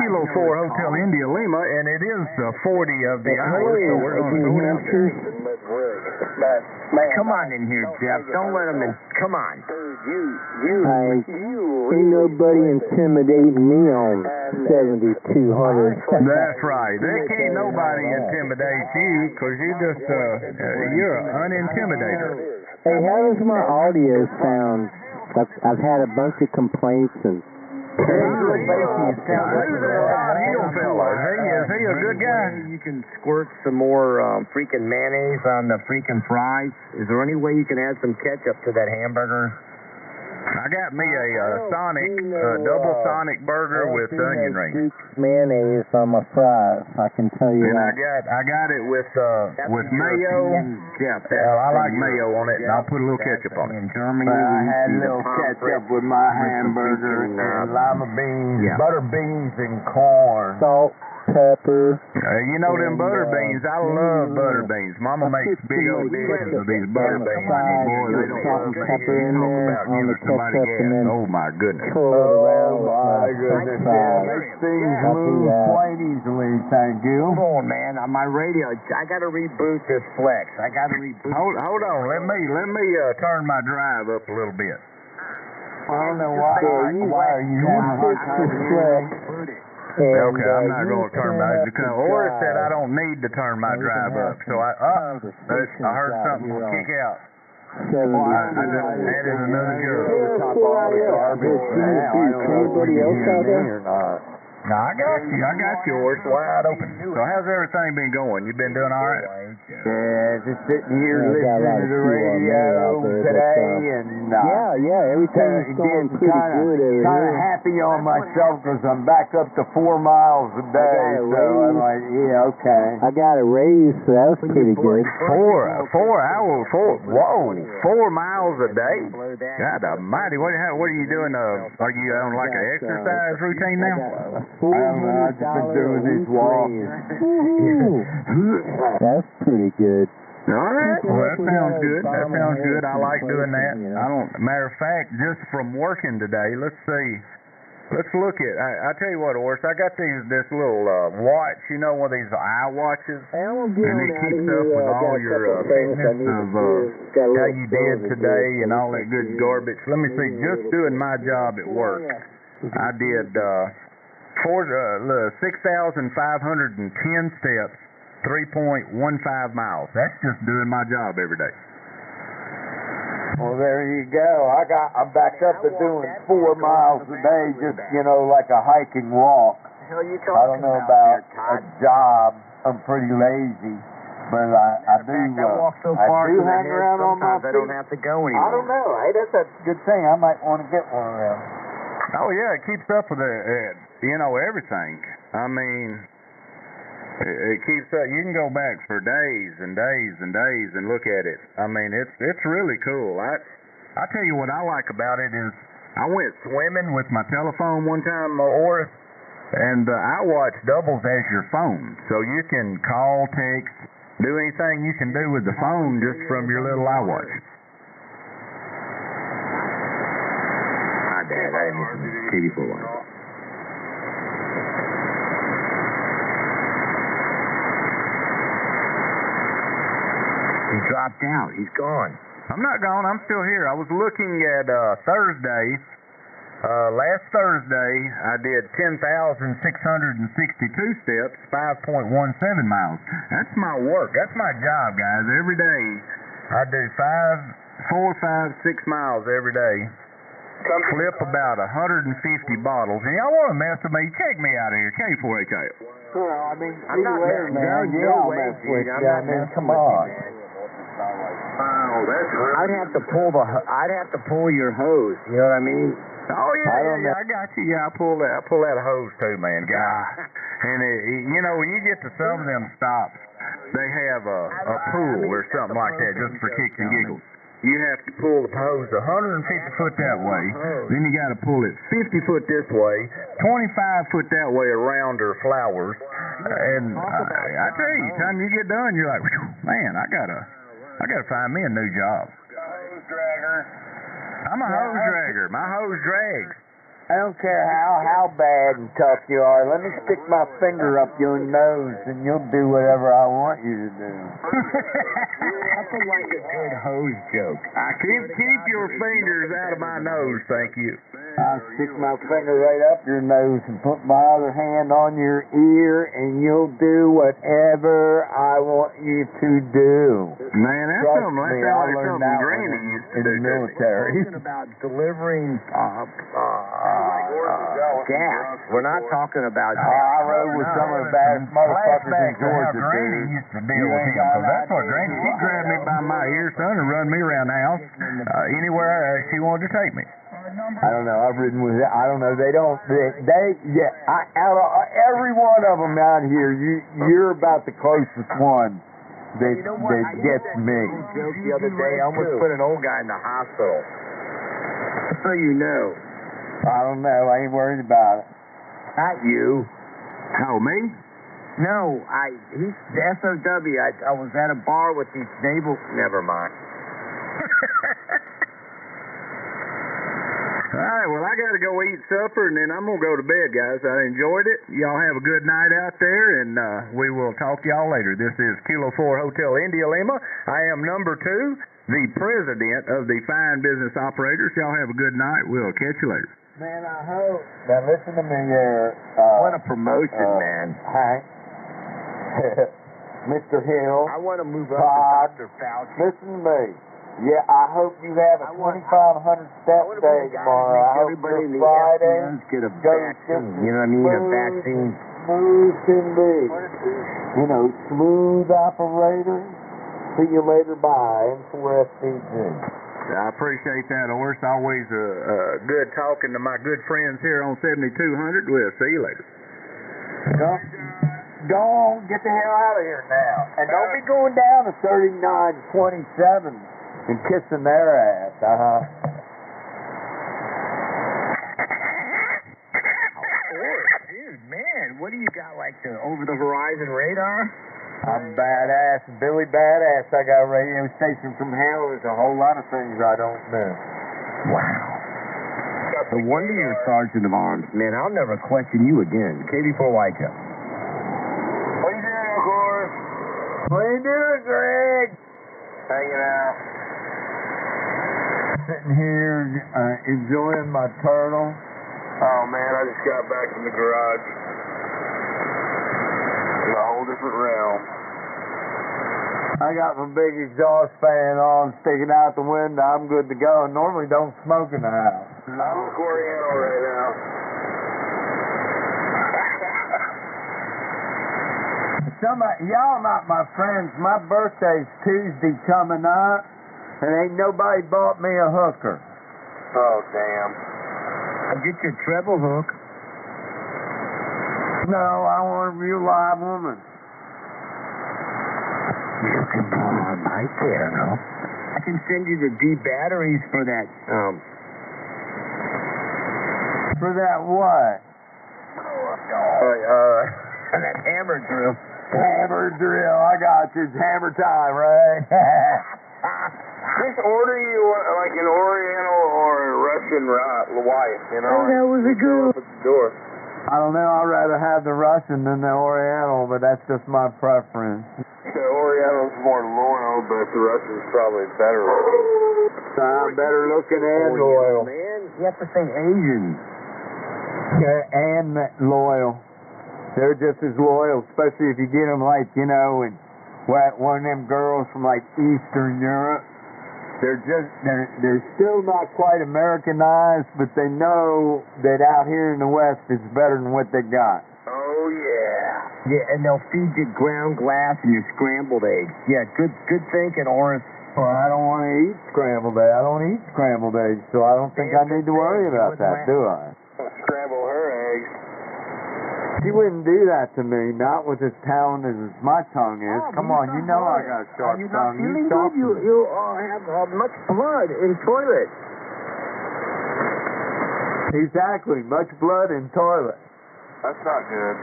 Kilo 4 Hotel India Lima, and it is 40 of the hour, so we're going to go down. Come on in here, Jeff. Don't let him in. Come on. Ain't nobody intimidating me on 7,200. That's right. There can't nobody intimidate you, because you just, you're an unintimidator. Hey, how does my audio sound? I've had a bunch of complaints and... Who's that heel fella? Is he a good guy? You can squirt some more freaking mayonnaise on the freaking fries. Is there any way you can add some ketchup to that hamburger? I got me a double Sonic burger with onion rings. Mayonnaise on my fries, I can tell you And that. I got it with mayo. Jeff, I like mayo on it, and I'll put a little ketchup on it. in Germany, I had a little ketchup with my hamburger and lima beans, butter beans, and corn. Salt, pepper. You know them butter beans. I love butter beans. Mama makes big old dishes of these butter beans. Boy, they don't Salt and pepper in talk there about on the giving somebody ketchup and gas. then Oh my goodness. twirl it around with My my goodness, french yeah, fries. makes things I'll do move that. quite easily, thank you. Come on, man. On my radio, I got to reboot this Flex. I got to reboot. Hold on. Let me turn my drive up a little bit. I don't know why are you having a hard time Flex. Okay, I'm not going to turn my. Or said I don't need to turn my drive up. So I heard something kick out. I just added another girl. Anybody else out there? No, I got yours wide open. So how's everything been going? You been doing all right? Yeah, just sitting here Yeah, got a lot listening to of the few on there radio out there, today, but, and Yeah, everything's going pretty good over kind of here. happy on myself because I'm back up to 4 miles a day. got a So I'm raise. like, yeah, okay. I got a raise, so that was pretty good. 4 hours, 4 miles a day. God almighty, what are you doing? Are you on like an exercise routine now? I don't know, I've just been doing this walk. That's pretty good. All right. Well, that sounds good. That sounds good. I like doing that. Matter of fact, just from working today, let's see. Let's look at. I tell you what, Horace, I got this little watch. You know, one of these iWatches, and it keeps up with all your fitness of how you did today and all that good garbage. Let me see. Just doing my job at work, I did 6,510 steps, 3.15 miles. That's just doing my job every day. Well, there you go. I'm back up to doing 4 miles a day, just, like a hiking walk. I don't know about a job. I'm pretty lazy, but I do hang around on my feet. I don't have to go anymore. I don't know. Hey, that's a good thing. I might want to get one of them. Oh yeah, it keeps up with everything. I mean, it keeps up. You can go back for days and days and days and look at it. I mean, it's really cool. I tell you what I like about it is I went swimming with my telephone one time, Horace, and iWatch doubles as your phone, so you can call, text, do anything you can do with the phone just from your little iWatch. My bad, I didn't listen to TV for a while. He dropped out. He's gone. I'm not gone. I'm still here. I was looking at Thursday. Last Thursday, I did 10,662 steps, 5.17 miles. That's my work. That's my job, guys. Every day, I do 4, 5, 6 miles every day. Flip about 150 bottles. And y'all want to mess with me? Check me out of here. K4HI. Well, I mean, I'm not man. no way, dude. I'm not man. messing Come with you, on. man. Oh, that's really... I'd have to pull your hose. You know what I mean? Oh yeah, I got you. Yeah, I pull that hose too, man. God, and when you get to some of them stops, they have a pool or something like that just for kicks and giggles. You have to pull the hose 150 foot that way, then you got to pull it 50 foot this way, 25 foot that way around her flowers, and I tell you, time you get done, you're like, man, I gotta find me a new job. Hose dragger. I'm a hose dragger. My hose drags. I don't care how bad and tough you are. Let me stick my finger up your nose and you'll do whatever I want you to do. That's like a good hose joke. Keep your fingers out of my nose, thank you. I'll stick my finger right up your nose and put my other hand on your ear and you'll do whatever I want you to do. Man, that's Trust something me, like I learned something that Granny one used to in do. the military. Talking about delivering gas. We're not talking about gas. I rode with some of the baddest motherfuckers in Georgia, Granny dude. used to deal with him, because that's what Granny, she grabbed me by my ear, son, and run me around the house anywhere she wanted to take me. I don't know. I've ridden with. I don't know. They don't. Out of every one of them out here, you're about the closest one that gets me. Joke the other day, I almost put an old guy in the hospital. Just so you know. I don't know. I ain't worried about it. Not you. Oh, me? No, he's the SOW. I was at a bar with these naval. Never mind. All right, well, I got to go eat supper, and then I'm going to go to bed, guys. I enjoyed it. Y'all have a good night out there, and we will talk to y'all later. This is Kilo 4 Hotel India Lima. I am number 2, the president of the Fine Business Operators. Y'all have a good night. We'll catch you later. Man, I hope. Now listen to me there. What a promotion, man. Hank. Mr. Hill. I want to move up Todd. to Dr. Fauci. Listen to me. Yeah, I hope you have a 2,500 step day tomorrow. I hope everybody in your the Friday FBOs get a goes vaccine. You know what I mean? A vaccine. Smooth can be. You know, smooth operator. See you later. Bye. And for FCG. I appreciate that, Horace. Always good talking to my good friends here on 7200. We'll see you later. Go on, get the hell out of here now. And don't be going down to 3927 and kissing their ass. Dude, man, what do you got, like the over-the-horizon radar? I'm badass, Billy Badass. I got a radio station from hell. There's a whole lot of things I don't know. Wow. No wonder you're a sergeant of arms. Man, I'll never question you again. KV4 Waika. What you doing, of course? What you doing, Greg? Hanging out. Sitting here enjoying my turtle. Oh man, I just got back from the garage. In a whole different realm. I got my big exhaust fan on, sticking out the window. I'm good to go. I normally don't smoke in the house. I'm in Coriano right now. Y'all not my friends. My birthday's Tuesday coming up, and ain't nobody bought me a hooker. Oh damn. I'll get you a treble hook. No, I want a real live woman. You can put on right there, no? I can send you the D batteries for that. For that what? That hammer drill. Hammer drill. I got you. It's hammer time, right? Just order you like an Oriental or a Russian wife, you know? Oh, that was a good At the door. I don't know. I'd rather have the Russian than the Oriental, but that's just my preference. The Oriental's more loyal, but the Russian's probably better looking. Better looking and loyal. Man, you have to say Asian. Yeah, and loyal. They're just as loyal, especially if you get them like, you know, and one of them girls from like Eastern Europe. They're still not quite Americanized, but they know that out here in the West it's better than what they got. Oh yeah. Yeah, and they'll feed you ground glass and your scrambled eggs. Yeah, good thinking, Horace. Well, I don't want to eat scrambled eggs. I don't eat scrambled eggs, so I don't think I need to worry about that, do I? Scramble her eggs. She wouldn't do that to me, not with as talented as my tongue is. Come on, you know I got a sharp tongue. You talk to me. You have much blood in toilet. Exactly, much blood in toilet. That's not good.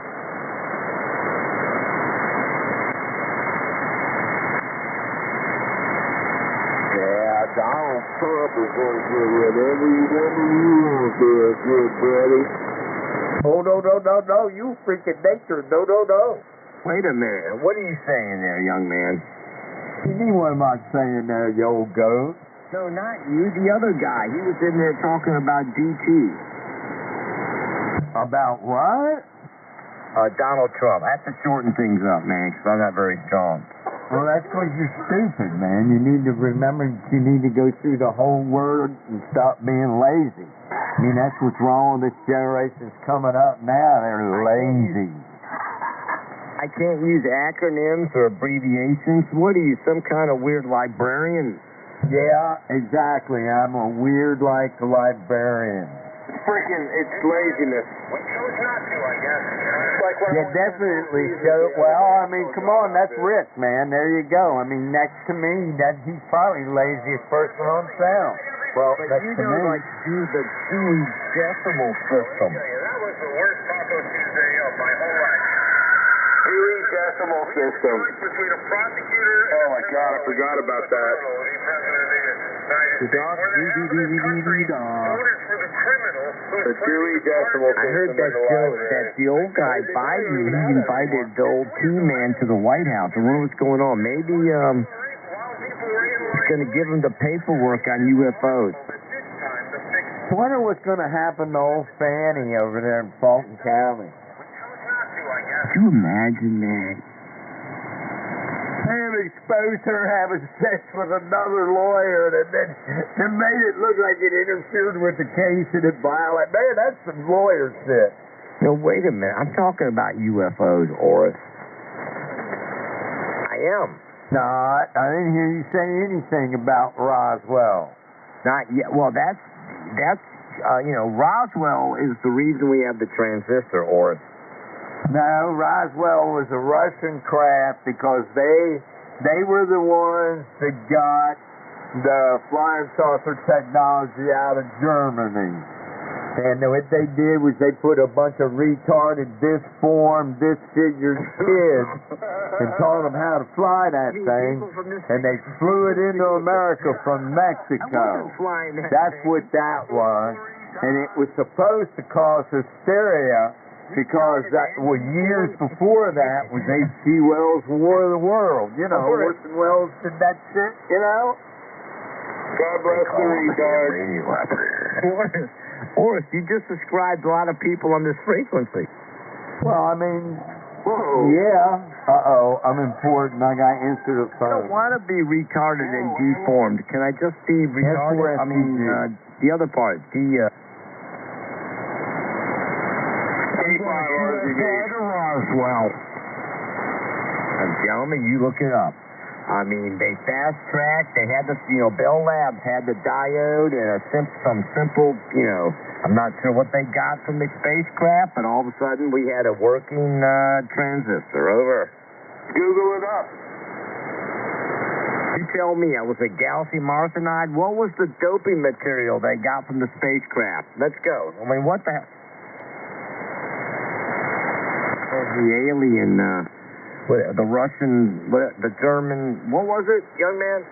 Yeah, Donald Trump is going to get whatever you want to use there, good buddy. Oh, no, you freaking nature. No. Wait a minute. What are you saying there, young man? You mean what am I saying there, you old goat? No, not you. The other guy. He was in there talking about DT. About what? Donald Trump. I have to shorten things up, man, because I'm not very strong. Well, that's because you're stupid, man. You need to remember you need to go through the whole word and stop being lazy. I mean, that's what's wrong with this generation's coming up now. They're lazy. I can't use acronyms or abbreviations. What are you, some kind of weird librarian? Yeah, exactly. I'm a weird, like, librarian. Freaking, it's laziness. We chose not to, I guess. Like when Yeah, definitely. Well, I mean, come on, that's Rick, man. There you go. I mean, next to me, he's probably the laziest person on sound. Well, But next you to me. don't like use the Dewey Decimal System. that was the worst Taco Tuesday of my whole life. Dewey Decimal System. Between a prosecutor and oh my God, I forgot about that. The Dewey Decimal System. I heard that joke that the old guy Biden, he invited the old T-man to the White House. I wonder what's going on. Maybe he's going to give him the paperwork on UFOs. I wonder what's going to happen to old Fanny over there in Fulton County. Could you imagine that? They exposed her having sex with another lawyer, and then they made it look like it interfered with the case and it violated. Man, that's some lawyer shit. No, wait a minute. I'm talking about UFOs, Oris. I am. No, I didn't hear you say anything about Roswell. Not yet. Well, that's Roswell is the reason we have the transistor, Oris. No, Roswell was a Russian craft because they were the ones that got the flying saucer technology out of Germany. And what they did was they put a bunch of retarded, disformed, disfigured kids and taught them how to fly that thing. And they flew it into America from Mexico. That's what that was. And it was supposed to cause hysteria because that was years before that was H.G. Wells' War of the World. You know, Orson Welles did that shit, you know? God bless the retard. Oris, you just described a lot of people on this frequency. Well, I mean, yeah. I'm important. I got instant I phone. don't want to be retarded and deformed. Can I just be retarded? I mean, the other part, Roswell. Gentlemen, you look it up. I mean, they fast-tracked. They had the, Bell Labs had the diode and some simple, I'm not sure what they got from the spacecraft, but all of a sudden we had a working transistor. Over. Google it up. You tell me, I was a Galaxy Marthanide. What was the doping material they got from the spacecraft? Let's go. I mean, what the hell? The alien, the Russian, the German, what was it, young man?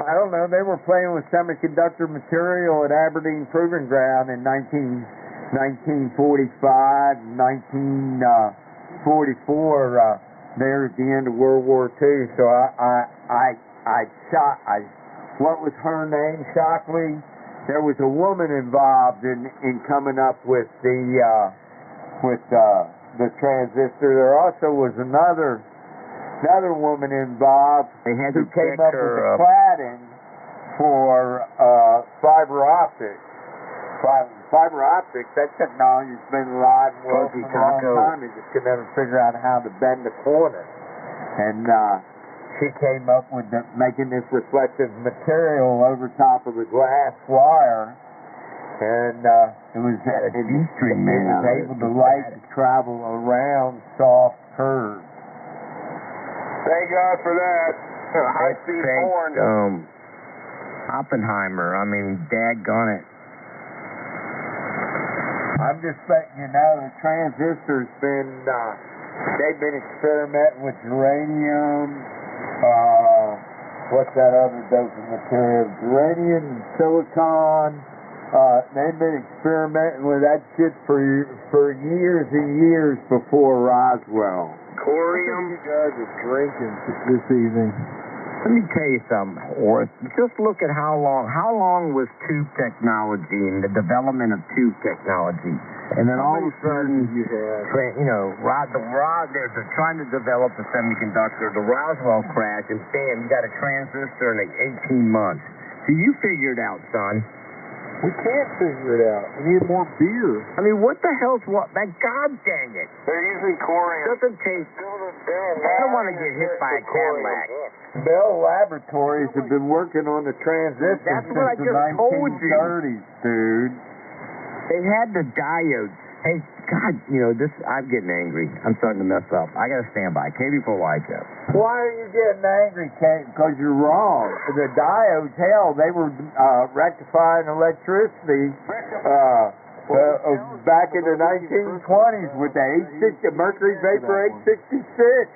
I don't know. They were playing with semiconductor material at Aberdeen Proving Ground in 1945, 1944. There at the end of World War II. So what was her name? Shockley. There was a woman involved in coming up with the transistor. There also was another woman involved They had who to came check up with her, the cladding for fiber optics. Fiber optics, that technology's been alive and well for a long time. They just could never figure out how to bend the corner. And she came up with making this reflective material over top of the glass wire. And it was able to light and travel around soft curves. Thank God for that. High-speed porn. Oppenheimer, I mean, daggone it. I'm just letting you know the transistor's been, they've been experimenting with uranium, what's that other doping material? Uranium, silicon. They've been experimenting with that shit for years and years before Roswell. Corium. You guys are drinking this evening. Let me tell you something, Horace. Just look at how long was tube technology and the development of tube technology. And then all of a sudden, they're trying to develop the semiconductor, the Roswell crash, and bam, you got a transistor in 18 months. So you figure it out, son. We can't figure it out. We need more beer. I mean, what the hell's what? God dang it. They're using corium. Doesn't taste... I don't want to get hit by a Cadillac. Bell Laboratories have been working on the transistor That's since what I the just told you. 1930s, dude. They had the diodes. Hey, God, I'm getting angry. I'm starting to mess up. I got to stand by. KB4Y, Joe. Why are you getting angry, Kate? Because you're wrong. The diodes, hell, they were rectifying electricity back in the 1920s with the mercury vapor 866.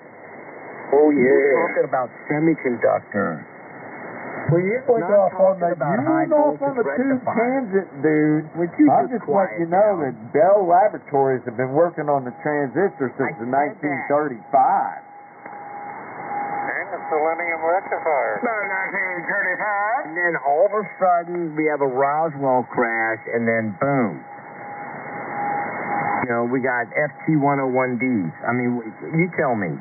Oh, yeah. We're talking about semiconductor. Well, you're going off on the tube tangent, dude. I'm just letting you know that Bell Laboratories have been working on the transistor since 1935. And the selenium rectifier. 1935. And then all of a sudden, we have a Roswell crash, and then boom. We got FT-101Ds. I mean, you tell me.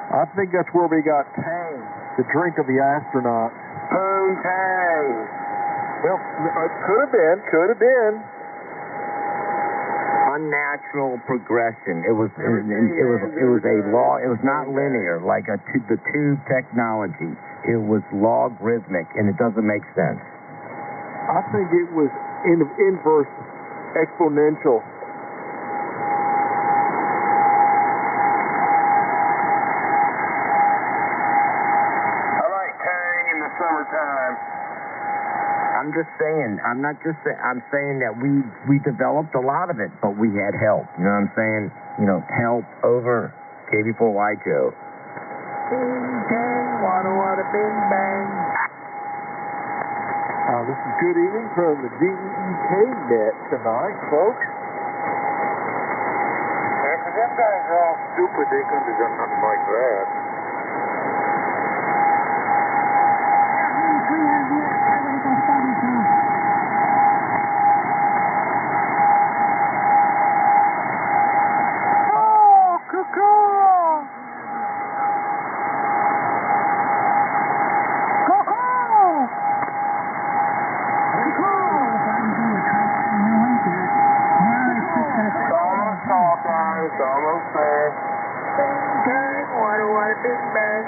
I think that's where we got Tang, the drink of the astronauts. Poontang. Well, it could have been. Unnatural progression. It was a law. It was not linear like the tube technology. It was logarithmic, and it doesn't make sense. I think it was inverse exponential. Summertime. I'm just saying. I'm not just saying. I'm saying that we developed a lot of it, but we had help. You know what I'm saying? Help over KB4Y Joe. Bing bang, what a bing bang. This is good evening from the DEEK net tonight, folks. And for them guys are all stupid, they couldn't have done nothing like that. It's almost there. Bing bang, what a bing bang.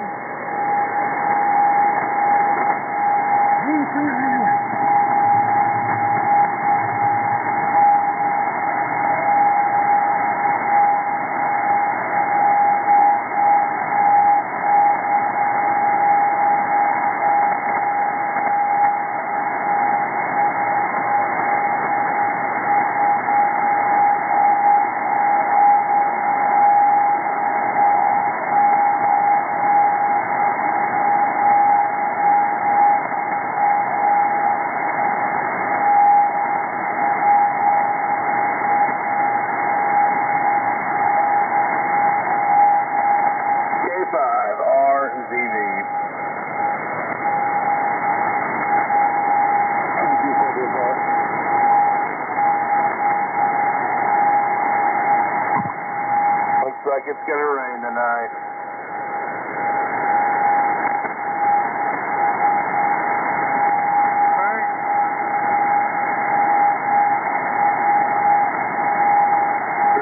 Like it's gonna rain tonight.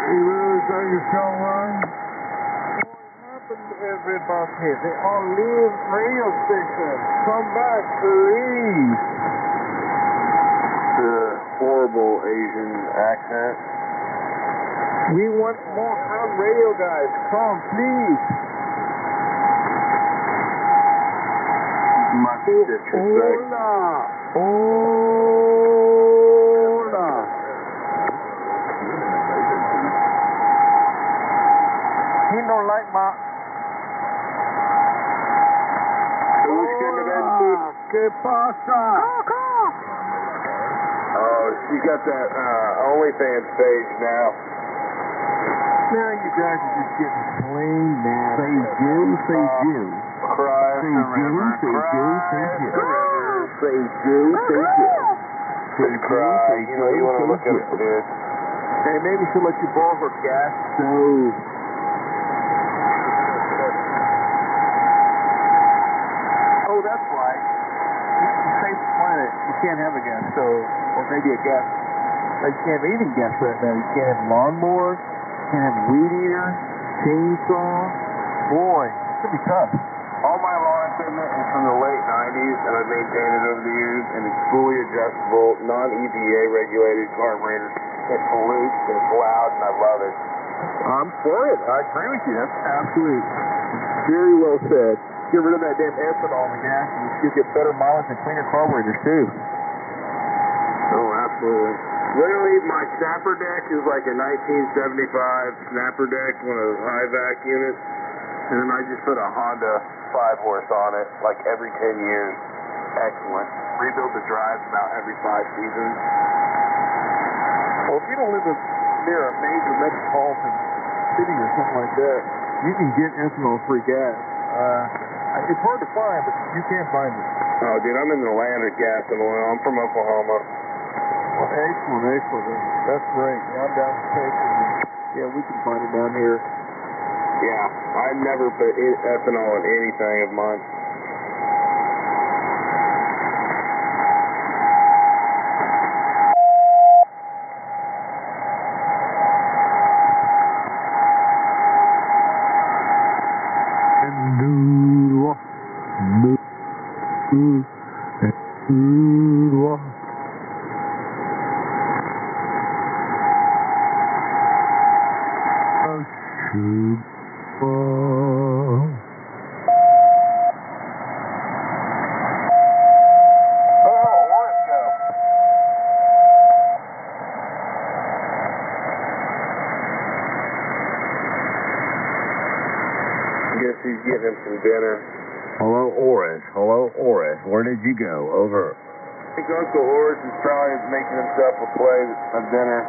You really think it's gonna rain? What happened to everybody? They all leave radio stations. Come back, please. The horrible Asian accent. We want more ham radio guys. Come, please. My disrespect. Hola. He don't like my... Who shouldn't have been ¿Qué pasa? Oh, she's got that OnlyFans page now. Now you guys are just getting plain nasty. Say Jew, say Jew. Cry Say the Jew, river, say cry Jew, say the Jew. river. Say Jew, say Jew. Say Good cry. Jew, You know, you want to say look at Jew. it, dude. Hey, maybe she'll let you borrow her gas stove. Oh, that's right. To save the planet, you can't have a gas stove, or maybe a gas. You can't have anything gas right now. You can't have lawnmowers, you can't have weed eater, chainsaw. Boy, it's gonna be tough. All my lawn equipment is from the late 90s, and I've maintained it over the years, and it's fully adjustable, non-EPA regulated carburetors. It pollutes, it's loud, and I love it. I'm for it. I agree with you. That's absolutely very well said. Get rid of that damn ethanol in the gas, and you'll get better mileage and cleaner carburetors too. Oh, absolutely. Literally, my snapper deck is like a 1975 snapper deck, one of those high vac units, and then I just put a Honda 5-horse on it, like every 10 years. Excellent. Rebuild the drives about every 5 seasons. Well, if you don't live near a major metropolitan city or something like that, you can get ethanol-free gas. It's hard to find, but you can find it. Oh, dude, I'm in the land of gas and oil. I'm from Oklahoma. Well, excellent. That's great. Yeah, I'm down in Texas. Yeah, we can find it down here. Yeah, I never put ethanol in anything of mine. Guess he's getting him some dinner. Hello, Oris. Hello, Oris. Where did you go? Over. I think Uncle Horace is probably making himself a plate of dinner.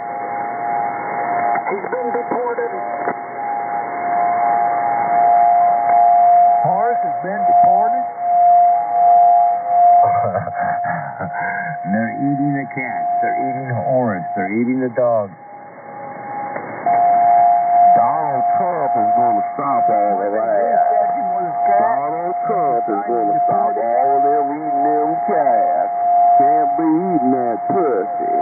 He's been deported. Horace has been deported? They're eating the cats. They're eating Horace. They're eating the dog. Donald Trump is going to stop all of that. Donald Trump is going to stop all of them eating them cats. Can't be eating that pussy.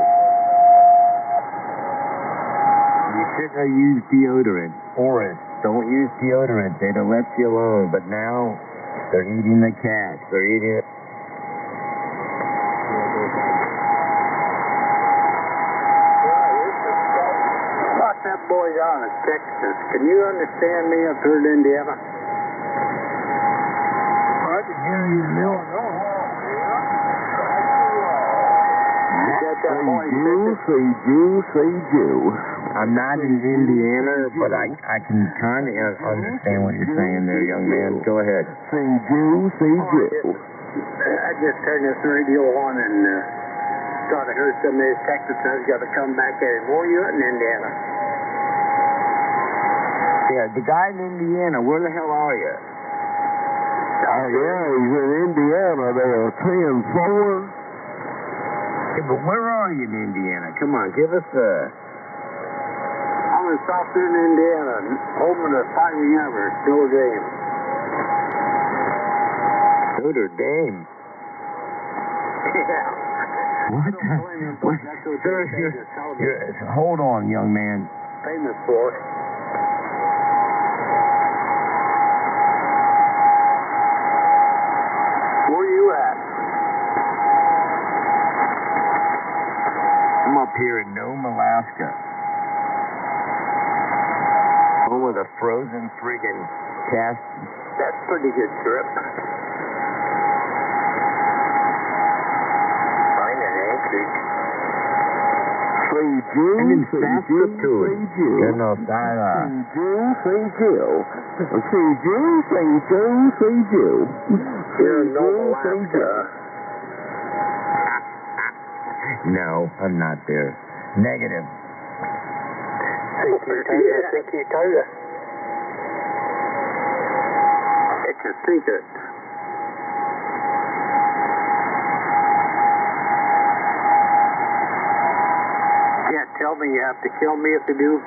You shouldn't have used deodorant. Horace, don't use deodorant. They'd have left you alone. But now, they're eating the cats. They're eating it. That boy down in Texas. Can you understand me up here in Indiana? I can hear you in Illinois. Say Jew. I'm not in Indiana, but I can kind of understand what you're saying there, young man. Go ahead. Say Jew. I just turned this radio on and thought I heard some of these Texans got to come back anymore. You're in Indiana. Yeah, the guy in Indiana, where the hell are you? Yeah, he's in Indiana. They are 10-4. Yeah, but where are you in Indiana? Come on, give us a... I'm in South Bend, Indiana, home of the Fighting Ivers, Notre Dame. Notre Dame? Yeah. What? Sir, hold on, young man. Famous for it. Where are you at? I'm up here in Nome, Alaska. Home of the frozen friggin' cast. That's a pretty good trip. Fine and anxious. Say Jew. I'm in Saskatoon. Good enough. Say Jew. Say Jew. Here in Nome, Alaska, No, I'm not there. Negative. Thank you, Tyler. It's a secret. Yeah, tell me you have to kill me if you do.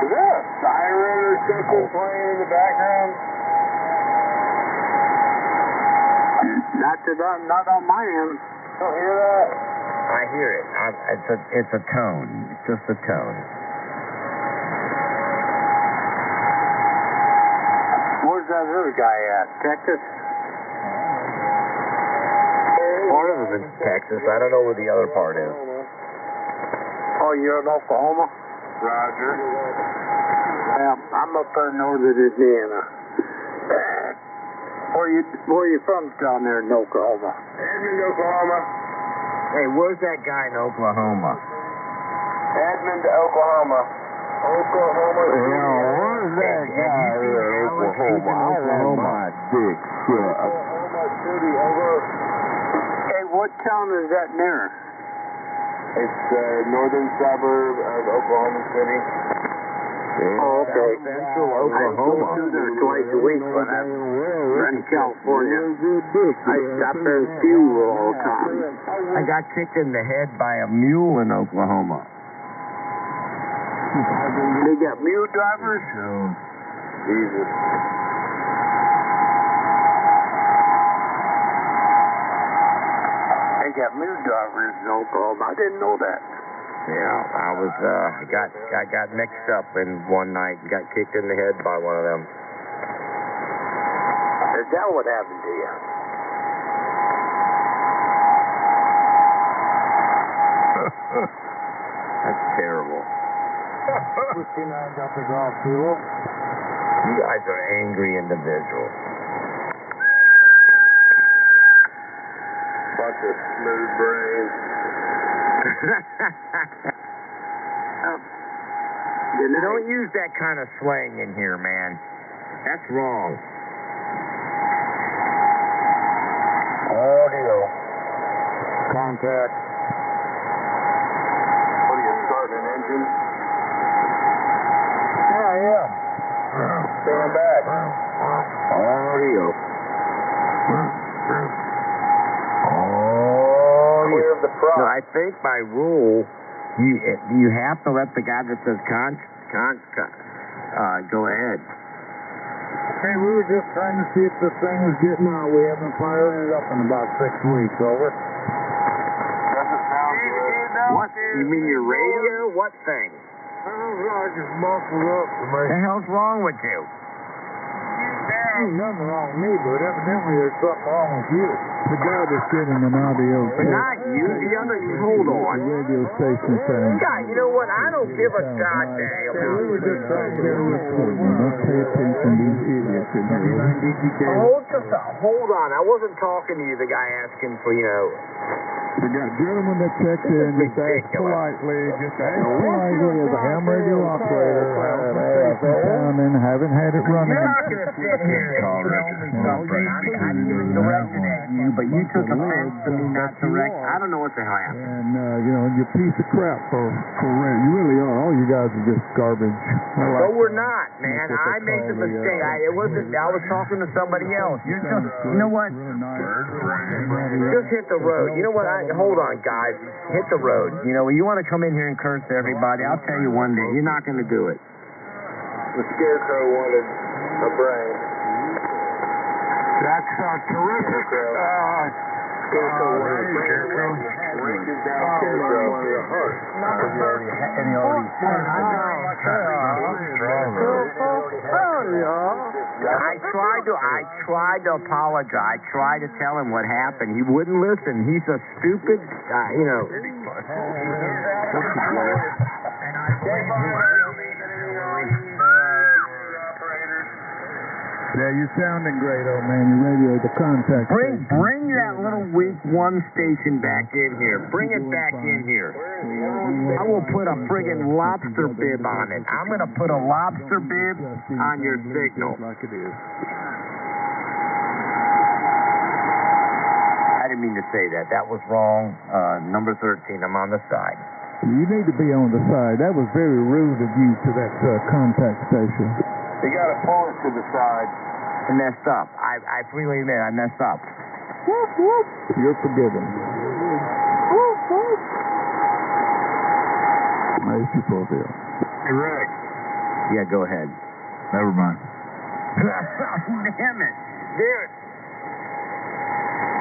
Is there a siren or something playing in the background? Not on my end. Don't hear that? I hear it. It's a tone. It's just a tone. Where's that other guy at? Texas? Part of it's in Texas. I don't know where the other part is. Oh, you're in Oklahoma? Roger. Yeah, I'm up there in northern Indiana. Where you from down there in Oklahoma? Edmond, Oklahoma. Hey, where's that guy in Oklahoma? Edmond, Oklahoma. Oklahoma City. Where's that guy in Oklahoma? I want my dick sucked. Oklahoma City, over. Hey, what town is that near? It's the northern suburb of Oklahoma City. Oh, okay. Central I go Oklahoma. through there twice a week when I'm in California. I stop there and fuel all the time. I got kicked in the head by a mule in Oklahoma. They got mule drivers? Jesus. They got mule drivers in Oklahoma. I didn't know that. Yeah, I was I got mixed up in one night and got kicked in the head by one of them. Is that what happened to you? That's terrible. You guys are angry individuals. Bunch of smooth brains. You don't use that kind of slang in here, man. That's wrong. Audio. Contact. What are you, starting an engine? Yeah, I am. Stand back. Audio. Clear of the prop. No, I think by rule, you have to let the guy that says go ahead. Hey, we were just trying to see if this thing was getting out. We haven't fired it up in about 6 weeks. Over. Doesn't sound good. What? You mean your radio? What thing? Sounds like it's muffled up to me. The hell's wrong with you? Ain't nothing wrong with me, but evidently there's something wrong with you. The guy that's getting an audio But not you. The other. Hold on. radio station saying. God, you know what? I don't give a goddamn. We were just trying to get a report. Don't pay attention to these idiots in here. Hold on. I wasn't talking to you, the guy asking for, The gentleman that checked in just asked politely, as a ham radio operator, and haven't had it running. You're not going to sit here and tell me something. I didn't direct it at you, but you took offense to me not direct. I don't know what the hell happened. And, you're a piece of crap for radio. You really are. All you guys are just garbage. No, we're not, man. I made the mistake. I was talking to somebody else. You're just, you know what? Just hit the road. You know what? Hold on, guys. Hit the road. You know, you want to come in here and curse everybody, I'll tell you one day, you're not going to do it. The Scarecrow wanted a brain. That's terrific. Scarecrow wanted a brain. Reaches down Scarecrow wanted a heart. I tried to apologize. I tried to tell him what happened. He wouldn't listen. He's a stupid, Yeah, you're sounding great, old man. Your radio, the contact. Bring that little weak one station back in here. Bring it back in here. I will put a friggin' lobster bib on it. I'm going to put a lobster bib on your signal. Like it is. I didn't mean to say that. That was wrong. Number 13, I'm on the side. You need to be on the side. That was very rude of you to that contact station. You got to pull it to the side. I messed up. I freely admit I messed up. Whoop, whoop. You're forgiven. Whoop, whoop. Nice Fullville. Hey, Rex. Yeah, go ahead. Never mind. Damn it. Dude.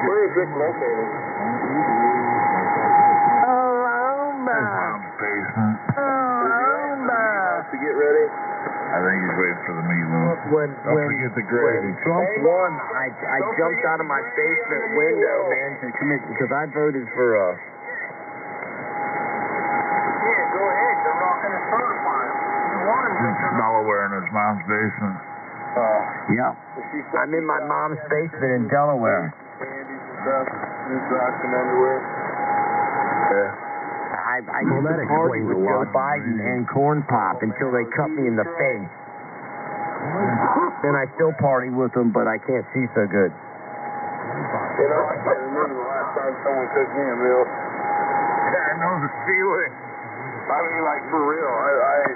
Where is this located? Mom's basement. To get ready? I think he's waiting for the meatloaf. When forget the gravy. Trump won, I jumped out of my basement window, man, to commit, because I voted for Yeah, go ahead. They're not going to certify him. You want him to. Delaware in his mom's basement. Yeah. I'm in my mom's basement in Delaware. Candies and stuff. New socks and underwear. Yeah. I used to party with Joe Biden and Corn Pop until they cut me in the face. Then I still party with them, but I can't see so good. You know, I can't remember the last time someone cooked me a meal. I know the feeling. I mean, like, for real. I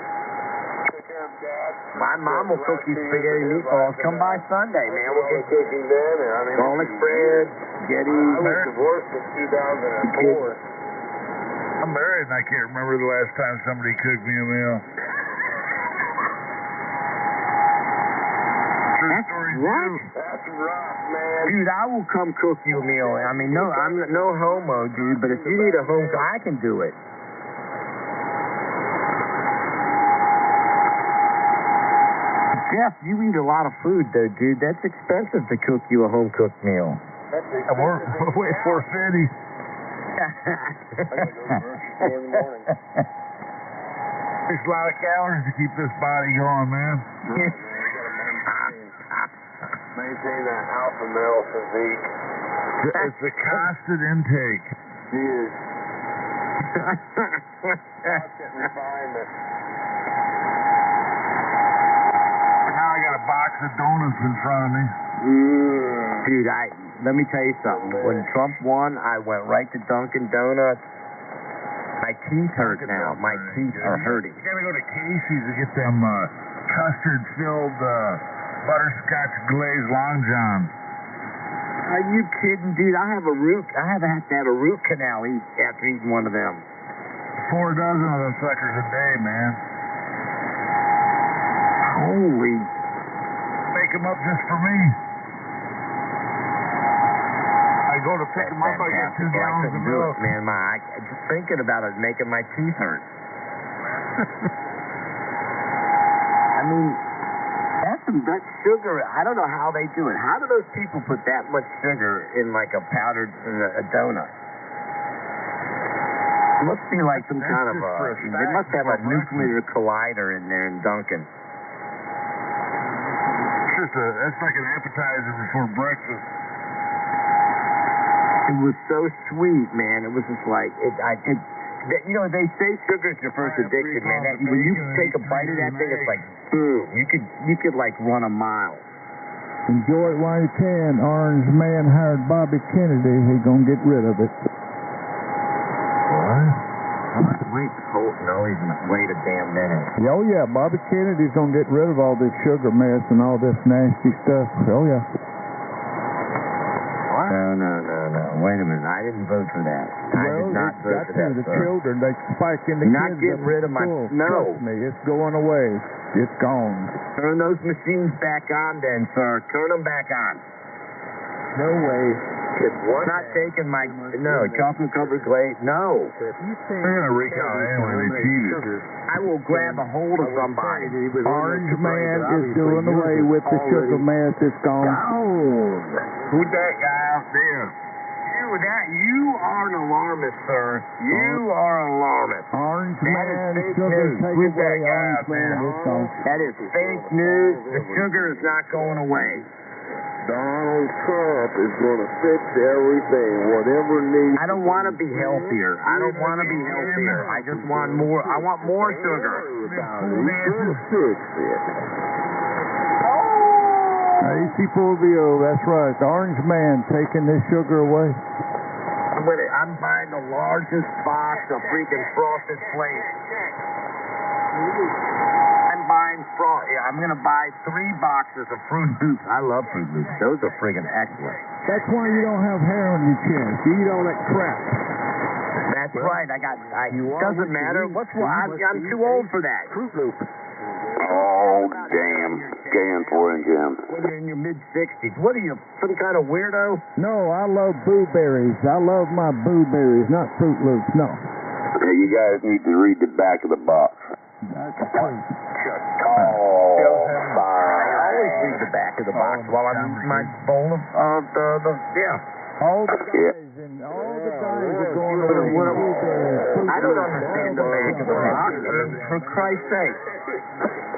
took care of Dad. My mom will cook you spaghetti meatballs. Come by Sunday, man. We'll get cooking then. And I mean, garlic bread, spaghetti. I was divorced in 2004. I'm married and I can't remember the last time somebody cooked me a meal. True story, too. That's rough, man. Dude, I will come cook you a meal. I mean, no, I'm no homo, dude, but if you need a home cook, I can do it. Jeff, you eat a lot of food, though, dude. That's expensive to cook you a home-cooked meal. We're 450. I gotta go to the grocery store in the morning. Takes a lot of calories to keep this body going, man. Maintain that alpha male physique. It's a constant intake. He is. Constant refinement. Now I got a box of donuts in front of me. Dude, let me tell you something. When Trump won, I went right to Dunkin' Donuts. My teeth hurt now. My teeth are hurting. You gotta go to Casey's to get them custard-filled butterscotch glazed Long John. Are you kidding, dude? I have to have a root canal after eating one of them. 4 dozen of them suckers a day, man. Holy. Make them up just for me. I go to pick them up, I get 2 gallons of milk. Man, just thinking about it making my teeth hurt. I mean, that's sugar. I don't know how they do it. How do those people put that much sugar in like a powdered a donut? It must be like some kind of they must have a nuclear collider in there in Dunkin'. That's like an appetizer before breakfast. It was so sweet, man. It was just like you know, they say sugar is your first addiction, man. When you take a bite of that thing, it's like boom. You could like run a mile. Enjoy it while you can. Orange Man hired Bobby Kennedy. He's gonna get rid of it. What? Wait a damn minute. Oh yeah, Bobby Kennedy's gonna get rid of all this sugar mess and all this nasty stuff. Oh yeah. What? No. Wait a minute. I didn't vote for that. I did not vote for that. The children, they spike in the not kids getting rid of my school. no. Trust me, it's going away. It's gone. Turn those machines back on, then, sir. Turn them back on. No way. It's not taking my chocolate covered glaze. No. They're gonna recount anyway. They cheated. I will grab a hold of somebody. Orange Man is doing away with the sugar mess. It's gone. Who's that guy out there? You are an alarmist, sir. You are an alarmist. Orange That Man, is fake sugar news. take Who's away. that guy Orange out there? Man, it's gone. That is fake news. The sugar is not going away. Donald Trump is going to fix everything, whatever needs. I don't want to be healthier. I just want more. I want more sugar. He's going to fix it. AC Fulvio, that's right. The Orange Man taking this sugar away. the largest box of freaking Frosted Flakes. I'm buying I'm going to buy 3 boxes of Fruit Loops. I love Fruit Loops. Those are friggin' excellent. That's why you don't have hair on your chest. You eat all that crap. That's right. Doesn't matter. What's wrong? I'm too old for that. Fruit Loop. Oh, damn. KN4NJM. When you're in your mid-60s. What are you, some kind of weirdo? No, I love blueberries. I love my blueberries, not Fruit Loops. No. Hey, you guys need to read the back of the box. That's true. I always read the back of the box while I'm eating my bowl of All the guys and all the guys are going over blueberries. I don't understand the back of the box. For Christ's sake.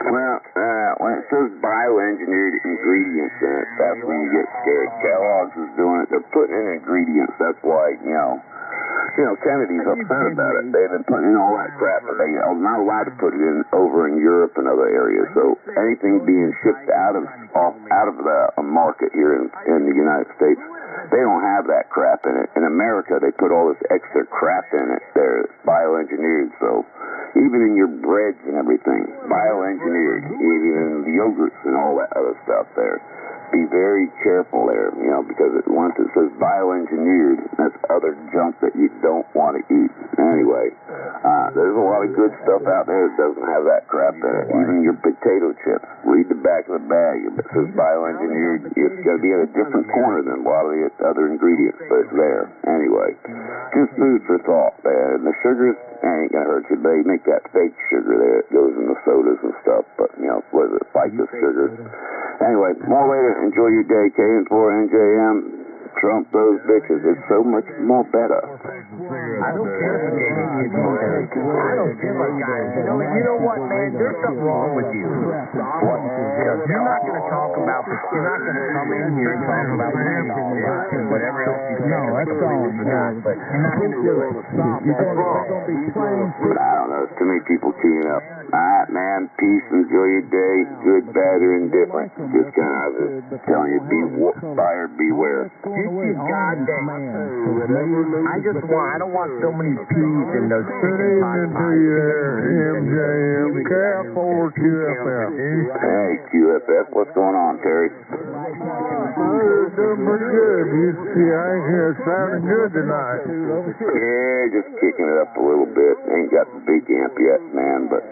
Well, when it says bioengineered ingredients in it, that's when you get scared. Kellogg's is doing it. They're putting in ingredients. That's why, Kennedy's upset about it. They've been putting in all that crap, but they are not allowed to put it in over in Europe and other areas. So anything being shipped out of the market here in the United States, they don't have that crap in it. In America, they put all this extra crap in it. They're bioengineered, so even in your breads and everything, bioengineered, even in the yogurts and all that other stuff there. Be very careful there, because once it says bioengineered, that's other junk that you don't want to eat. Anyway, there's a lot of good stuff out there that doesn't have that crap in it. Even your potato chips. Read the back of the bag. If it says bioengineered, it's going to be at a different corner than a lot of the other ingredients, but it's there. Anyway, just food for thought, man. And the sugars ain't going to hurt you. They make that fake sugar there. It goes in the sodas and stuff, but, what is it, ficus sugars. Anyway, more later. Enjoy your day, KN4NJM. Trump those bitches. It's so much more better. I don't care if the gay is military. I don't give a guy. You know what, man? There's something wrong with you. You're not going to talk about this. You're not going to come in here and talk about whatever else you say. No, that's all. But you're not going to do it. You're going to be playing. I don't know. Too many people keying up. All right, man. Peace. Enjoy your day. Good, bad, or indifferent. Just kind of telling you, buyer beware. Goddamn. I don't want so many P's in those. Good evening to you there, MJM. KN4QFF. Hey, QFF. What's going on, Terry? Doing pretty good. It's sounding good tonight. Yeah, just kicking it up a little bit. Ain't got the big amp yet, man, but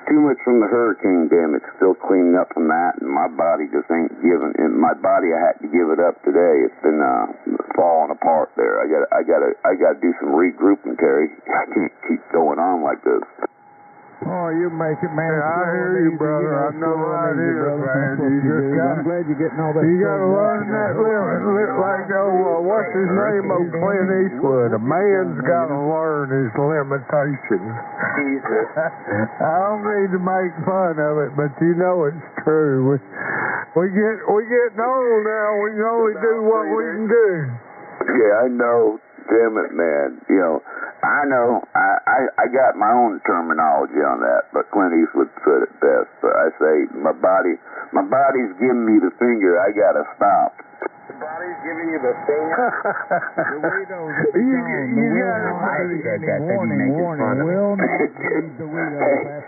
too much from the hurricane damage. Still cleaning up from that, and my body just ain't giving. In my body, I had to give it up today. It's been falling apart there. I gotta do some regrouping, Terry. I can't keep going on like this. Oh, you make it, man. I hear you, brother. I know right here, man. I'm glad you're getting all that. You gotta learn that limit. Like, what's his name? Clint Eastwood. A man's gotta learn his limitations. Jesus. I don't need to make fun of it, but it's true. We getting old now. We can only do what we can do. Yeah, I know. Damn it, man. I know. I got my own terminology on that, but Clint Eastwood said it best. But I say my body's giving me the finger. I gotta stop. The body's giving you the finger.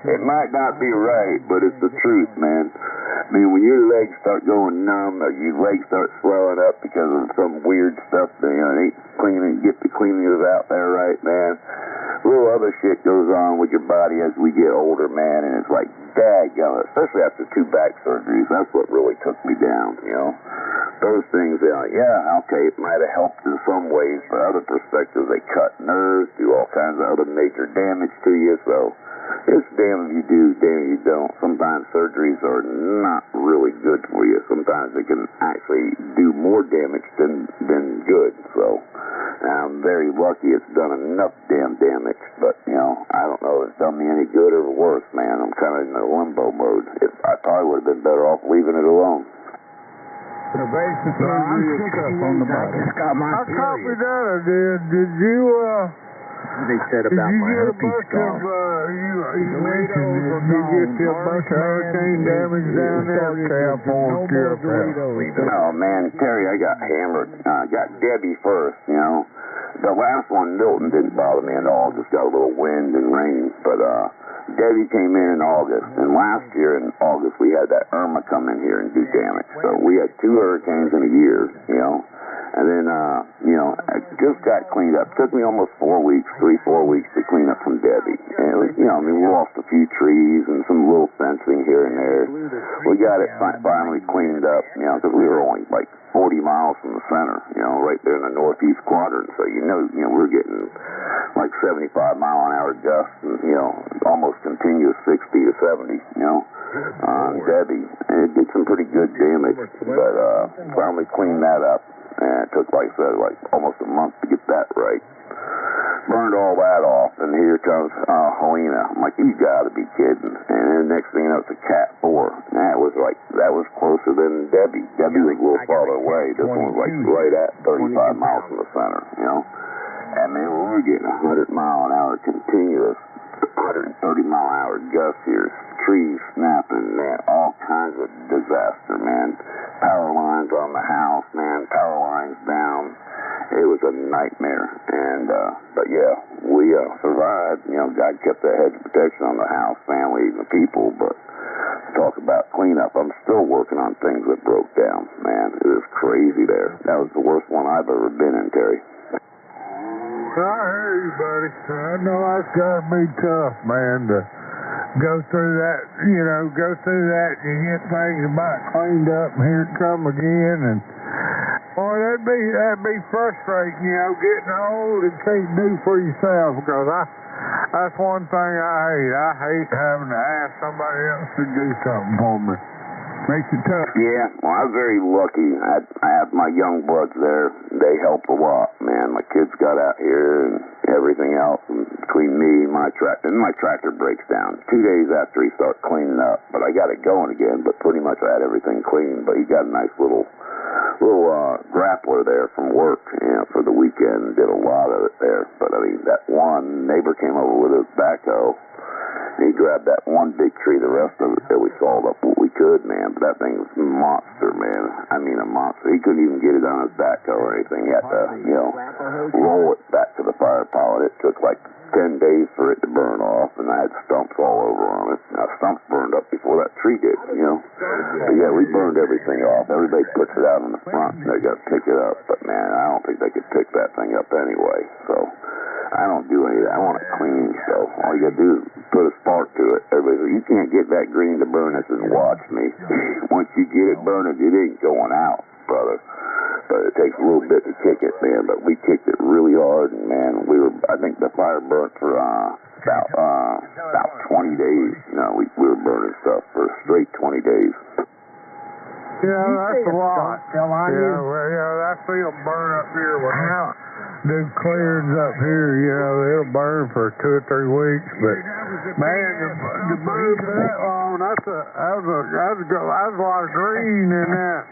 It might not be right, but it's the truth, man. I mean, when your legs start going numb or your legs start swelling up because of some weird stuff, they ain't cleaning, get the cleaners out there right, man. A little other shit goes on with your body as we get older, man, and it's like, daggone, especially after 2 back surgeries. That's what really took me down, Those things, okay, it might have helped in some ways, but other perspectives, they cut nerves, do all kinds of other major damage to you, so it's damn if you do, damn if you don't. Sometimes surgeries are not really good for you. Sometimes they can actually do more damage than good, so I'm very lucky it's done enough damn damage, but, I don't know if it's done me any good or worse, man. I'm kind of in a limbo mode. I probably would have been better off leaving it alone. The basic surgery is tough on the body. I copied that I did. Did you, They said about my herpes scar. You mentioned it. Did you get a bunch of hurricane damage down there? KN4QFF. Oh, man, Terry, I got hammered. I got Debbie first, the last one, Milton, didn't bother me at all. Just got a little wind and rain. But Debbie came in August, and last year in August we had that Irma come in here and do damage. So we had 2 hurricanes in a year, you know. And then, I just got cleaned up. It took me almost 4 weeks, 3-4 weeks to clean up from Debbie. And it was, we lost a few trees and some little fencing here and there. We got it finally cleaned up, because we were only like 40 miles from the center, right there in the northeast quadrant. So, we were getting like 75-mile-an-hour gusts and, almost continuous 60 to 70, on Debbie. And it did some pretty good damage, but finally cleaned that up. And it took, like I said, almost a month to get that right. Burned all that off, and here comes Helena. I'm like, you gotta be kidding. And then next thing you know, it's a Cat 4. And that was closer than Debbie. Debbie was a little farther away. This one was right at 35 miles from the center, And man, we were getting 100-mile-an-hour continuous, 130-mile-an-hour gusts here. Trees snapping, man, all kinds of disaster, man. Power lines on the house, man, power lines down. It was a nightmare. And, but yeah, we survived. God kept that hedge of protection on the house, family, and the people. But talk about cleanup. I'm still working on things that broke down, man. It was crazy there. That was the worst one I've ever been in, Terry. I hear you, buddy. I know that's gotta be tough, man, to go through that, and you get things about cleaned up, and here it come again, and boy, that'd be frustrating, getting old and can't do for yourself, because that's one thing I hate. I hate having to ask somebody else to do something for me. Makes it tough. Yeah, well, I was very lucky. I have my young bloods there. They helped a lot, man. My kids got out here and everything else. And between me and my tractor breaks down 2 days after he starts cleaning up. But I got it going again. But pretty much I had everything clean. But he got a nice little grappler there from work, for the weekend. Did a lot of it there. But I mean, that one neighbor came over with his backhoe. He grabbed that one big tree. The rest of it that we sawed up what we could, man. But that thing was a monster, man. I mean, a monster. He couldn't even get it on his backhoe or anything. He had to, roll it back to the fire pile. It took like 10 days for it to burn off, and I had stumps all over on it. Now, stumps burned up before that tree did, But yeah, we burned everything off. Everybody puts it out in the front, and they got to pick it up. But man, I don't think they could pick that thing up anyway. So I don't do any of that. I want it clean, so all you got to do is put a spark to it. Everybody says, you can't get that green to burn. I said, watch me. Once you get it burning, it ain't going out, brother. But it takes a little bit to kick it, man. But we kicked it really hard, and man, I think the fire burnt for about 20 days. We were burning stuff for a straight 20 days. Yeah, that's a lot. I see them burn up here when do clearings up here, it'll burn for 2 or 3 weeks, but man, to burn for that long, that was a lot of green in that.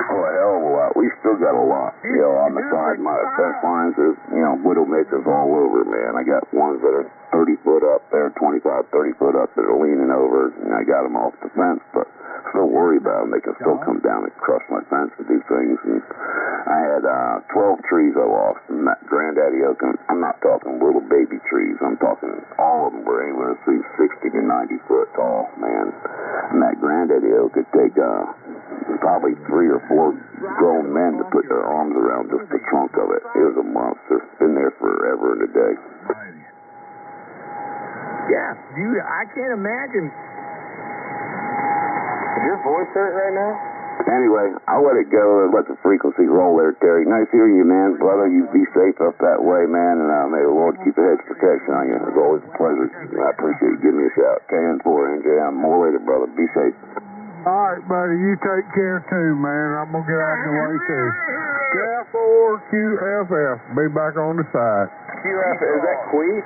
Oh, a hell of a lot. We still got a lot. On the side, my fence lines, there's, widowmakers all over, man. I got ones that are 30 foot up there, 25, 30 foot up that are leaning over, and I got them off the fence, but still worry about them. They can still come down and crush my fence and do things. And I had 12 trees I lost, and that granddaddy oak, and I'm not talking little baby trees. I'm talking all of them were anywhere between 60 to 90 foot tall, man. And that granddaddy oak could take probably 3 or 4 grown men to put their arms around just the trunk of it. It was a monster. Been there forever and a day. Yeah, I can't imagine. Is your voice hurt right now? Anyway, I'll let it go and let the frequency roll there, Terry. Nice hearing you, man. Brother, you be safe up that way, man, and may the Lord keep a hedge of protection on you. It's always a pleasure. I appreciate you giving me a shout. KN4, NJM. More later, brother. Be safe. All right, buddy. You take care, too, man. I'm going to get out of the way, too. K4QFF. Be back on the side. QFF, is that Queen?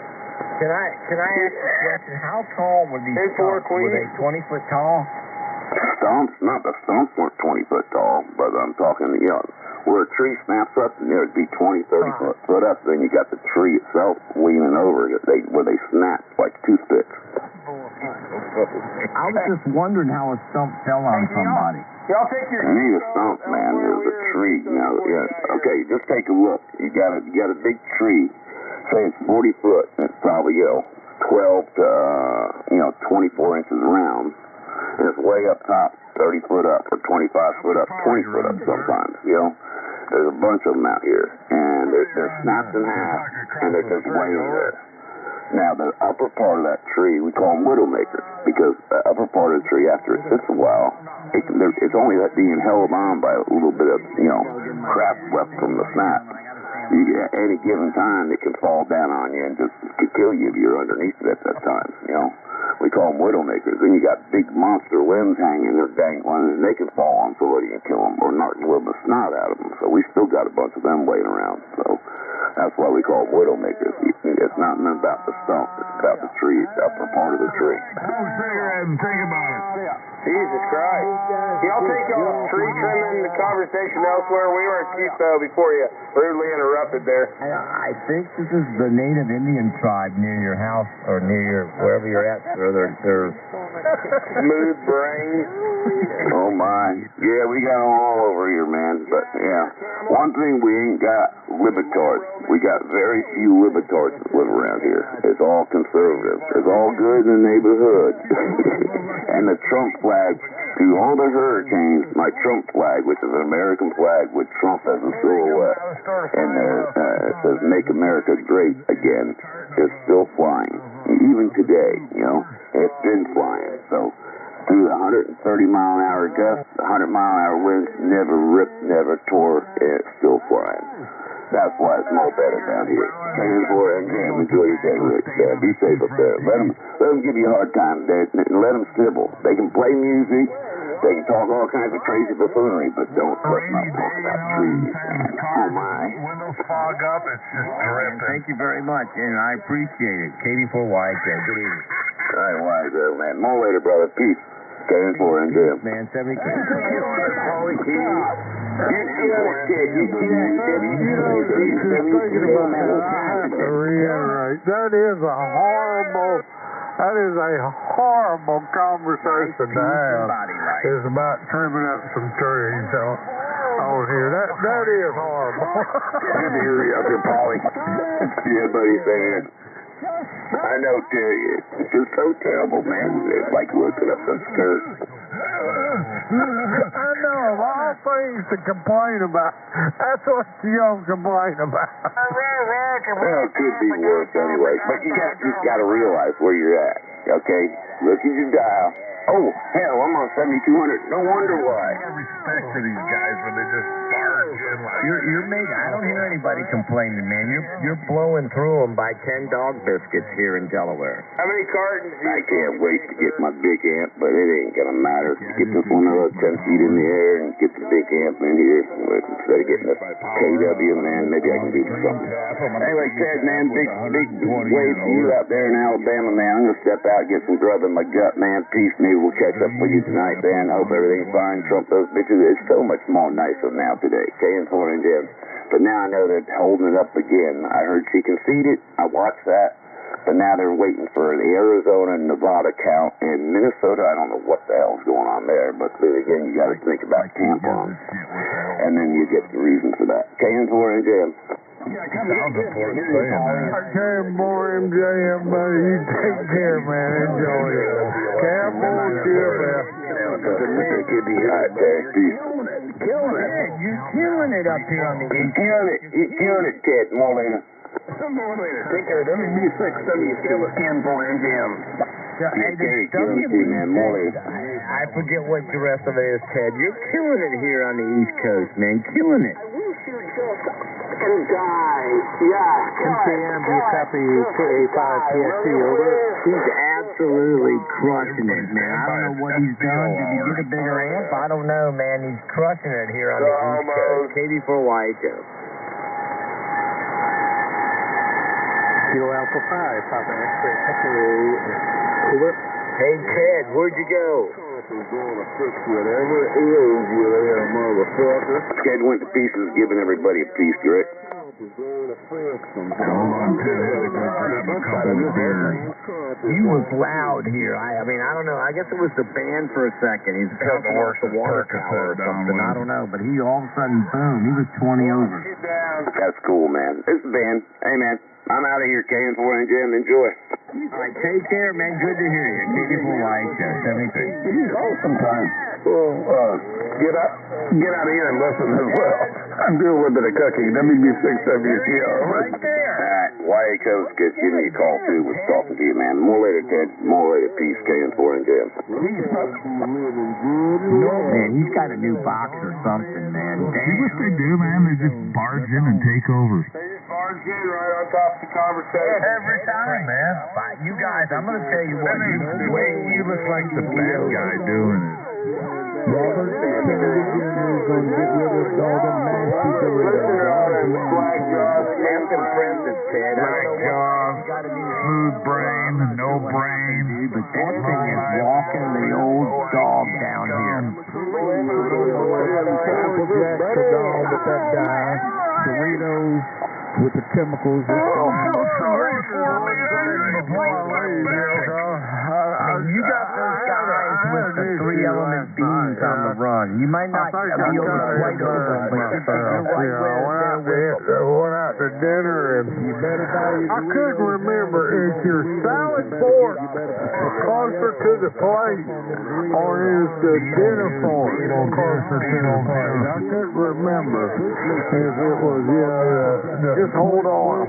Can I ask a question? How tall were these stumps? Were they 20 foot tall? Stumps? Not the stumps weren't 20 foot tall, but I'm talking, where a tree snaps up and it'd be 20, 30 foot up, then you got the tree itself leaning over, where they snap like toothpicks. I was just wondering how a stump fell on somebody. Y'all take your... I need a stump, man. There's a tree. Now, yeah. Okay, just take a look. You got a big tree. Say it's 40 foot. And it's probably, 12 to, 24 inches around. And it's way up top, 30 foot up, or 25 foot up, 20 foot up sometimes, There's a bunch of them out here. And they're snapped in half, and they're just way over there. Now, the upper part of that tree, we call them widowmakers, because the upper part of the tree, after it sits a while, it's only being held on by a little bit of, crap left from the snap. At any given time, it can fall down on you and just kill you if you're underneath it at that time, We call them widowmakers. Then you got big monster limbs hanging, they're dangling, and they can fall on somebody and kill them, or knock a little bit of snot out of them. So we still got a bunch of them laying around. So that's why we call them widowmakers. It's not about the stump, it's about the tree, the upper part of the tree. Smoke cigarette and think about it. Jesus Christ. Y'all take y'all tree trimming the conversation elsewhere. We were at Keith before you rudely interrupted there. I think this is the native Indian tribe near your house, or near your, wherever you're at, sir. They're Smooth brain. Oh my. Yeah, we got them all over here, man. But yeah. One thing we ain't got libertards. We got very few libertards that live around here. It's all conservative. It's all good in the neighborhood. And the Trump flag, through all the hurricanes, my Trump flag, which is an American flag with Trump as a silhouette, and it says "Make America Great Again," is still flying. Even today, it's been flying. So through the 130-mile-an-hour gusts, 100-mile-an-hour winds, never ripped, never tore, and it's still flying. That's why it's more better down here. Enjoy your day, Rick. Be safe up there. Let them give you a hard time. Let them sibble. They can play music. They can talk all kinds of crazy buffoonery, but don't let them talk about trees. Oh, my. Windows fog up, it's just terrific. Thank you very much, and I appreciate it. Katie for White. Good evening. All right, wise man. More later, brother. Peace. K4 and Jim. Man, 70 K. Holy kid. You reiterate, that is a horrible conversation to have. It's about trimming up some trees on here. That is horrible. Good to hear you up here, Polly. Yeah, buddy, saying. I know, it's just so terrible, man. It's like looking up some skirt. I know, of all things to complain about, that's what you don't complain about. Well, it could be worse anyway. But you just got to realize where you're at, okay? Look at your dial. Oh, hell, I'm on 7,200. No wonder why. I got respect for these guys when they just barge in like... You're making... I don't hear anybody complaining, man. You're blowing through them by 10 dog biscuits here in Delaware. How many cartons do I can't wait to get my big amp, but it ain't gonna matter. Get this one another 10 feet in the air and get the big amp in here. Instead of getting a KW, man, maybe I can do something. Anyway, Ted, man, big wave to you out there in Alabama, man. I'm gonna step out and get some grub in my gut, man. Peace, maybe we'll catch up with you tonight, man. I hope everything's fine. Trump those bitches. It's so much more nicer now today. K4 and Jim. But now I know they're holding it up again. I heard she conceded. I watched that. But now they're waiting for the Arizona and Nevada count. In Minnesota, I don't know what the hell's going on there. But then again, you got to think about tampons. And then you get the reason for that. K4 and Jim. Sounds important saying that. K4 MJM, buddy. You take care, man. Enjoy it. K4 Jim. It could be hot, Ted. Peace. You're killing it up here on the You're killing it. You're killing it, Ted. More later. Take care of WB6, WC with K4 and Jim. I forget what the rest of it is, Ted. You're killing it here on the East Coast, man. Killing it. And die. Yeah. MCM, do you copy KA5PSC over? He's absolutely crushing it, man. I don't know what he's done. Did he get a bigger amp? I don't know, man. He's crushing it here on the East Coast. KD4 Waiko. Kilo Alpha 5, Papa X-ray, Echo. Hey, Ted, where'd you go? Ted went to pieces, giving everybody a piece, Rick. Hold on, Ted had to go grab a couple of beers. He was loud here. I mean, I don't know. I guess it was the band for a second. He's Got the worst the water Percocet tower or down something. with I him. don't know. But he all of a sudden, boom, he was 20 over. That's cool, man. This is Ben. Hey, man. I'm out of here, KN4 and Jim. Enjoy. All right, take care, man. Good to hear you. KD4 White Show, 73. Sometimes. Well, get out of here and listen as well. I'm doing a little bit of cooking. WB6WCO. Right there. Alright, YA Coast gets you me a call too with talking to you, man. More later, Ted. More later. Peace, KN4 and Jim. No, man, he's got a new box or something, man. See what they do, man? They just barge in and take over. They just barge in right on top of the conversation. Every time, man. You guys, I'm going to tell you what. The way you look like the bad guy doing it. Robert Kennedy Jr. is going to get rid of all the nasty Doritos. That's impressive, Ted. Black jaw, smooth brain, no brain. But that thing is walking the old dog down here. Applejack cigar with that dye. Doritos with the chemicals. You got those guys with the 3-element beans on the run. You might not be able to quite over, but went out to dinner and I couldn't remember, is your salad fork closer to the plate or is the dinner fork closer to the plate? I couldn't remember if it was, just hold on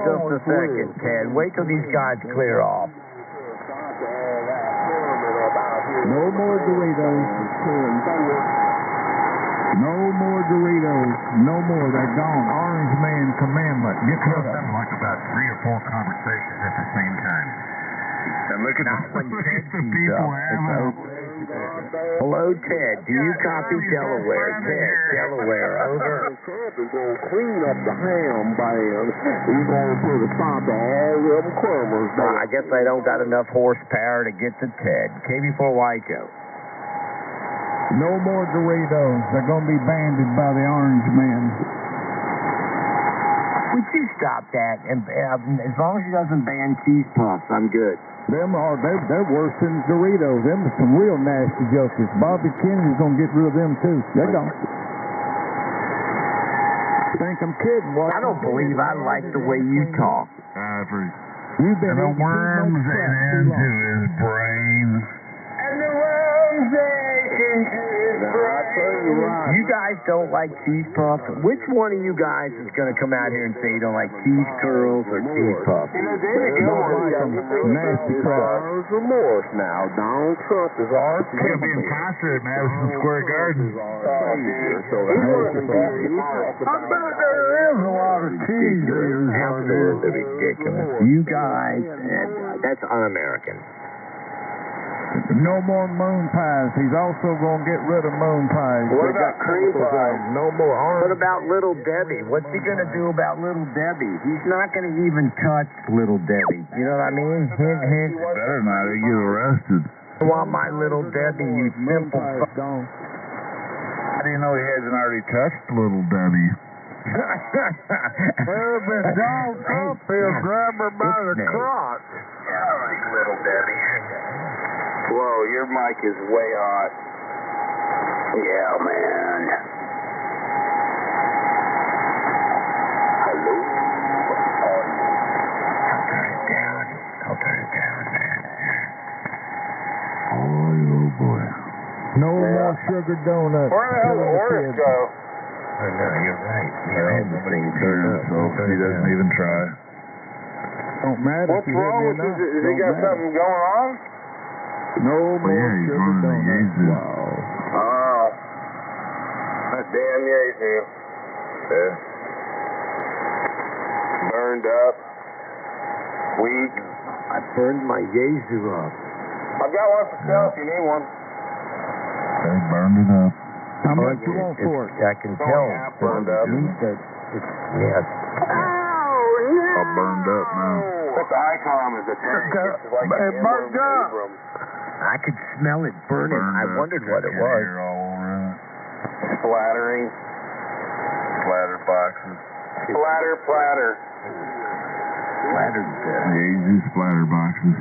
just a second, Ted. Wait till these guys clear off. no more Doritos. No more Doritos. No more. They're gone. Orange Man Commandment. Get rid of them. Like about 3 or 4 conversations at the same time. And look at the people having. Hello, Ted. Do you copy Delaware? Ted, Delaware, over. We're going to clean up the ham band. We're going to put a stop to all them crumbers. I guess I don't got enough horsepower to get to Ted. KB4 White Joe. No more Doritos. They're going to be banded by the Orange Man. Would you stop that? And as long as he doesn't ban cheese puffs, I'm good. They're worse than Doritos. Them are some real nasty jokers. Bobby Kennedy's going to get rid of them too. They're gone. Think I'm kidding? What? I don't believe I like the way you talk. You've been And the eating worms too much crap ate too into long. his brain. And the worms ate into his brain. You guys don't like cheese puffs? Which one of you guys is going to come out here and say you don't like cheese curls or cheese puffs? Nasty crap. Remorse now. Donald Trump is our He'll be in concert at Madison Square Garden. There is a lot of cheese. Absolutely ridiculous. You guys, that's un-American. No more moon pies. He's also going to get rid of moon pies. What about cream pies? No more What orange. about Little Debbie? What's he going to do about Little Debbie? He's not going to even touch Little Debbie. You know what I mean? Hint, hint. Better not, he'll get arrested. I want my Little Debbie, you simple fuck. How do you know he hasn't already touched little Debbie? Donald Trump, he'll grab her by the crotch. All right, little Debbie. Whoa, your mic is way hot. Yeah, man. Hello. I'll turn it down, man. Oh, boy. No more sugar donuts. Where the hell did Oris go? Oh, no, you're right. Nobody turned up. So he doesn't even try. Don't matter. What's wrong with this? Has he got something going on? No more Yeah, he's sugar running the donuts. Yeezy. Oh. That damn Yeezy. Yeah. Burned up. Weak. I burned my Yeezu up. I've got one for sale if you need one. They burned it up. How much you want for it? I can tell. half burned up. Yes. All burned up now. That's ICOM is a tank. It's like It an burned up. Abrams. I could smell it burning. Burned I up. wondered what it Got was. hair all over it. Splattering. Splatter boxes. Platter. Splatter's good. Easy splatter boxes.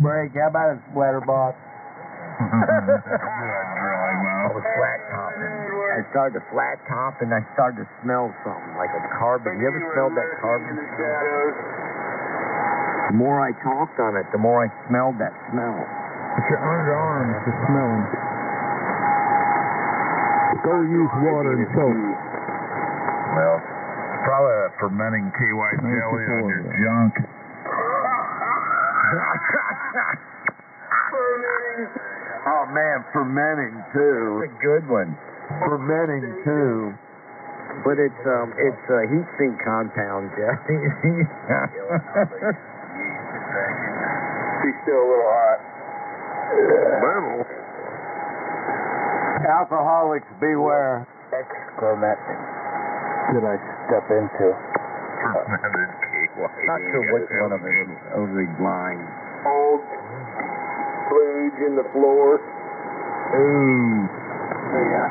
Break, how about a splatter box? Drawing I was flat topping. I started to flat top and I started to smell something like a carbon. You ever smelled that carbon? The more I talked on it, the more I smelled that smell. It's your underarms to smelling. Go use water and soap. Well, probably a fermenting KY jelly on your junk. Oh man, fermenting too. It's a good one. Fermenting too. But it's heat sink compound, Jeff. She's still a little hot. Bubble. Alcoholics beware. Excrementing. Did I step into? Fermented KY. Not sure which one of it is overly blind. Old splooge in the floor. Ooh. Yeah.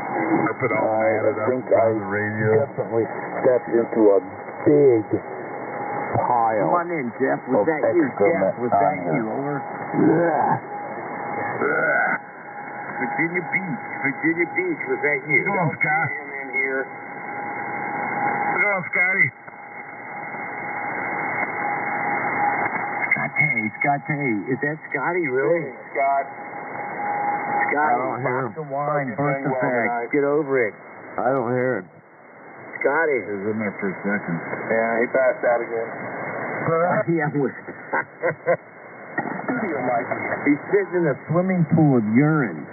Or put all matted up think on the radio. definitely stepped into a big pile. Come on in, Jeff. Was of that you? excrement Jeff, was that on you? here. Over. Virginia Beach. Was that you? Come on, Scott. In here. Come on, Scotty. Scotty. Is that Scotty, really? Scott. Scotty, I don't hear box of wine, Hope you're burst doing well effect. tonight. Get over it. I don't hear it. Scotty. He was in there for a second. Yeah, he passed out again. Yeah, he's sitting in a swimming pool of urine.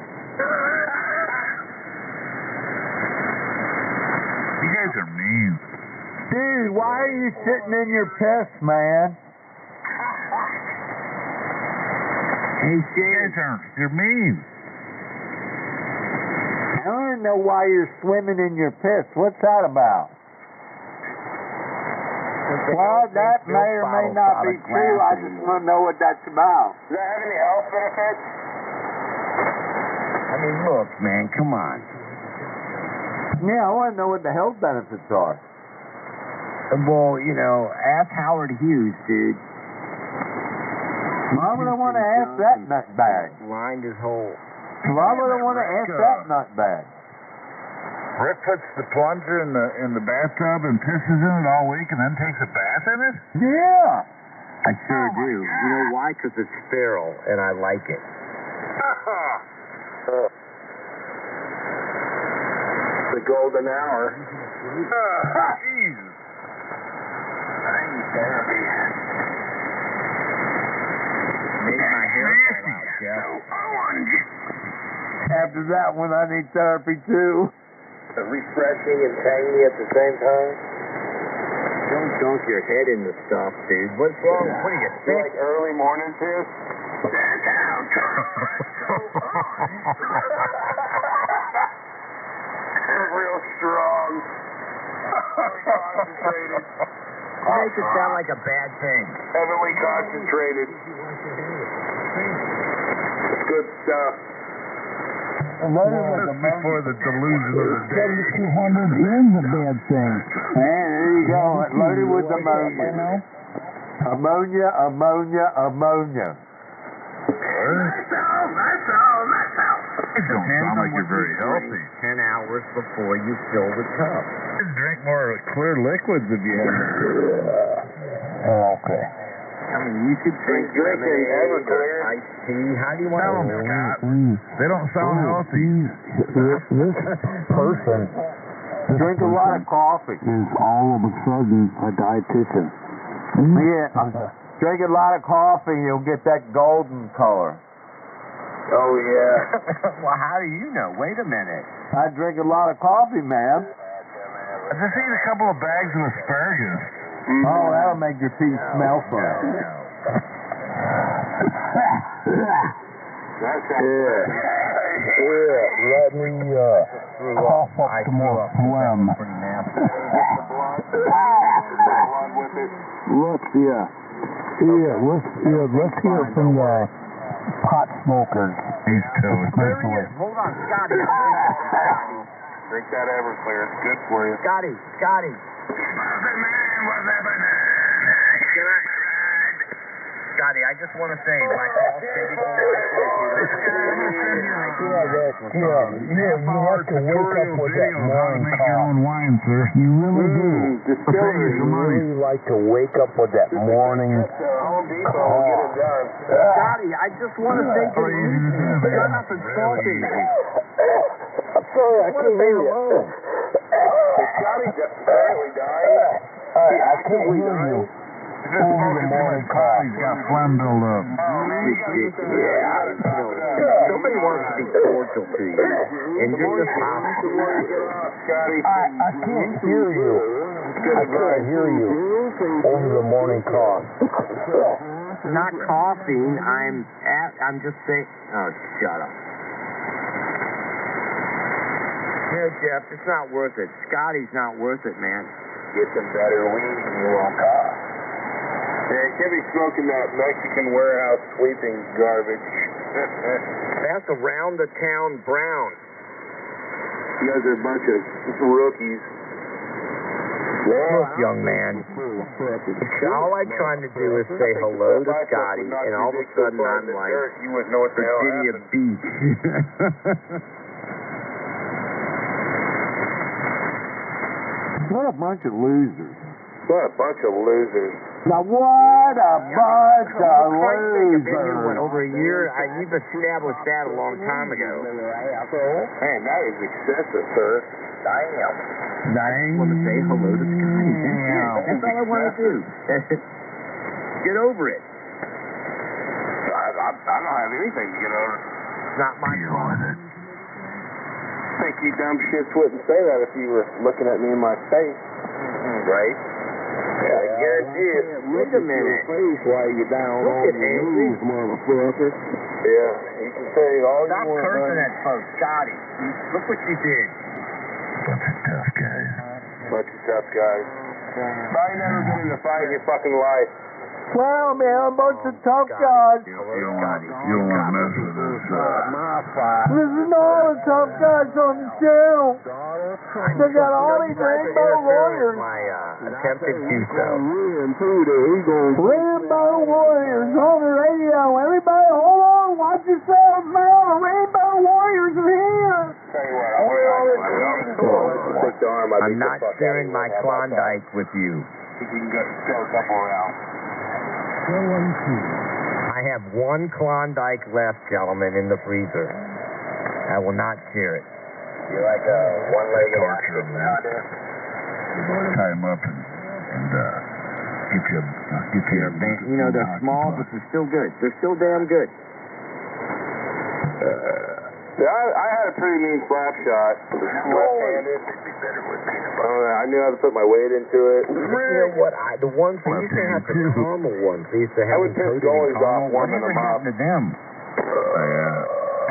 You guys are mean. Dude, why are you sitting in your piss, man? Hey, You Shane. guys aren't. You're mean. I don't know why you're swimming in your piss. What's that about? Well, that may or may not be true. I just want to know what that's about. Does that have any health benefits? I mean, look, man, come on. Yeah, I want to know what the health benefits are. Well, you know, ask Howard Hughes, dude. Why would I want to ask that nutbag? Lined his hole. Why would I want to ask that nutbag? Rick puts the plunger in the bathtub and pisses in it all week and then takes a bath in it? Yeah. I sure do. You know why? Because it's feral, and I like it. The golden hour. Jesus. I need therapy. Made my hair fall out, Jeff. After that one, I need therapy too. Refreshing and tangy at the same time. Don't dunk your head in the stuff, dude. What's wrong? What are you, sick? Like early morning piss? Real strong. Concentrated. You make it sound like a bad thing. Heavily concentrated. It's good stuff. Just before the delusion of the day. 7,200 is a bad thing. And there you go. Loaded with ammonia. Ammonia. You don't sound like you're very healthy. 10 hours before you fill the tub. Just drink more clear liquids if you have. Okay. I mean, you could drink Drinking lemonade or Everclear. iced tea. How do you want Tell them, to Scott. They don't sound healthy. This person Drink a lot of coffee. is all of a sudden a dietitian. Yeah. Drink a lot of coffee, you'll get that golden color. Oh, yeah. Well, how do you know? Wait a minute. I drink a lot of coffee, man. I just ate a couple of bags of asparagus. Oh, that'll make your teeth smell funny. That's Let me cough up some more phlegm. Let's hear from the pot smokers. He's toast. Hold on, Scotty. Drink that Everclear. It's good for you. Scotty. Scotty, I just want to say, my call steady going like this. You have to wake up with that morning call. wine, sir. You really do. Distillery. You really like to wake up with that morning Home Depot will get it done. Scotty, I just want to say good evening. Shut up and talking to me. I'm sorry, I can't hear you. Scotty apparently died. I can't hear you. Over the morning call. He's got phlegm build up. Somebody wants to be cordial to you, and you're just hostile. I can't hear you. I can't hear you over the morning call. Not coughing. I'm just saying. Oh, shut up. No, Jeff, it's not worth it. Scotty's not worth it, man. Get some better weed and you won't cough. Yeah, you can't be smoking that Mexican warehouse sweeping garbage. That's around the town brown. You guys are a bunch of rookies. Look, young man, all I'm trying to do is say hello to Scotty, and all of a sudden I'm like, you wouldn't know what the hell Virginia happened. Beach. What a bunch of losers. What a bunch of losers. Now what a bunch of I've been here, losers. over a year? You've established that a long time ago. Man, that is excessive, sir. Damn. I want to say hello to Scotty. That's all I want to do. Get over it. I don't have anything to get over. It's not my fault. I think you dumb shits wouldn't say that if you were looking at me in my face. Right? Yeah, I guarantee it. Wait a minute. Face while you down Look on at the Avery. news, motherfucker. Yeah, you can say all Stop you want. cursing at folks, Scotty. Look what you did. Bunch of tough guys. Bunch of tough guys. Probably never been in a fight in your fucking life. Well, man, a bunch of tough Scotty. guys. You don't want to mess with us. Listen to all the tough guys on the channel. They got all these rainbow warriors. My attempted Q-so. Rainbow warriors on the radio. Everybody, hold on, watch yourselves now. The rainbow warriors are here. Tell you what, I'm not sharing my Klondike with you. think we can go a couple rounds. I have one Klondike left, gentlemen, in the freezer. I will not share it. You're like a one-legged Torture actress them, nowadays. Tie them up and get you You know, they're small, but they're still good. They're still damn good. Yeah, I had a pretty mean slap shot. Left-handed. I knew how to put my weight into it. You know what? The ones they used to have the caramel ones. They used to I have would them piss coated in goalies off caramel. warming them up. to them.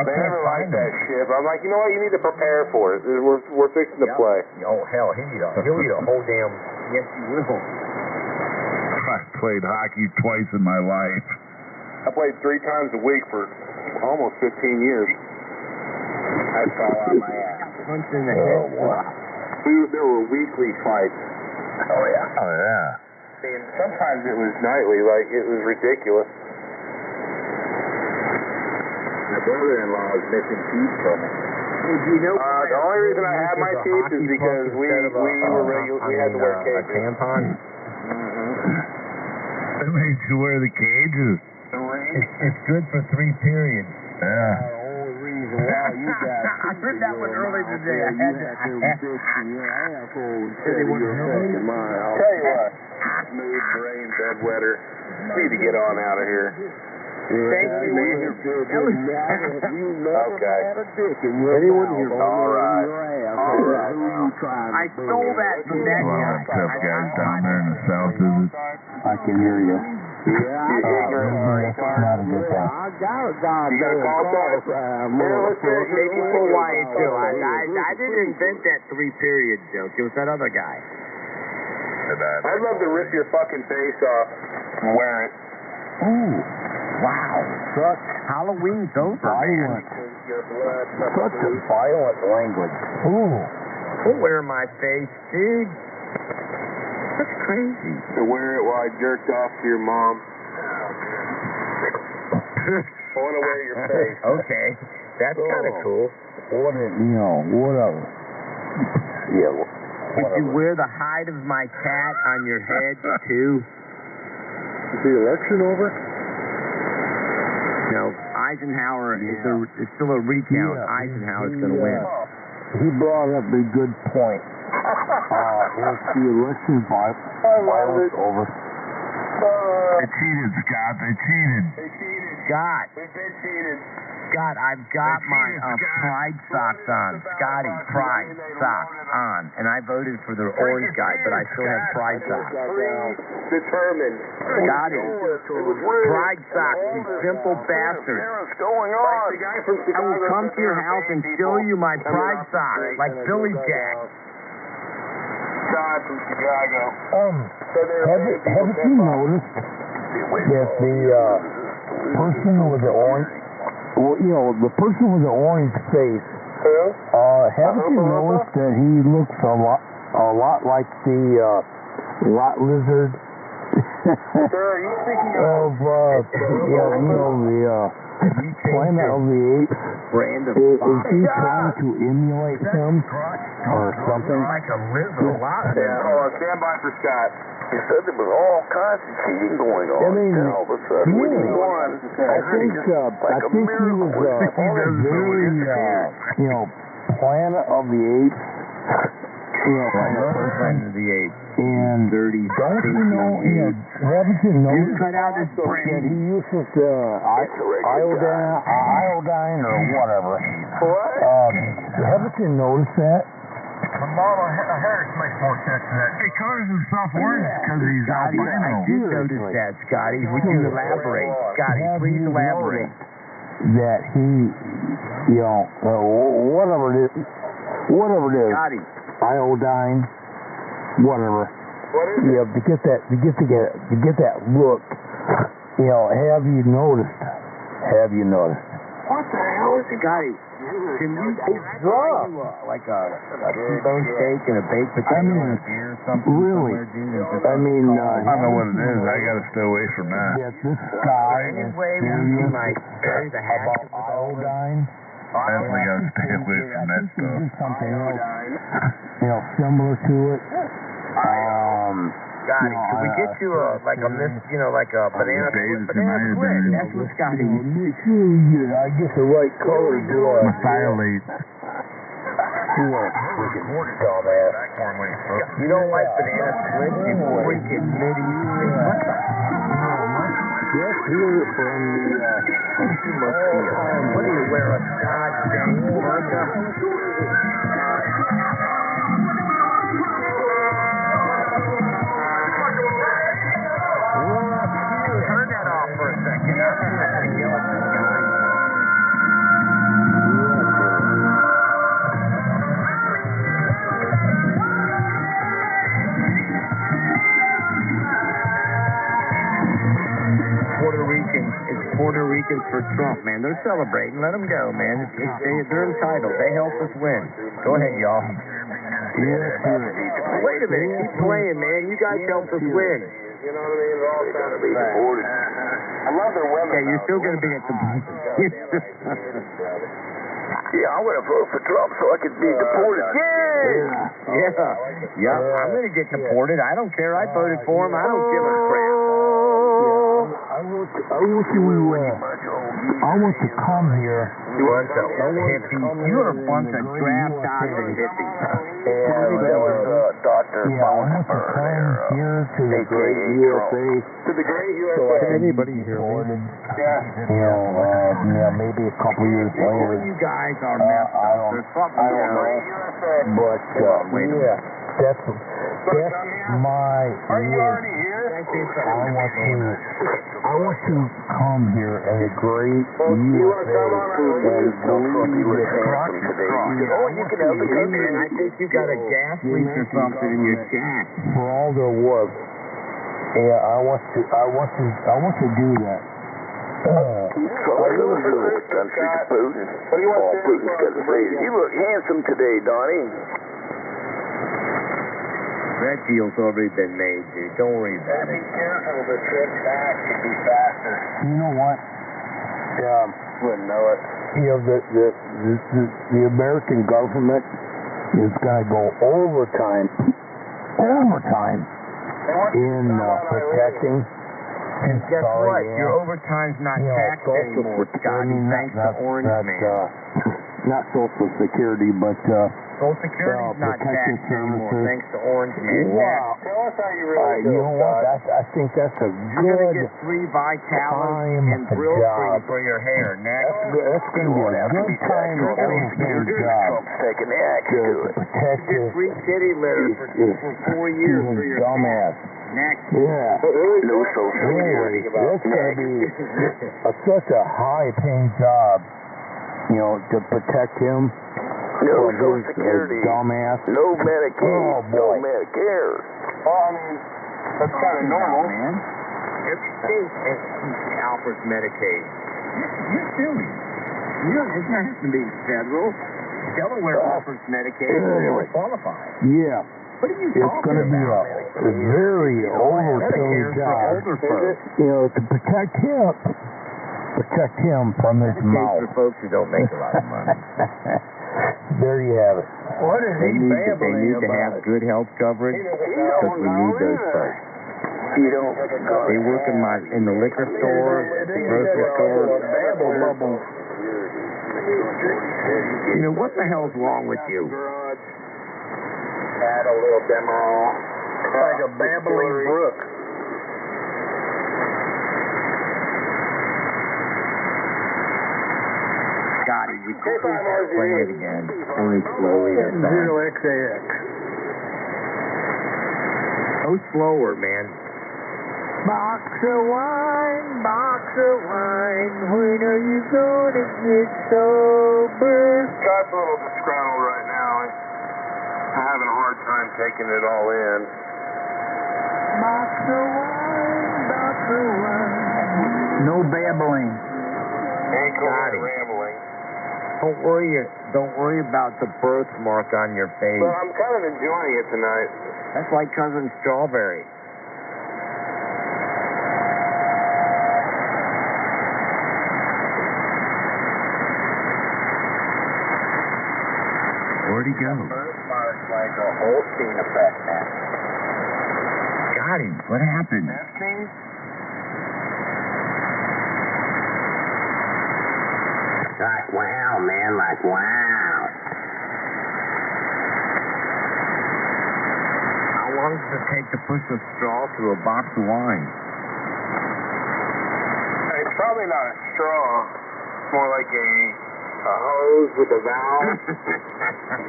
They never liked that shit. But I'm like, you know what? You need to prepare for it. We're fixing to play. Oh, hell, he'll eat a whole damn... Yes, he will. I played hockey twice in my life. I played 3 times a week for almost 15 years. I fall on my ass. Punch in the head. There were weekly fights. Oh yeah. And sometimes it was nightly. Like, it was ridiculous. My brother-in-law is missing teeth from it. Do you know the only reason I had my teeth is because we had to wear a cages. tampon? They made you wear the cages. It's good for 3 periods. Yeah. I heard that one earlier today. I had to. They want to know. Tell you what, smooth brain bedwetter. Need to get on out of here. Thank you, man. Okay. Anyone here? All right. I stole that from that A lot guy. of tough guys down there in the south, is it? I can hear you. You ignorant, Murray. Not a good thing. I got a goddamn You got a call sign? Take it for Wyatt, too. I didn't invent that 3 period joke. It was that other guy. I'd love to rip your fucking face off and wear it. Ooh. Wow. Such Halloween's over, man. Such a violent language. Ooh. Don't wear my face, dude. That's crazy. To wear it while I jerked off to your mom. I want to wear your face. Okay. That's kind of cool. Whatever. Yeah, Did you wear the hide of my cat on your head, too? Is the election over? No, Eisenhower it's still a recount. Yeah. Eisenhower's going to win. He brought up a good point. Is the election violence over? They cheated, Scott. They cheated. Scott. We've been cheated. Scott, I've got my Pride socks on. Scotty, Pride socks on. And I voted for the orange guy, but I still have Pride socks. Determined. Scotty, Pride socks, you simple bastard. What's going on? The guy from I will come to your house and show you my Pride socks, like Billy Jack. Todd from Chicago. Haven't you noticed that the person with the orange, the person with the orange face, haven't you noticed that he looks a lot like the lot lizard Sir, are you speaking of the Planet of the Apes? Is he trying to emulate him or something? Like a lizard, a lot. Stand by for Scott. He said there was all kinds of cheating going on. I mean, all of a sudden, I think he was very, Planet of the Apes. Planet of the Apes. And don't you know, haven't you noticed cut out his that he uses iodine or whatever? Haven't you noticed that? Mama Harris makes more sense than that. He colors himself orange because he's albino. I did notice that, Scotty. Would you elaborate? Scotty, please elaborate. That he, whatever it is, Scotty. iodine, whatever. Yeah, to get that look. Have you noticed? What the hell is it, Scotty? Can you like a T-bone steak and a baked potato and a beer or something? Really? I don't know what it is. I gotta stay away from that. That this guy is serious about iodine. I definitely gotta stay away from that This stuff. is something else, similar to it. Scotty, can we get you like a banana split? That's what Scotty. Make sure I get the right color blood. Methylate. Dumbass. You don't like banana splits, you freaking mid-eastern. Yes, here from the, What do you wear, a goddamn burqa? Turn that off for a second. I'm not going to yell at this guy. Puerto Ricans for Trump, man. They're celebrating. Let them go, man. They're entitled. They helped us win. Go ahead, y'all. Wait a minute. Keep playing, man. You guys helped us win. You know what I mean? They're all trying to be deported. I love their women. Yeah, you're still going to be at the... Yeah, I'm going to vote for Trump so I can be deported. Yeah. I'm going to get deported. I don't care. I voted for him. I don't give a crap. I want to come here. You bunch of hippies. You're a bunch of draft-dodging hippies. And there was Dr. Bonesberg there. Here to the great USA. To the great USA. So anybody here wanted, maybe a couple years later. You guys are messed up. There's something wrong. But, that's my already here? I want to come here as a great USA and believe I think you got a gas leak or something in your chat. for all their work. Yeah, I want to do that. What do you want to say? You look handsome today, Donnie. That deal's already been made, dude. Don't worry about it. Be careful, the trip back could be faster. You know what? Wouldn't know it. You know, the American government is going to go overtime in protecting. And guess what? Your overtime's not taxed anymore, Scotty, thanks to Orange Man. Not Social Security, but Social Security's not taxed anymore, thanks to Orange Man. wow. Tell us how you really You feel, know what? Scott. I think that's a You're going to good. get 3 Vitalis time and Brill cream job. for your hair. Next. That's going to be a good time to everything job Taking the axe to protect Get this. 3 kitty litter for 4 years for your dumbass. Next. Yeah. No social Really, that's going to be such a high-paying job, you know, to protect him No from Social his Security. dumbass. No Medicaid. Oh, No boy. Medicare. Well, I mean, that's kind of normal. Man. Every state has offers Medicaid. You're silly. You don't, it doesn't have to be federal. Delaware offers Medicaid for qualify. Yeah. What are you It's talking going to be about? a very overpaid Medicare's for job. older folks. You know, to protect him from his Medicaid's mouth. for folks who don't make a lot of money. There you have it. What is They he need babbling to have about? good health coverage because we need those folks. You don't. They work in the liquor store, grocery store. You know, what the hell's wrong with you? Had a little demo. Like a babbling brook. Scotty, you can't play it again. Only slowly this time. 0XAX. Go slower, man. Box of wine, when are you gonna get sober? Scott's a little disgruntled right now. I'm having a hard time taking it all in. Box of wine. No babbling. Ain't going Scotty. rambling. Don't worry about the birthmark on your face. But I'm kind of enjoying it tonight. That's like Cousin Strawberry. Where'd he go? Birthmark's like a Holstein effect, man. Got him. What happened? Testing? Like wow, man, like wow. How long does it take to push a straw through a box of wine? It's probably not a straw. It's more like a hose with a valve.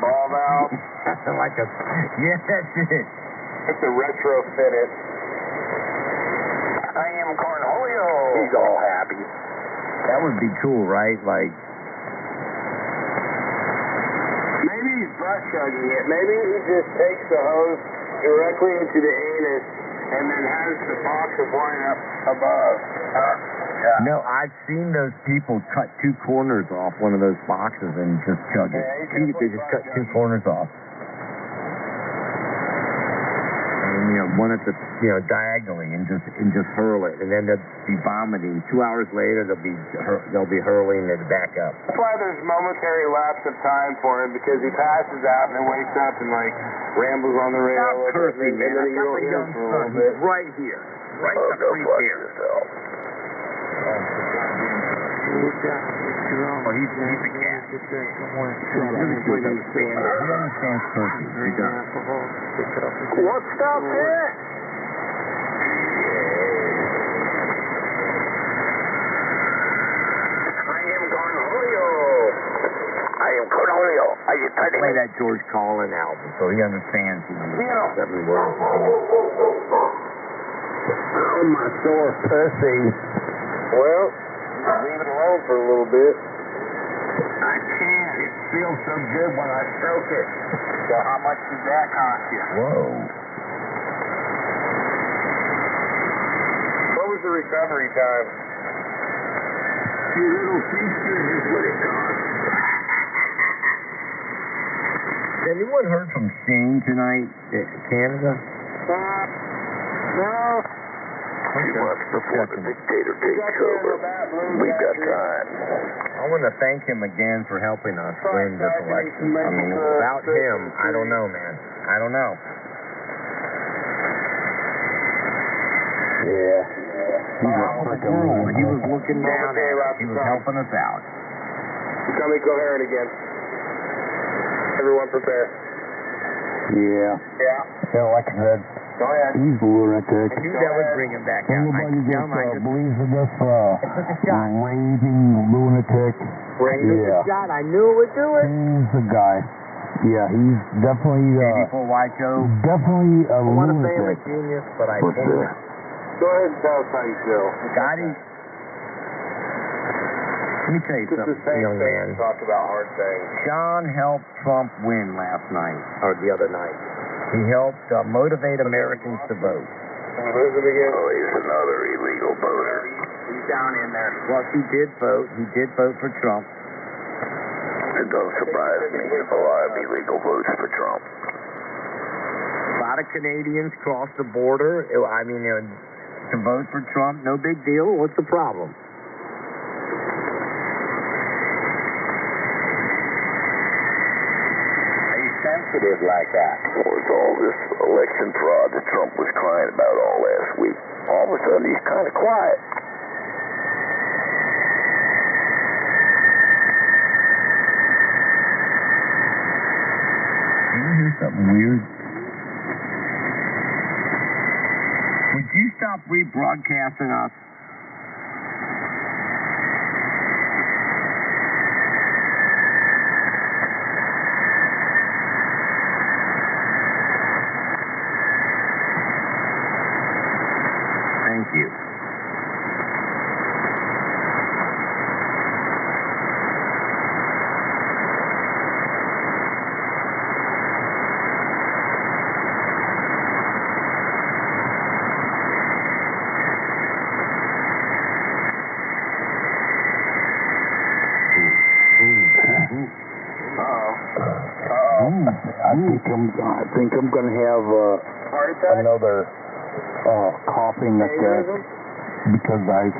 Ball valve. Like a... Yeah, that's it. It's a retrofit it. I am Cornholio. He's all happy. That would be cool, right? Like... Maybe he's butt chugging it. Maybe he just takes the hose directly into the anus and then has the box of wine up above. No, I've seen those people cut 2 corners off one of those boxes and just chug it. They just cut 2 corners off. And, one at the, diagonally and just hurl it. And then they'll be vomiting. 2 hours later, they'll be hurling it back up. That's why there's momentary lapse of time for him, because he passes out and then wakes up and rambles on the rail. Stop cursing, man. And then I you got don't my hear young him for a son. little bit. He's right here. Right the freak here. Oh, he's a cat. He understands cursing. He does. What's up there? I am Cornholio. Are you touching Play that George Carlin album so he understands he uses 7 words. Oh, my sore pussy. Well, leave it alone for a little bit. I can't. It feels so good when I stroke it. So how much does that cost you? Whoa. What was the recovery time? Your little feature is what it costs. anyone heard from Shane tonight at Canada? No. He must before the dictator takes over. We've got time. I want to thank him again for helping us win this election. I mean, without him, I don't know, man. I don't know. Yeah. He was looking down at us. He was helping us out. Becoming coherent again. Everyone prepare. Yeah. Yeah. Like I said, Go ahead. he's a lunatic. I knew that would bring him back out. Anybody that believes in this took a shot. raving lunatic, Yeah. Shot. I knew it would do it. he's the guy. Yeah, he's definitely, 84 Wyco. definitely a I want to say I'm a lunatic. genius, but I For can't. sure. Go ahead and tell us how you feel. Scotty, let me tell you Just the something, same young thing. man. Talk about hard things. Sean helped Trump win last night, or the other night. He helped motivate Americans to vote. Can we lose him again? Oh, he's another illegal voter. He's down in there. Well, he did vote. He did vote for Trump. It doesn't surprise me. A lot of illegal votes for Trump. A lot of Canadians crossed the border. I mean, to vote for Trump, no big deal. What's the problem? Sensitive like that. Was all this election fraud that Trump was crying about all last week. All of a sudden, he's kind of quiet. You ever hear something weird? Would you stop rebroadcasting us? Thank you. I think I'm gonna have another coughing attack because I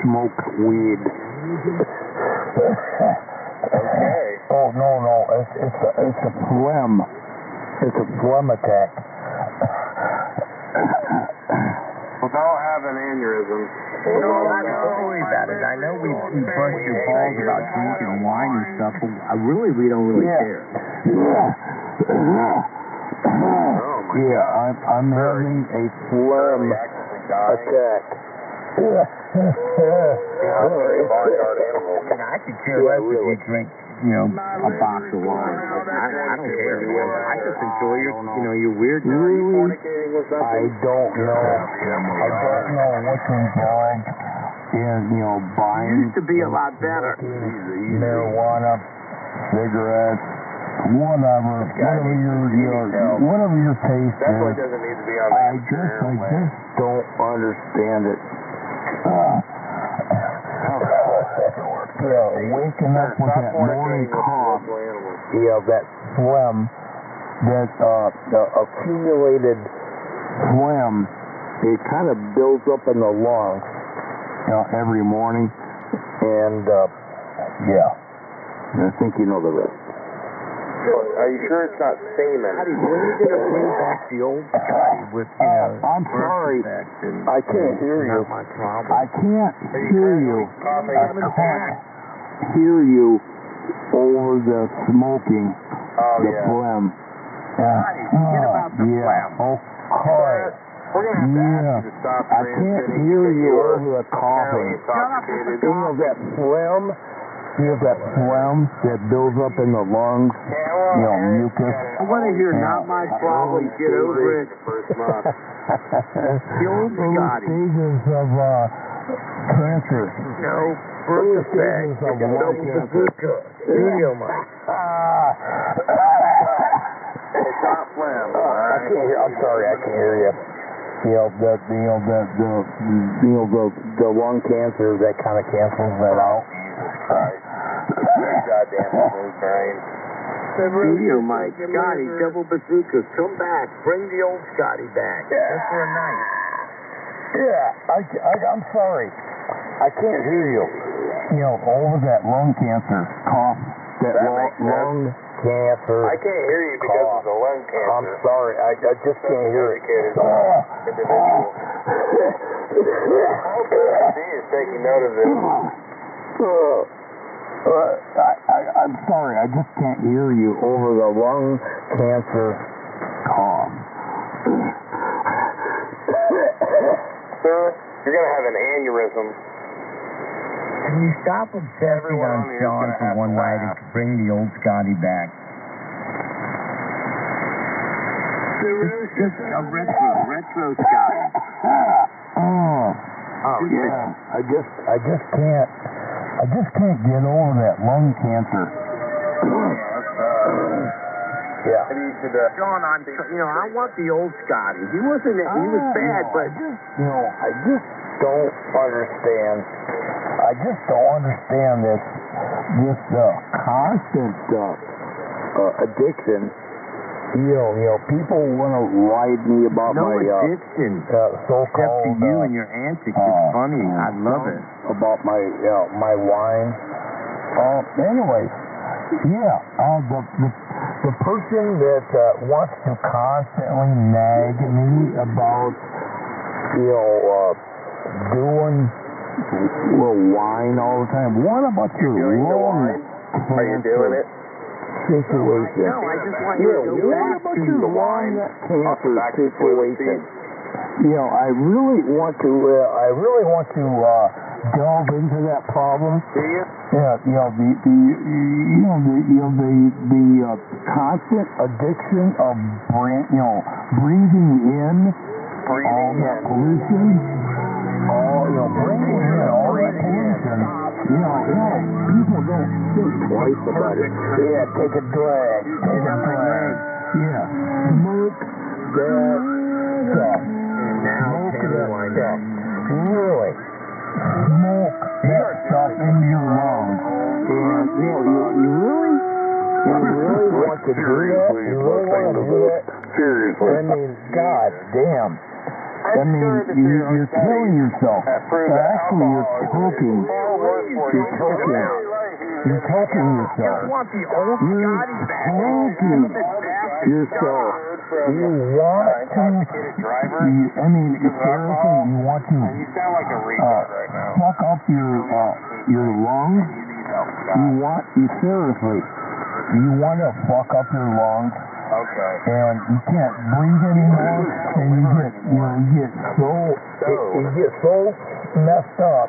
smoke weed. Okay. Oh no, it's a phlegm. It's a phlegm attack. Well, don't have an aneurysm. No, don't worry about it. I know we bust your balls about drinking wine and stuff, but we don't really care. I'm having a phlegm attack. I could care less if you drink, a box of wine. I don't care, man. I just enjoy your weird. Really? I don't know. I don't know what's involved in, buying. Used to be a lot better. Marijuana, cigarettes, whatever your taste Definitely is. doesn't need to be on I just don't understand it. Waking up with that morning cough, that phlegm, that accumulated phlegm, it kind of builds up in the lungs, every morning, and I think you know the rest. Are you sure it's not semen? When are you going to bring back the old Scotty with, I'm sorry, I can't hear you. Not my problem. I can't hear you. I can't hear you over the smoking, the phlegm. Forget about the phlegm. Okay. We're going to have to ask you to stop I can't hear you over the coughing. That phlegm, that phlegm that builds up in the lungs, mucus. I want to hear not my problem, get over it. First month. The old Scotty. Stages of cancer. No, birth Stages of lung cancer. Studio mic. It's not phlegm. I can't hear. I'm sorry, I can't hear you. The lung cancer that kind of cancels that out. Jesus Christ. Goddamn smooth brain. Studio Mike, Scotty, double bazooka, come back, bring the old Scotty back. Just for a night. Yeah, I'm sorry. I can't hear you. You know, all of that lung cancer cough, that lung cancer. I can't hear you because of the lung cancer. I'm sorry, I just can't hear it. Individual. I hope the is taking note of this. I'm sorry, I just can't hear you over the lung cancer cough. Sir, you're going to have an aneurysm. Can you stop obsessing on Sean for one night and bring the old Scotty back? Just a retro Scotty. Oh yeah. I just can't get over that lung cancer. Yeah. Sean, I want the old Scotty. He was bad, but I just don't understand. I just don't understand this constant addiction. People want to ride me about my addiction. So-called except to you and your antics. It's funny. I love it. About my my wine. Anyway, the person that wants to constantly nag me about doing wine all the time. What about your lung cancer? Are you doing it? Situation. No, I just want you to go back to the lung cancer situation. I really want to delve into that problem. Do you? Yeah, the constant addiction of breathing in all that pollution. Breathing in all that pollution. People don't think twice about it. Yeah, take a drag. Yeah, smoke that stuff. Smoke that stuff. Really. Smoke that stuff into your lungs. And, you really want to do that? You really want to do that? Seriously. I mean, god damn. I mean, you're killing yourself. Actually, you're choking. You're choking. You're choking yourself. You're choking yourself. You want to, seriously, you want to fuck up your lungs? You want to fuck up your lungs? Okay. And you can't breathe anymore, and you get so messed up.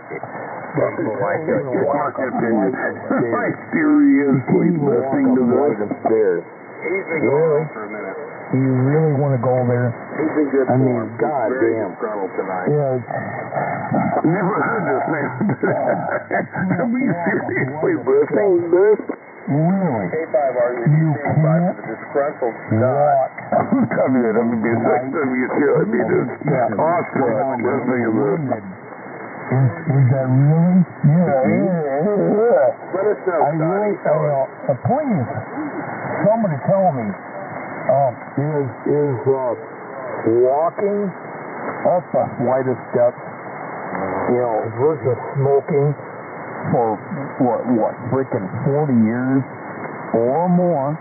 Seriously listening to this. He's been going for a minute. You really want to go there? He's been good. Goddamn. Yeah. I've never heard this man. Are we seriously listening to this? Really? You can't walk. I'm telling you, I'm going to be awestruck listening to this. Is that really? Yeah. Let us know, the point is, somebody tell me, is walking up a flight of steps, versus smoking for what, freaking 40 years or more,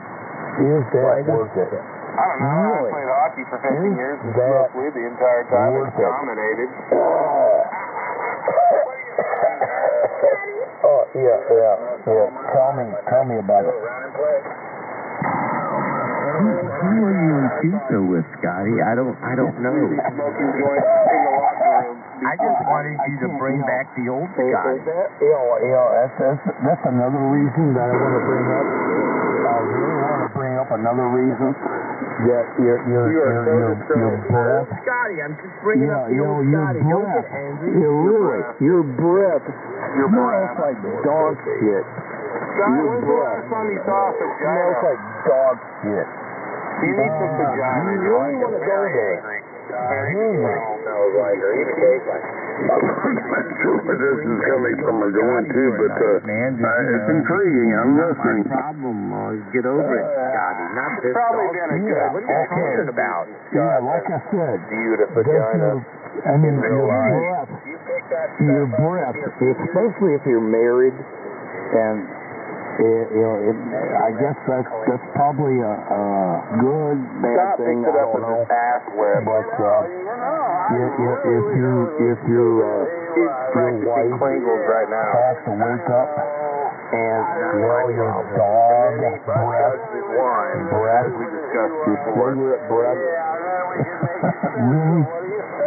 is that worth it? I don't know. Really? I played hockey for 15 years and smoked weed the entire time and dominated. Tell me about it. Who are you in pizza with, Scotty? I don't know. Smoking joints in the locker room. I just wanted you to bring back the old Scotty. That's another reason that I want to bring up. I really want to bring up another reason that your breath. Scotty, I'm just bringing up the old Scotty. Don't get angry. Your breath smells like dog shit. Scotty, when's the last time you saw a vagina? Smells like dog shit. You need some vagina. You really want to go there. Very nose like her, even Kate like. I'm not sure where this is coming from or going to, but it's intriguing. I'm listening. Problem, get over it, Scotty. Not this. Probably been a good. What are you talking about? Yeah, like I said, Viewed a vagina. Your breath, especially if you're married, and I guess that's probably a good bad thing. I don't know. But if your wife right now. has to wake up and smell your dog breath, your cigarette breath, really?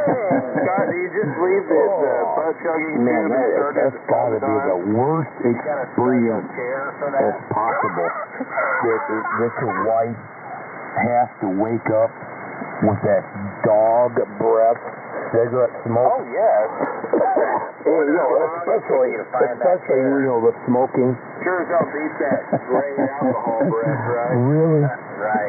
Scott, do you just leave this butt chugging? Man, that's got to be the worst experience as possible. That your wife has to wake up with that dog breath, cigarette smoke. Oh, yes. Especially the smoking. Sure as hell beats that gray alcohol breath, right? Really? Right.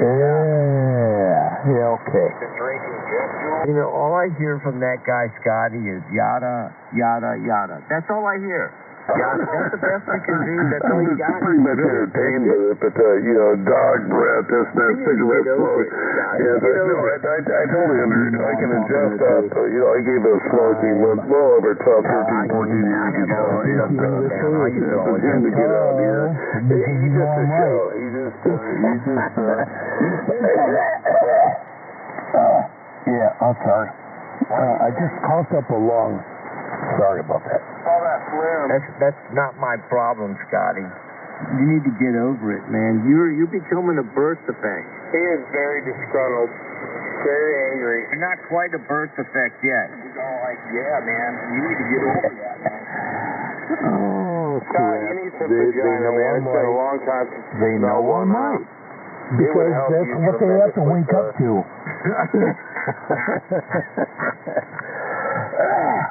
Yeah, okay. Drinking jet fuel. You know, all I hear from that guy, Scotty, is yada, yada, yada. That's all I hear. Yada. That's the best we can do. That's all you got. Pretty much entertained with it, but, dog breath, that's that cigarette smoke. I totally understand. I can adjust that. I gave a smoking well over 12, 13, 14 years ago. For him to get out here. He's just a show. Yeah, I'm sorry. I just coughed up a lung. Sorry about that. All that phlegm. That's not my problem, Scotty. You need to get over it, man. You're becoming a birth defect. He is very disgruntled, very angry. You're not quite a birth defect yet. He's all like, yeah, man, you need to get over that, man. Oh, Scott, you need some vagina, man. It's been a long time since they know I might. Because that's what they have to wake up to.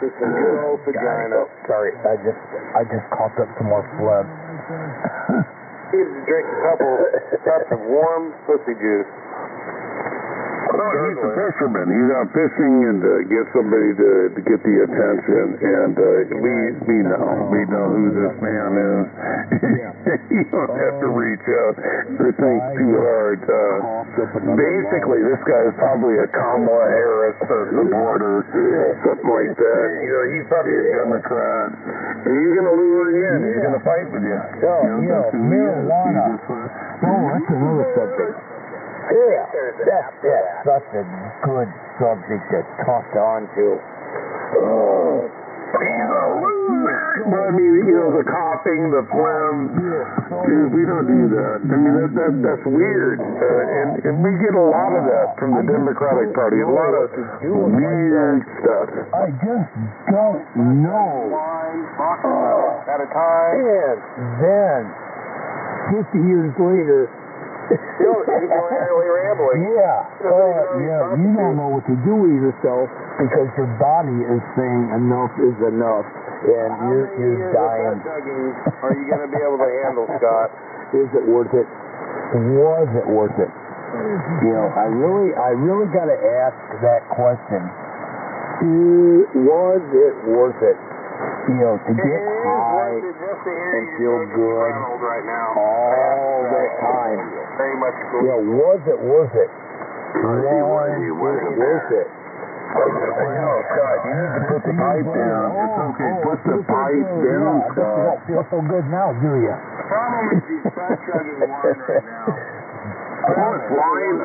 It's a good old vagina. Sorry, I just coughed up some more phlegm. He needs to drink a couple cups of warm pussy juice. No, he's a fisherman. He's out fishing and get somebody to get the attention. And we know who this man is. You don't have to reach out or think too hard. Basically, this guy is probably a Kamala Harris at the border, something like that. He's probably a Democrat. And he's going to lure you in. He's going to fight with you. Marijuana. Oh, that's another subject. Yeah, that's such a good subject to talk on to. But I mean, the coughing, the phlegm, dude, we don't do that. I mean, that's weird. And we get a lot of that from the Democratic Party, a lot of weird stuff. I just don't know. At a time. And then, 50 years later, Still ignorantly rambling. yeah, you don't know what to do with yourself because your body is saying enough is enough, and you're dying. Are you going to be able to handle, Scott? Is it worth it? Was it worth it? I really got to ask that question. Was it worth it? To get high and feel good all the time. Very much cool. Was it worth it? Was it worth it? Scott, you need to put the pipe down. It's okay. Put the pipe down, Scott. You don't feel so good now, do you? The problem is he's fat chugging wine right now. Wine?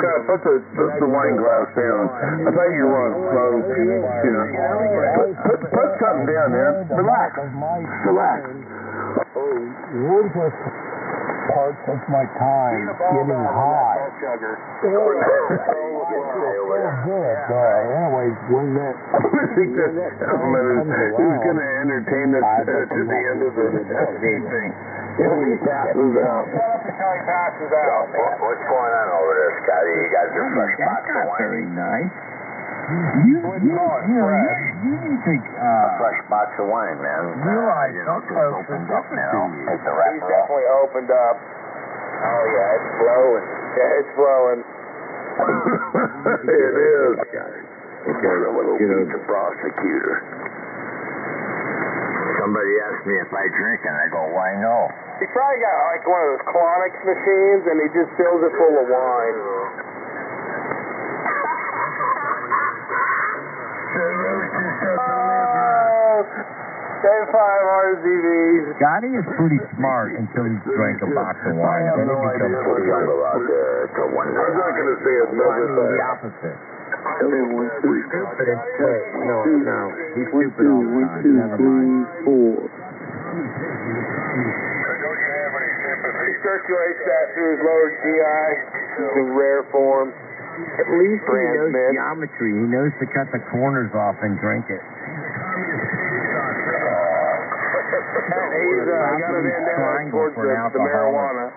Scott, put the wine glass down. I thought you were on smoke. Put something down, man. Relax. Worthless parts of my time getting high. Good. Anyways, when that... I think that gentleman is going to entertain us to the end of the thing. Until he passes out. What's going on over there, Scotty? You guys are fresh box of wine. Very nice. You need to Fresh box of wine, man. realize how close opened up now. It's a He's wrap. definitely opened up. Oh, yeah, it's flowing. Yeah, it's flowing. It is. the prosecutor. Somebody asked me if I drink, and I go, why no? He's probably got like one of those Clonix machines, and he just fills it full of wine. Day 5 RZVs. Scotty is pretty smart until he drank a box of wine. Then he becomes pretty about to one. I'm not going to say another thing. The opposite. Stupid and straight. No. He's stupid all the time. Never mind. 4. He circulates that through his lower GI. It's in rare form. At least he knows geometry. He knows to cut the corners off and drink it. He's got a bandana towards the marijuana.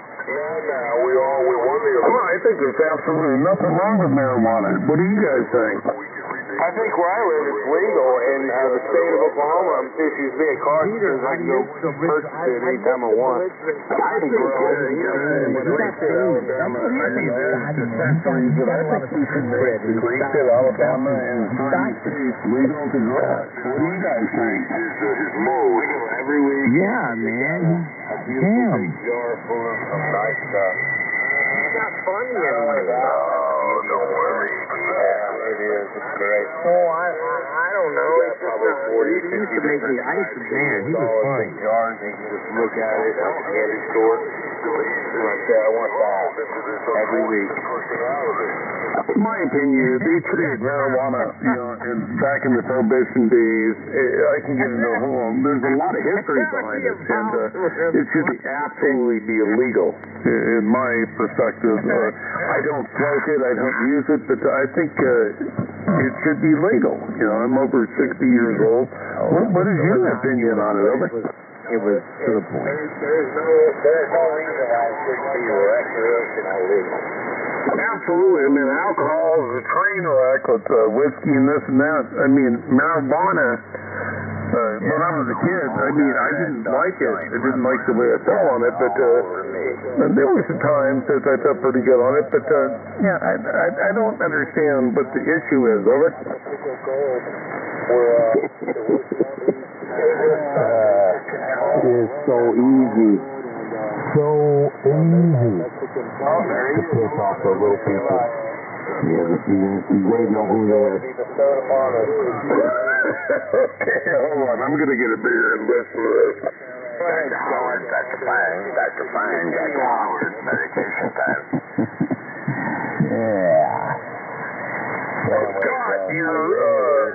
I think there's absolutely nothing wrong with marijuana. What do you guys think? I think where I live it's legal, and the state of Oklahoma issues me a card because I can go purchase it anytime I want. I can grow Alabama and legal to grow. What do you guys think? Every week. Yeah, man. Damn. Jar full of nice stuff. It's not funny anymore. Oh, don't worry. Yeah, it is. It's great. Oh, I don't know. It's probably 40, 50 used to make me ice, man. He was funny. Jars, you can just look at it at the candy store. Like that, I want that every week. My opinion is they treated marijuana, back in the prohibition days. I can get into a whole. There's a lot of history behind it, and it should absolutely be illegal, in my perspective. I don't smoke it, I don't use it, but I think it should be legal. I'm over 60 years old. What is your opinion on it, Over? It was to the point. There's no reason why it shouldn't be recreational legal. Absolutely. I mean, alcohol is a train wreck with whiskey and this and that. I mean, marijuana, when I was a kid, I didn't like it. I didn't like the way I felt on it, but there were some times that I felt pretty good on it, but I don't understand what the issue is, Over. It is so easy. So easy to piss off the little people. Yeah, they know who they are. Okay, hold on. I'm going to get a beer and listen to this. Dr. Howard, Dr. Fine, Dr. Howard, medication time. Yeah. Scott, your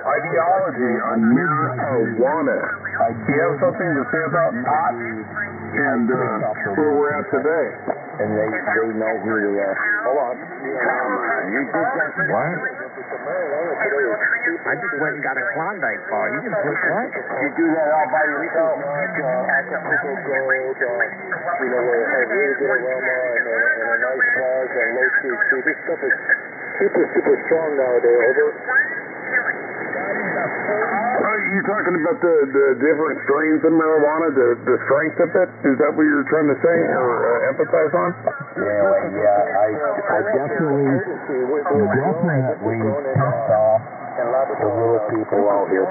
ideology on marijuana. Do you have something to say about pot and where we're at today? And they know who they are. Hold on. You did that? What? I just went and got a Klondike bar. You didn't put what? You do that all by yourself? Acapulco Gold, with a really good aroma and a nice buzz and low THC. This stuff is super strong nowadays. You're talking about the different strains of marijuana, the strength of it? Is that what you're trying to say or emphasize on? Yeah, I definitely pissed off the little people out here.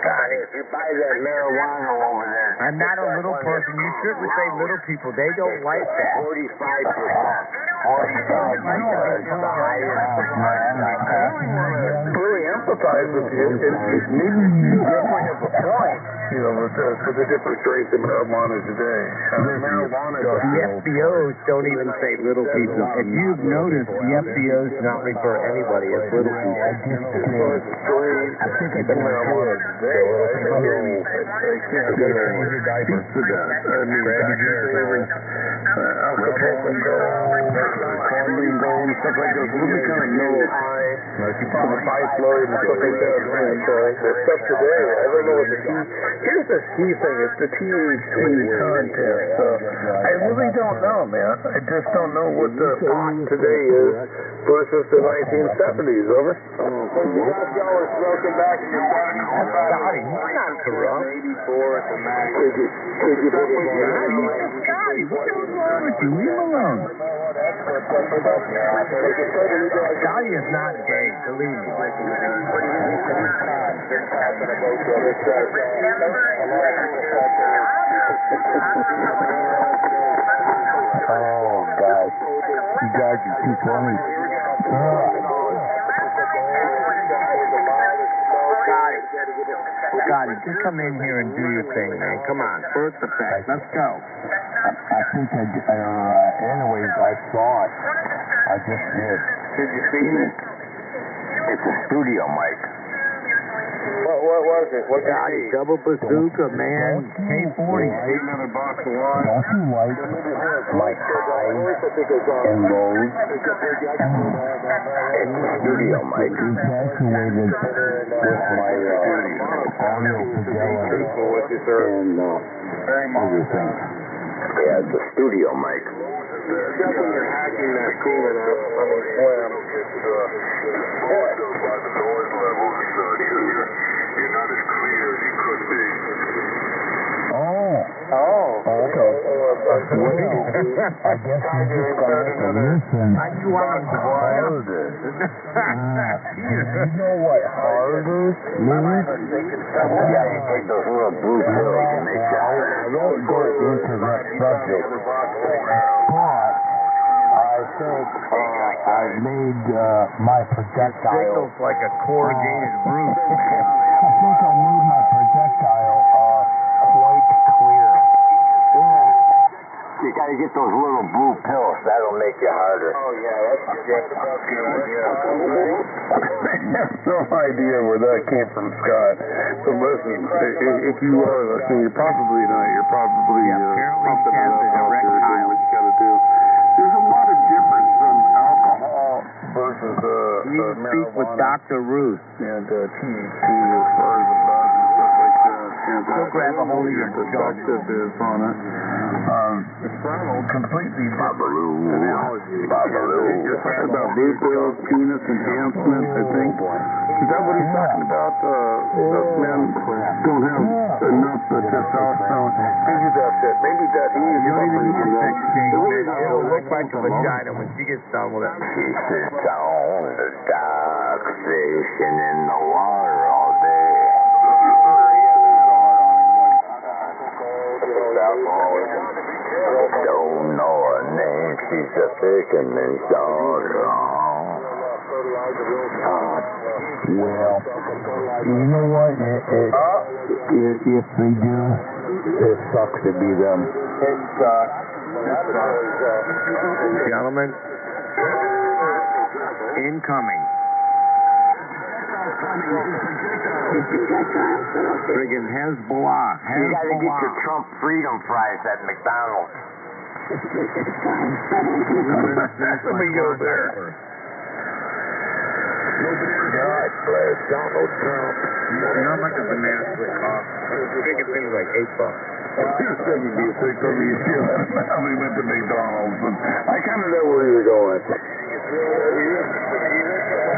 Scotty, if you buy that marijuana over there. I'm not a little person. You shouldn't say little people. They don't like that. 45%. 45%. Really empathize with you. Maybe you definitely have a point, with the different strains of marijuana today. The FBOs don't even say little people. If you've noticed, the FBOs do not refer to anybody as little people. I think it's marijuana today. Gold and stuff like that. Really kind of no high, high floyd and stuff like that. The stuff today, I don't know what the key. Here's the key thing: it's the THC content. So I really don't know, man. I just don't know what the pot today is versus the 1970s. Over. You got y'all smoking back in your Scotty, he's not corrupt. 84 at the max. Scotty, what is wrong with you? Leave him alone. Scotty is not gay, believe me. Oh, gosh. You guys are too funny. Scotty, just come in here and do your thing, man. Come on, first effect. Let's go. I think anyways, I saw it. I just did. Did you see it? It's a studio mic. What was it? What did Scotty, you see? double bazooka, man. K40. Another box of wine. Don't you like my high and lows? It's a studio mic. It's actuated with my audio fidelity and everything. Yeah, it's a studio mic. Definitely you're hacking that coolant up. I mean, slam. By the noise levels, you're not as clear as you could be. Oh, okay. Well, I guess you just got to listen harder. You know what harder means? Yeah, you take those little blue pills and they shot. I won't go into that subject, but I think I've made my projectile. Signals like a corrugated roof, man. I think I made my projectile quite clear. You gotta get those little blue pills. That'll make you harder. Oh, yeah, that's a good idea. I have no idea where that came from, Scott. So listen, if you are listening, you're probably not. You're probably apparently pumping Ted's it an up out there, erectile. doing what you gotta do. There's a lot of difference from alcohol versus You need to speak with marijuana Dr. Ruth. and THC as far as the buzz and stuff like that. And Go grab a hold of your the jug. effective is on it. It's from completely different analogy. You're talking about blue pills, penis enhancement, I think. Is that what he's talking about? That men don't have enough testosterone. Maybe that's it. Maybe that he is suffering from that. It'll look like a vagina when she gets done with it. She sits on the dock fishing in the water all day. Don't know her name, she's a picking me so long. Well, you know what? If they do, it sucks to be them. It sucks. Gentlemen, incoming. Friggin' Hezbollah. You gotta get your Trump freedom fries at McDonald's. Let me go there. God bless Donald Trump. Not much of banana split cost. Chicken things like $8. We went to McDonald's, and I kind of know where you're going.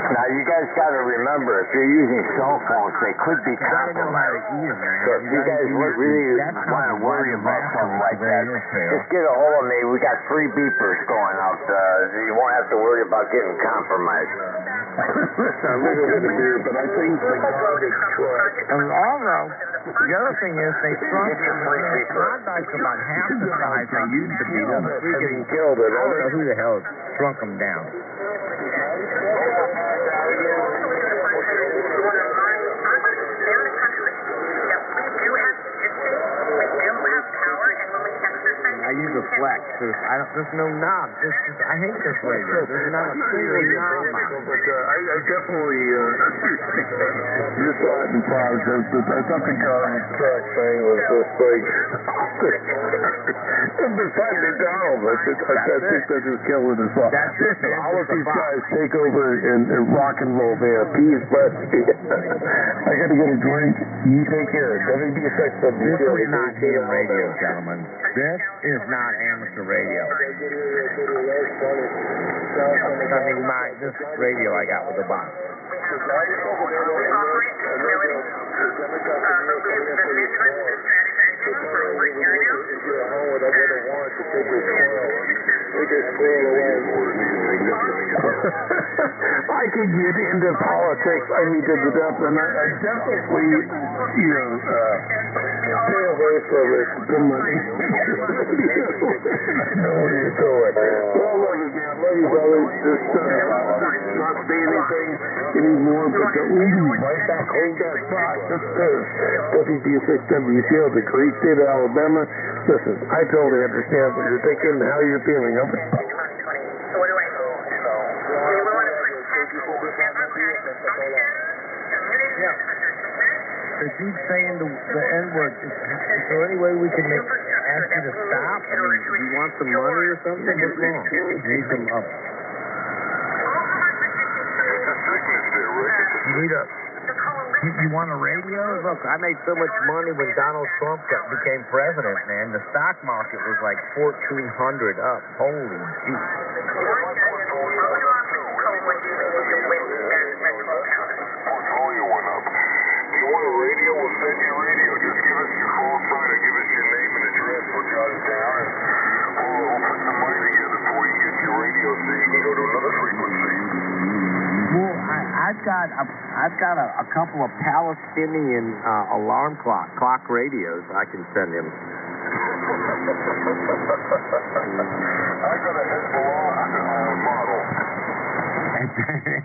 Now, you guys got to remember, if you're using cell phones, they could be compromised. So if you guys really want to worry about something like that, just get a hold of me. We got 3 beepers going out. You won't have to worry about getting compromised. I'm looking at the beer, but I think the garbage truck. And also, the other thing is they shrunk them. Hot dogs are about half the size they used to be. Freaking killed it. I don't know who the hell shrunk them down. I use a flex. There's no knob. I hate this radio. There's not a single knob on it. But I definitely just saw it in cars. That something car on his truck thing was just like beside McDonald's. I think that just killed it as well. That's it. All of these guys take over and rock and roll there. Peace, but I got to get a drink. You take care. WBSX. This is not ham radio, gentlemen. This is not amateur radio. I mean, this radio I got with the box. Take this squirrel away. I could get into politics. I mean, to the depth, and I definitely, stay away from it. The money. I know where you're going. Well, I love you, man. Love you, brother. Just not say anything anymore, but don't leave me right back home that spot. Just WD6 WCL, the great state of Alabama. Listen, I totally understand what you're thinking and how you're feeling. They keep saying the N-word. Is there any way we can ask you to stop? I mean, do you want some money or something? What's wrong? You need some You want a radio? Look, I made so much money when Donald Trump became president, man. The stock market was like 1,400 up. Holy jeez. I've got a couple of Palestinian alarm clock radios I can send him. I got a Hezbollah model.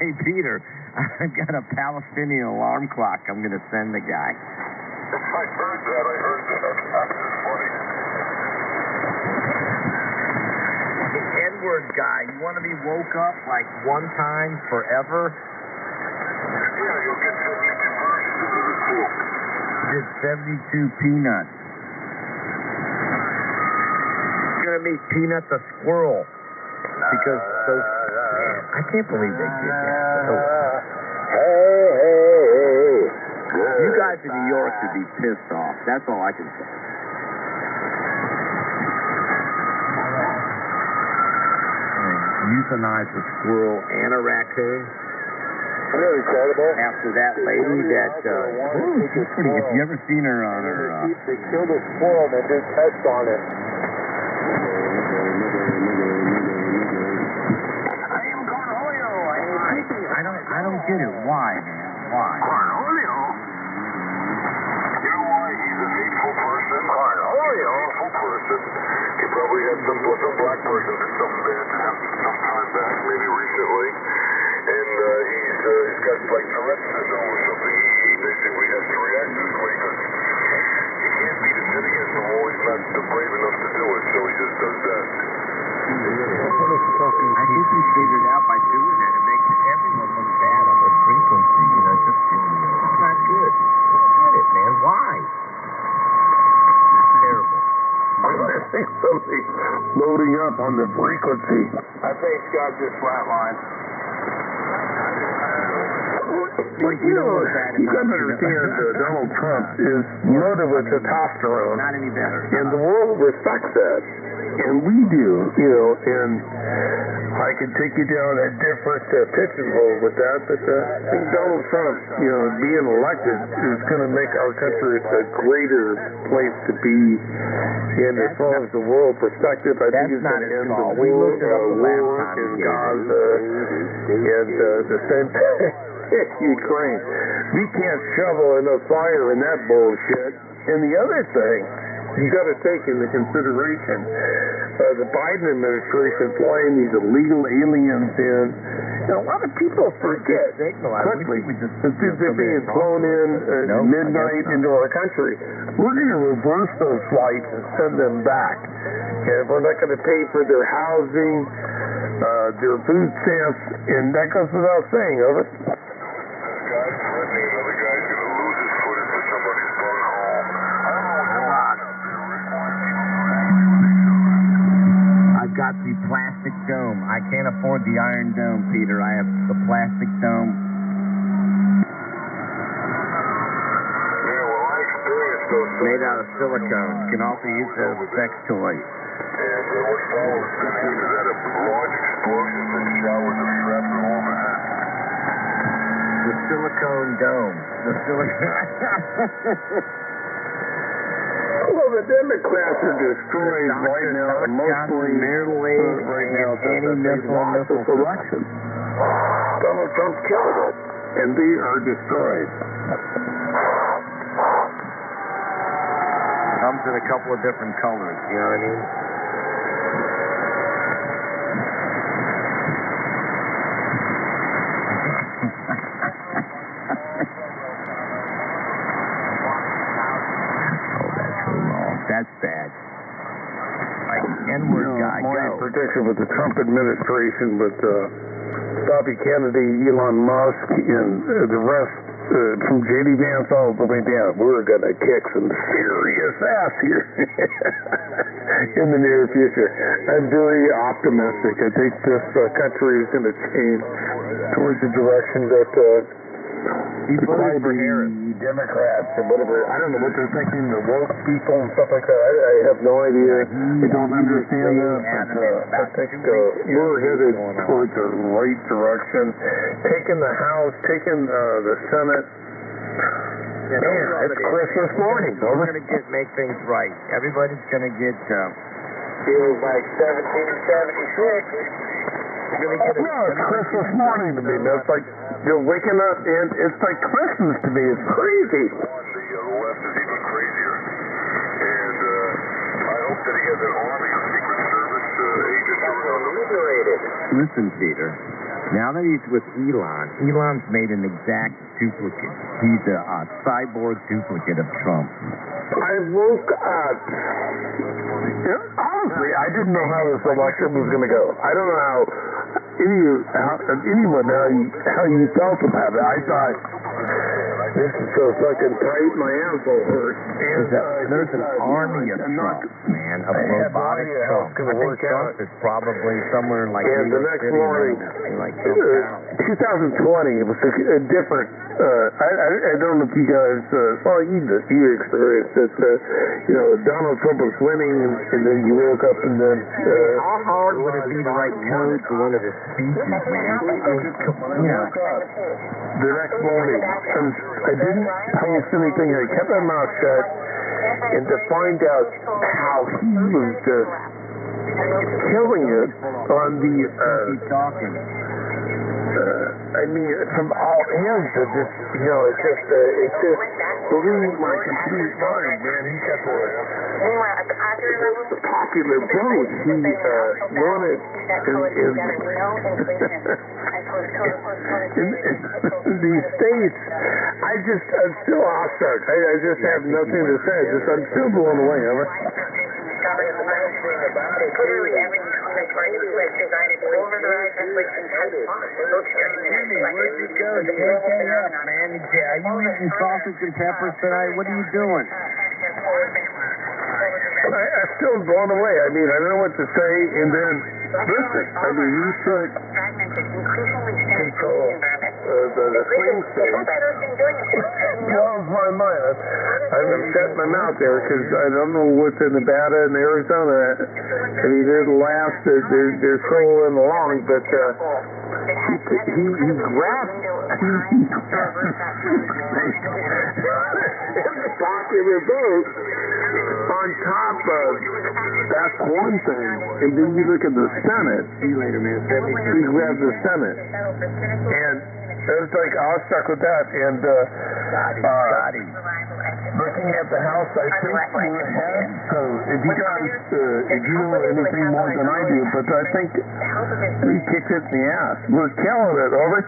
Hey, Peter, I've got a Palestinian alarm clock I'm going to send the guy. I heard that. That's funny. The N-word guy, you want to be woke up like one time forever? Did 72 Peanuts. You're going to meet Peanut the squirrel. Because those... I can't believe they did that. You guys in New York should be pissed off. That's all I can say. Euthanize a squirrel and a raccoon. Really incredible. After that lady that, she's pretty good. You ever seen her on her, They killed a squirrel and they did tests on it. I don't get it. Why, man? Why? Cornholio? You know why? He's a hateful person. Cornholio? Hateful person. He probably had some black person did something bad to him some time back, maybe recently. And he's got like Tourette syndrome or something. He basically has to react this way because he can't beat his head against the wall. He's not brave enough to do it, so he just does that. I think he figured out by doing that it makes everyone look bad on the frequency. It's not good. Get it, man. Why? It's terrible. I think somebody's loading up on the frequency. I think Scott just flatlined. Well, you got to understand Donald Trump is loaded with testosterone. Not any better. And the world respects that. And we do, and I could take you down a different pitching hole with that, but I think Donald Trump, being elected is going to make our country a greater place to be. And as far as the world perspective, I think it's going to end the war in Gaza and the same Ukraine. We can't shovel enough fire in that bullshit. And the other thing you got to take into consideration, the Biden administration flying these illegal aliens in. Now, a lot of people forget quickly that they're being flown in at midnight into our country. We're going to reverse those flights and send them back. And we're not going to pay for their housing, their food stamps, and that goes without saying, over. Guys threatening another guy's going to lose his footage for somebody's blown home. I don't know what's going on. I've got the plastic dome. I can't afford the iron dome, Peter. I have the plastic dome. Yeah, well, I experienced those things. Made out of silicone. You can also use it as a sex toy. And what followed is that a large explosion that showers of shrapnel over half. The silicone dome. The silicone. Well, the Democrats are destroying right now emotionally middle age right now any missile election. Trump killed it, and they are destroyed. Comes in a couple of different colors, you know what I mean? That's bad. Like N-word guy, My go. prediction with the Trump administration, but Bobby Kennedy, Elon Musk, and the rest, from J.D. Vance all the way down, we're going to kick some serious ass here in the near future. I'm very optimistic. I think this country is going to change towards the direction that He voted for Harris. Democrats and whatever, I don't know what they're thinking, the woke people and stuff like that. I have no idea. I don't understand that, but I think we're headed towards the right direction. Taking the House, taking the Senate. Yeah, it's Christmas morning. We're going to make things right. Everybody's going to get... Feels like 1776. No, it's Christmas morning to me. It's like you're waking up and it's like Christmas to me. It's crazy. The left is even crazier. And I hope that he has an army of Secret Service agents around him. Listen, Peter. Now that he's with Elon's made an exact duplicate. He's a cyborg duplicate of Trump. I woke up. Honestly, I didn't know how this election was going to go. I don't know how you felt about it. I thought this is so fucking tight, my asshole hurts. There's an army of Trump, man, of robotic Trump. I think Trump is probably somewhere like and the next morning, like 2020, it was a different. I don't know if you guys you experienced it. Donald Trump was winning, and then you woke up, and then how hard would it be to write code for one of his speeches, man? The next morning, I didn't post anything. I kept my mouth shut, and to find out how he was just killing it on the. Keep talking. I mean, from all ends, it just blew my complete mind, man. He got the popular vote. He wanted in these states. I'm still awestruck. I just have nothing to say. I'm still blown away, ever. Where'd you go? Man, are you eating sausage and peppers tonight? What are you doing? I'm still blown away. I mean, I don't know what to say, and then listen. I mean, you should control the swing state. Blows my mind. I'm shutting my mouth there because I don't know what's in Nevada and Arizona. I mean, they're the last. They're trolling along, but he grabbed the popular vote on top of. That's one thing, and then you look at the Senate. See you later, man. He grabbed the Senate, and it was like I was stuck with that. And looking at the House, I think we're ahead. So if you guys, if you know anything more than I do, but I think we kicked it in the ass. We're killing it. Over.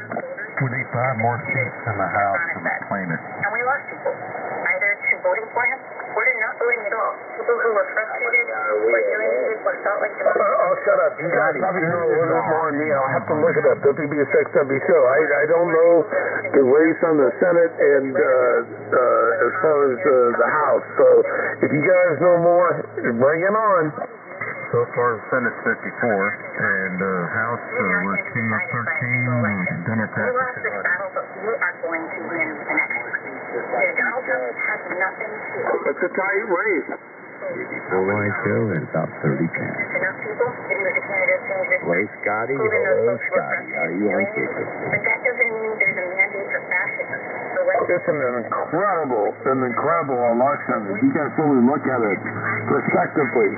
We need 5 more seats in the House to reclaim it. And we lost people, either to voting for him or to not voting at all. People who were frustrated, were alienated, or felt like they were... Oh, shut up. You guys probably know a little bit more than me. I'll have to look it up. WBSXW show. I don't know the race on the Senate and as far as the House. So if you guys know more, bring it on. So far, Senate 54, and House, we're 2 of 13, Democrats. We lost this battle, but we are going to win the next one. Donald Trump has nothing to offer. It's a tight race. Full-line show in about 30 minutes. Enough people, if he was a candidate saying this... Hello, Scotty. Hello, Scotty. How are you on But that doesn't mean there's a mandate for fascism. It's an incredible election. If you guys really look at it prospectively. I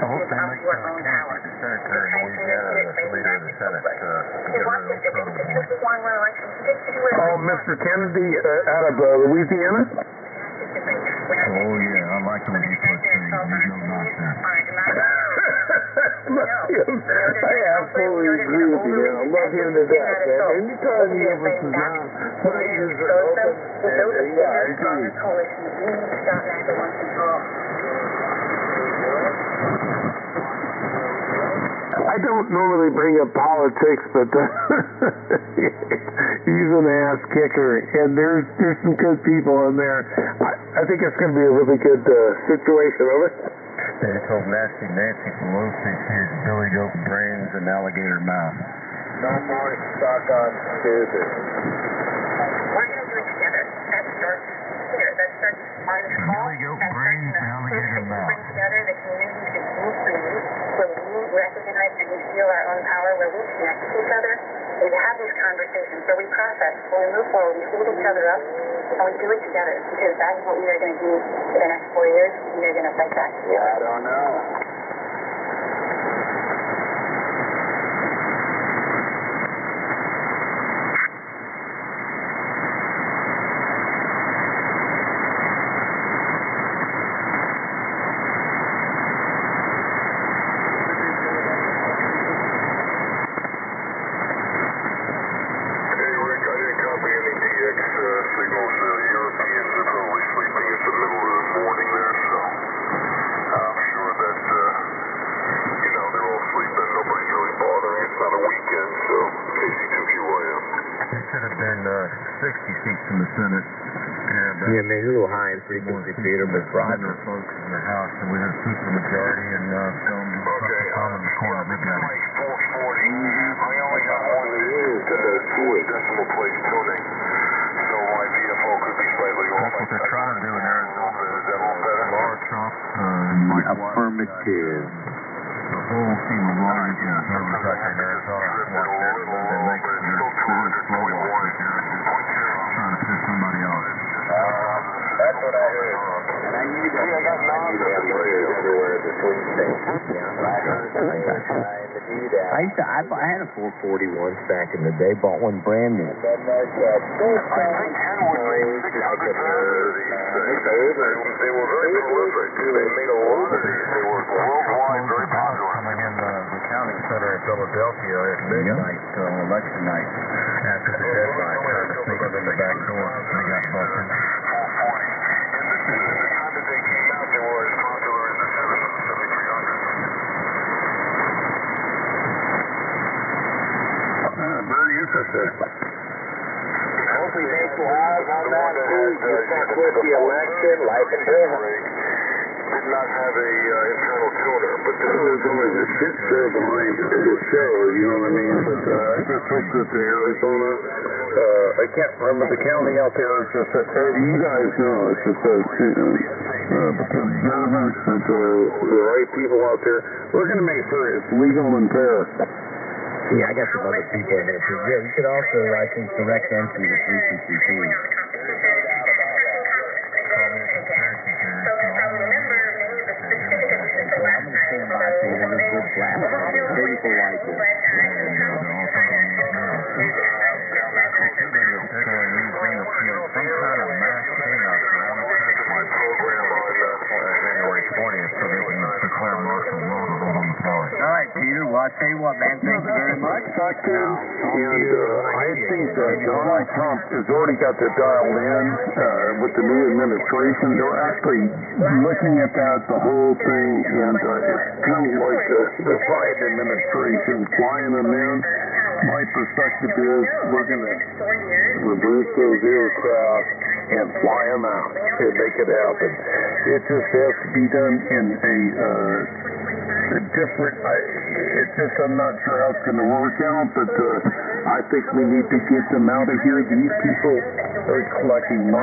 hope they make Senator in Louisiana the leader of the Senate to get rid of won one election. He gets to do whatever. Oh, Mr. Kennedy out of Louisiana? Oh, yeah, I like the way he puts things. There's no knock there. I absolutely agree with you, man. I love him to death, man. Anytime he ever says, places are open, yeah, I agree. I don't normally bring up politics, but he's an ass kicker, and there's some good people in there. I think it's going to be a really good situation, over. They told Nasty Nancy Pelosi she's Billy Goat brains and alligator mouth. No more stock on stupid. We're going to do it together. That starts here. That starts on the call. Billy Goat brains and alligator mouth. Bring together the communities that you see, where we recognize and we feel our own power, where we connect with each other. We have these conversations, where we process, where we move forward, we hold each other up, and we do it together, because that's what we are going to do for the next 4 years. We are going to fight back together. I don't know. Yeah, maybe a little high and frequency theater, but Roger. Folks in the house, and we had a super majority, and film Tom in the corner. We got it. 440. I only got one decimal place tuning, so my VFO could be slightly off. That's what they're trying to do in Arizona. Is that a little better? Laura Trump, Mike Watt. Affirmative. The whole team of lawyers and conservatives out there in Arizona want this, and they make it their slow walk right there, trying to piss somebody off. That's what I heard. And I knew that. I got lawyers everywhere at the police station. I had a 440 once back in the day. Bought one brand new. I think Ken would make 600 pounds. They were very prolific. They made a lot of these. They were worldwide very popular. Coming in the county center in Philadelphia at midnight, election night, after the deadline, trying to sneak up in the back door. They got busted. 440. In the time that they came out, they were as popular as the 7300. Very interesting. Hope we make live on that too. You check with the election, life and death. Did not have a internal tuner, but this is only a shit show behind the show, you know what I mean? But I just looked at the Arizona, I can't remember the county out there, it's just that you guys know, it's just that, the observers, the right people out there, we're going to make sure it's legal and fair. Yeah, I got some other people in there too. Yeah, you could also license direct entry to frequency too. Peter, well, I tell you what, man, thank you very much. I think that Donald Trump has already got that dialed in with the new administration. They're actually looking at that, the whole thing, and it's kind of like the Biden administration flying them in. My perspective is we're going to reverse those aircraft and fly them out and make it happen. It just has to be done in a different, it's just, I'm not sure how it's going to work out, but I think we need to get them out of here. These people are collecting $900+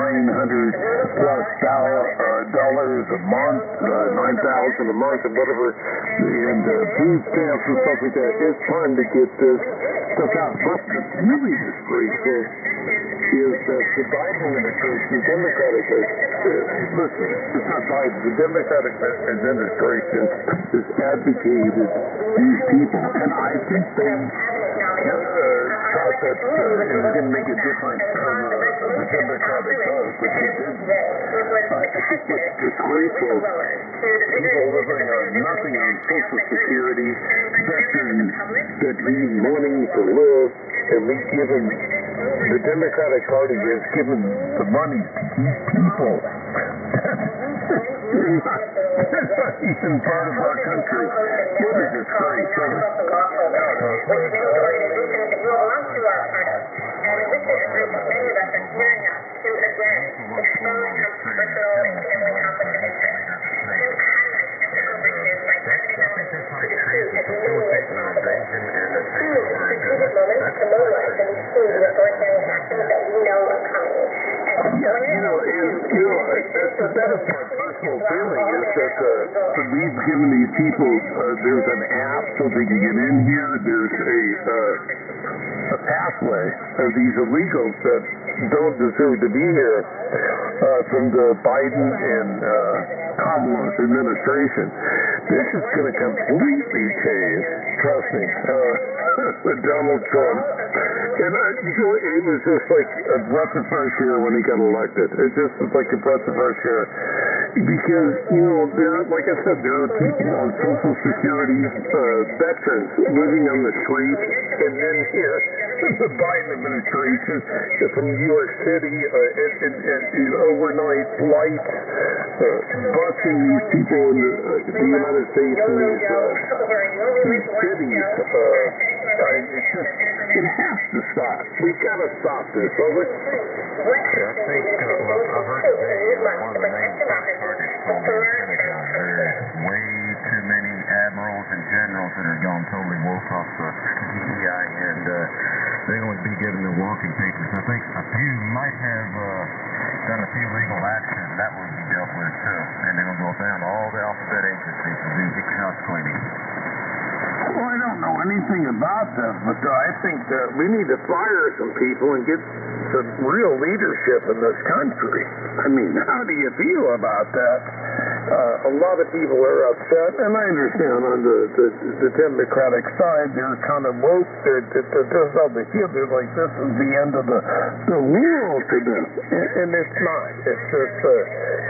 dollars a month, $9,000 a month, or whatever, and food stamps and stuff like that. It's time to get this stuff out. But what's really disgraceful is that the Biden administration, the Democratic, listen, it's not Biden, the Democratic administration has advocated these people, and I think they process is going to make a difference on the Democratic vote, which it didn't. It's disgraceful. People living on nothing on Social Security, veterans that need money to live, and we've given, the Democratic Party has given the money to these people. That's not even part of our country. What is this great thing? That's the best part. Personal feeling is that we've given these people, there's an app so they can get in here. There's a pathway of these illegals that don't deserve to be here from the Biden and Kamala's administration. This is going to completely change, trust me, with Donald Trump. And it was just like a breath of fresh air when he got elected. It just was like a breath of fresh air. Because, like I said, there are people on Social Security, veterans living on the street, and then here, the Biden administration from New York City, and overnight flights, busing these people in the United States in these cities. It has to stop. We've got to stop this. Over. Yeah, I think, I heard today one of the main top targets on the Pentagon. There's way too many admirals and generals that are gone totally woke off the DEI, and they're going to be given their walking papers. I think a few might have done a few legal actions that would be dealt with too, and they're going to go down to all the alphabet agencies and do house cleaning. Well, I don't know anything about that, but I think that we need to fire some people and get some real leadership in this country. I mean, how do you feel about that? A lot of people are upset, and I understand on the Democratic side, they're kind of woke. That's how they feel. They're like, this is the end of the world to them. And it's not. It's just,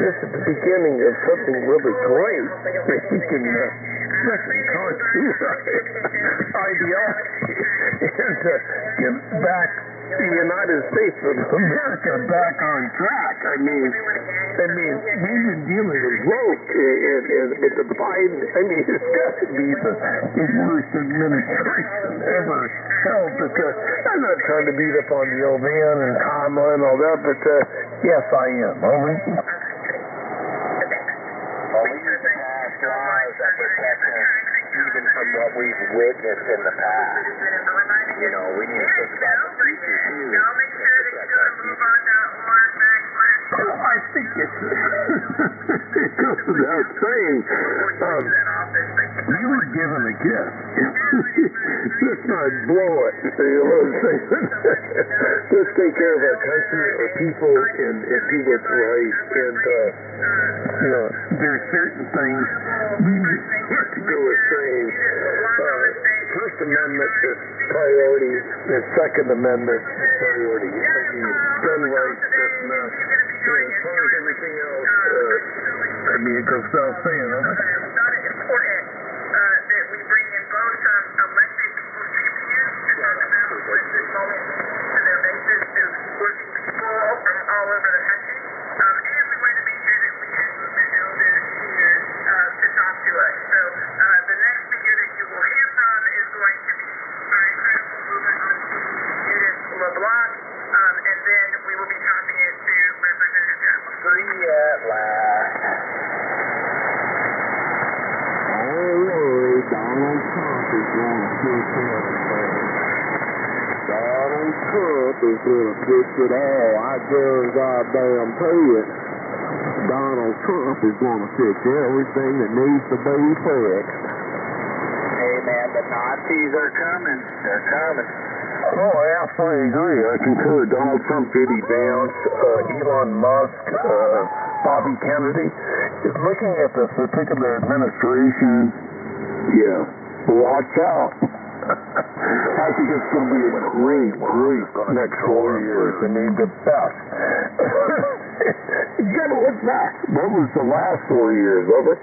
this is the beginning of something really great that we can go through ideology and get back the United States of America back on track. I mean, we've been dealing with woke and with the Biden. I mean, it's got to be the worst administration ever held. But I'm not trying to beat up on the old man and Kamala and all that, but yes, I am. We need to pass laws that protect us even from what we've witnessed in the past. You know, we need to think about the future too. Well, I think it goes without saying, you were given a gift. Let's not blow it. You know what I'm saying? Let's take care of our country, our people, and do what's right. And, there's certain things we have to go with saying, First Amendment is priority, the Second Amendment is priority. I mean, gun rights, that's not. As far as everything else, it goes without saying, huh? It's important that we bring in both elected people to talk about what this moment means to their bases, to working people all over the country. And we want to make sure that we have movement elders here to talk to us. So the next speaker that you will hear from is going to be our incredible movement on Judith LeBlanc, and then we will be tossing it to Representative Jones. Free at last. Donald Trump is going to fix everything. Donald Trump is going to fix it all. I dare goddamn tell you. Donald Trump is going to fix everything that needs to be fixed. Hey man, the Nazis are coming. They're coming. Oh, I absolutely agree. I concur. Donald Trump did dance. Elon Musk, Bobby Kennedy. Looking at this particular administration, yeah, watch out. I think it's going to be a great next 4 years. I mean, the best. You got to look back. What was the last 4 years, over?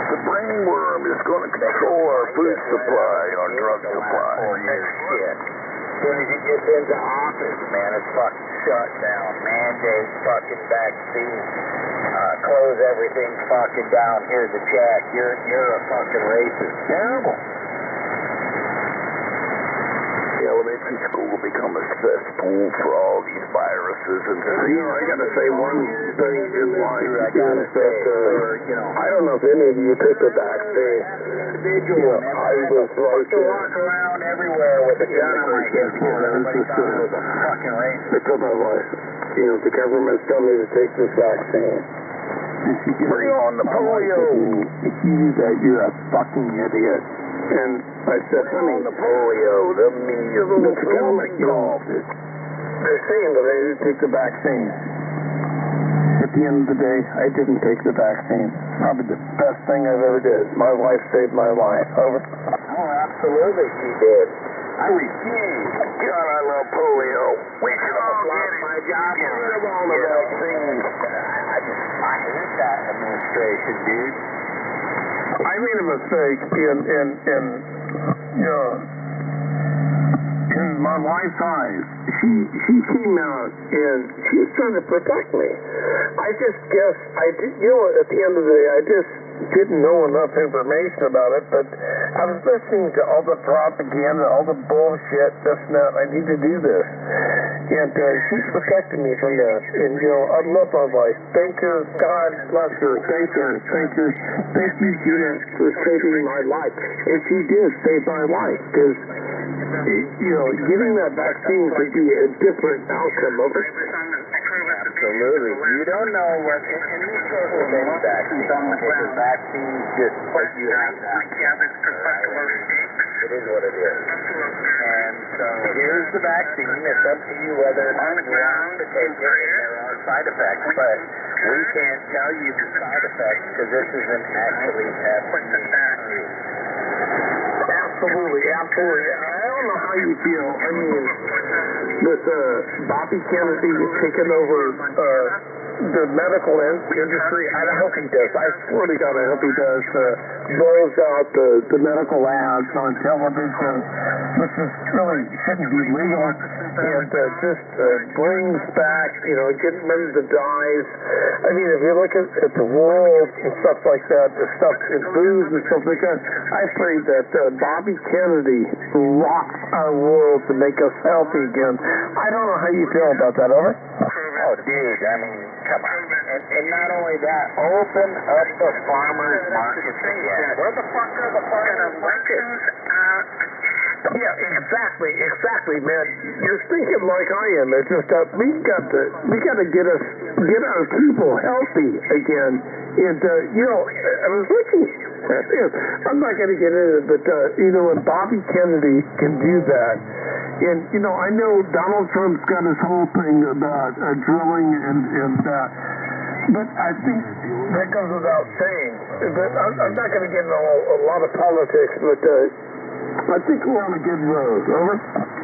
The brain worm is going to control our food supply, our drug supply. Shit. As soon as he gets into office, man, it's fucking shut down. Mandate fucking vaccine. Close everything fucking down. Here's a check. You're a fucking racist. Terrible. The elementary school will become a cesspool for all these viruses and diseases. I got to say one thing in life is that I don't know if any of you took the vaccine. I was like walk around everywhere with a gun on my hip. Everybody thought I was a fucking racist. I told my wife, the government's telling me to take this vaccine. Bring on the polio. If you do that, you're a fucking idiot. And I said, honey, the polio, the measles, the government involved. They're saying that I didn't take the vaccine. At the end of the day, I didn't take the vaccine. Probably the best thing I've ever did. My wife saved my life. Over. Oh, absolutely she did. I refuse. God, I love polio. We should all lost my job. Get rid of all the vaccines. I hate that administration, dude. I made a mistake in my wife's eyes. She came out and she was trying to protect me. I just guess at the end of the day, I just didn't know enough information about it, but I was listening to all the propaganda, all the bullshit, this and that. I need to do this. And she's protecting me from that. And, I love my wife. Thank her. God bless her. Thank her. Thank you, Gina, for saving my life. And she did save my life because, getting that vaccine could be a different outcome of it. Absolutely. You don't know what, and these people with any vaccine, because vaccines just put you out that. It is what it is. And so here's the vaccine. It's up to you whether or not you want to take it, and there are side effects, but we can't tell you the side effects because this isn't actually FDA. Absolutely. I don't know how you feel. I mean, with Bobby Kennedy taking over the medical industry, I hope he does. I swear to God, I hope he does. Blows out the medical ads on television, which is really shouldn't be legal, and just brings back, getting rid of the dyes. I mean, if you look at the world and stuff like that, the stuff in booze and stuff like that, I pray that Bobby Kennedy rocks our world to make us healthy again. I don't know how you feel about that, over? Oh, dude, I mean, come on. And not only that, open up the farmers markets again. Where the fuck are the farmers markets? Yeah, exactly, man. You're thinking like I am. It's just that we got to get our people healthy again. And I was looking at this. I'm not going to get into it, but when Bobby Kennedy can do that, and I know Donald Trump's got his whole thing about drilling but I think that goes without saying. But I'm not going to get into a lot of politics, but I think we're on a good road. Over?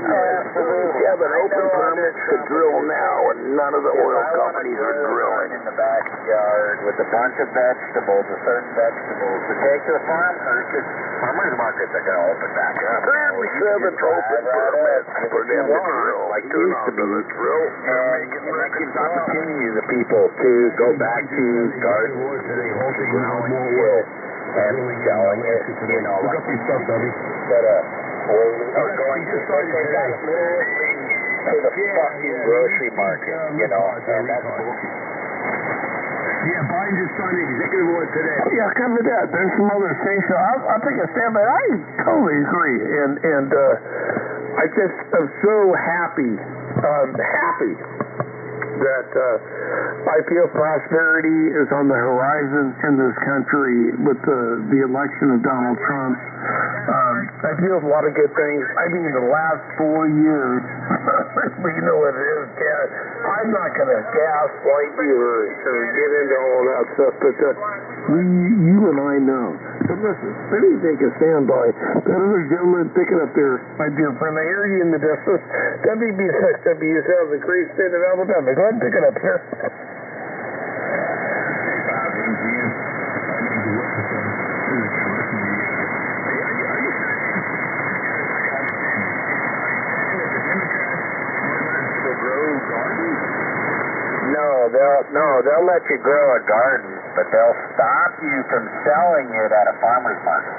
Absolutely. We have an open permit to drill now, and none of the oil companies are drilling. In the backyard with a bunch of vegetables, certain vegetables, to take to the farmers markets are going to open back up. 37 open permits for them to drill. Like it used to be. And that gives opportunity to the people to go back to gardens, growing it, and selling it, like instead of waiting or going to the fucking grocery market, and that's bullshit. Yeah, Biden just signed the executive order today. Yeah, cover that. There's some other things. So I'll take a stand, but I totally agree. And I just am so happy that I feel prosperity is on the horizon in this country with the election of Donald Trump. I feel a lot of good things. I mean, the last 4 years, you know what it is, gas. I'm not going to gaslight you or get into all that stuff, but you and I know But listen, let me take a stand by that other gentleman picking up there, my dear friend. I hear you in the distance. WB6W sounds a great state of Alabama. Go ahead and pick it up, sir. They'll let you grow a garden, but they'll stop you from selling it at a farmer's market.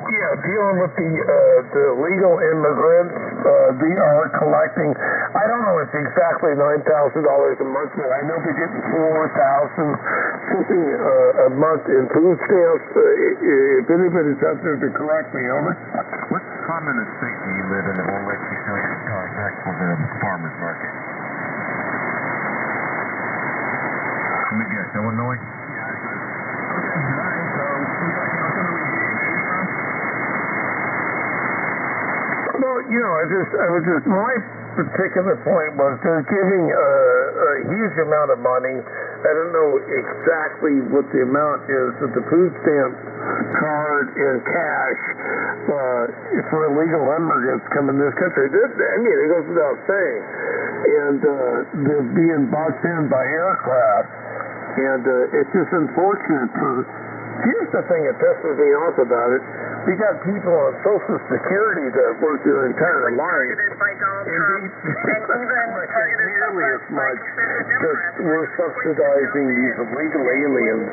Yeah, dealing with the legal immigrants, they are collecting. I don't know if it's exactly $9,000 a month, but I know they're getting $4,000 something a month in food stamps. If anybody's out there to correct me, over. What communist state do you live in that won't let you sell your contract for the farmer's market? Let me guess, Illinois? Well, my particular point was they're giving a huge amount of money. I don't know exactly what the amount is of the food stamp card and cash for illegal immigrants coming to this country. It goes without saying. And they're being boxed in by aircraft. And it's just unfortunate for... Here's the thing that pisses me off about it. We got people on Social Security that work their entire life. Nearly as much that we're subsidizing these illegal aliens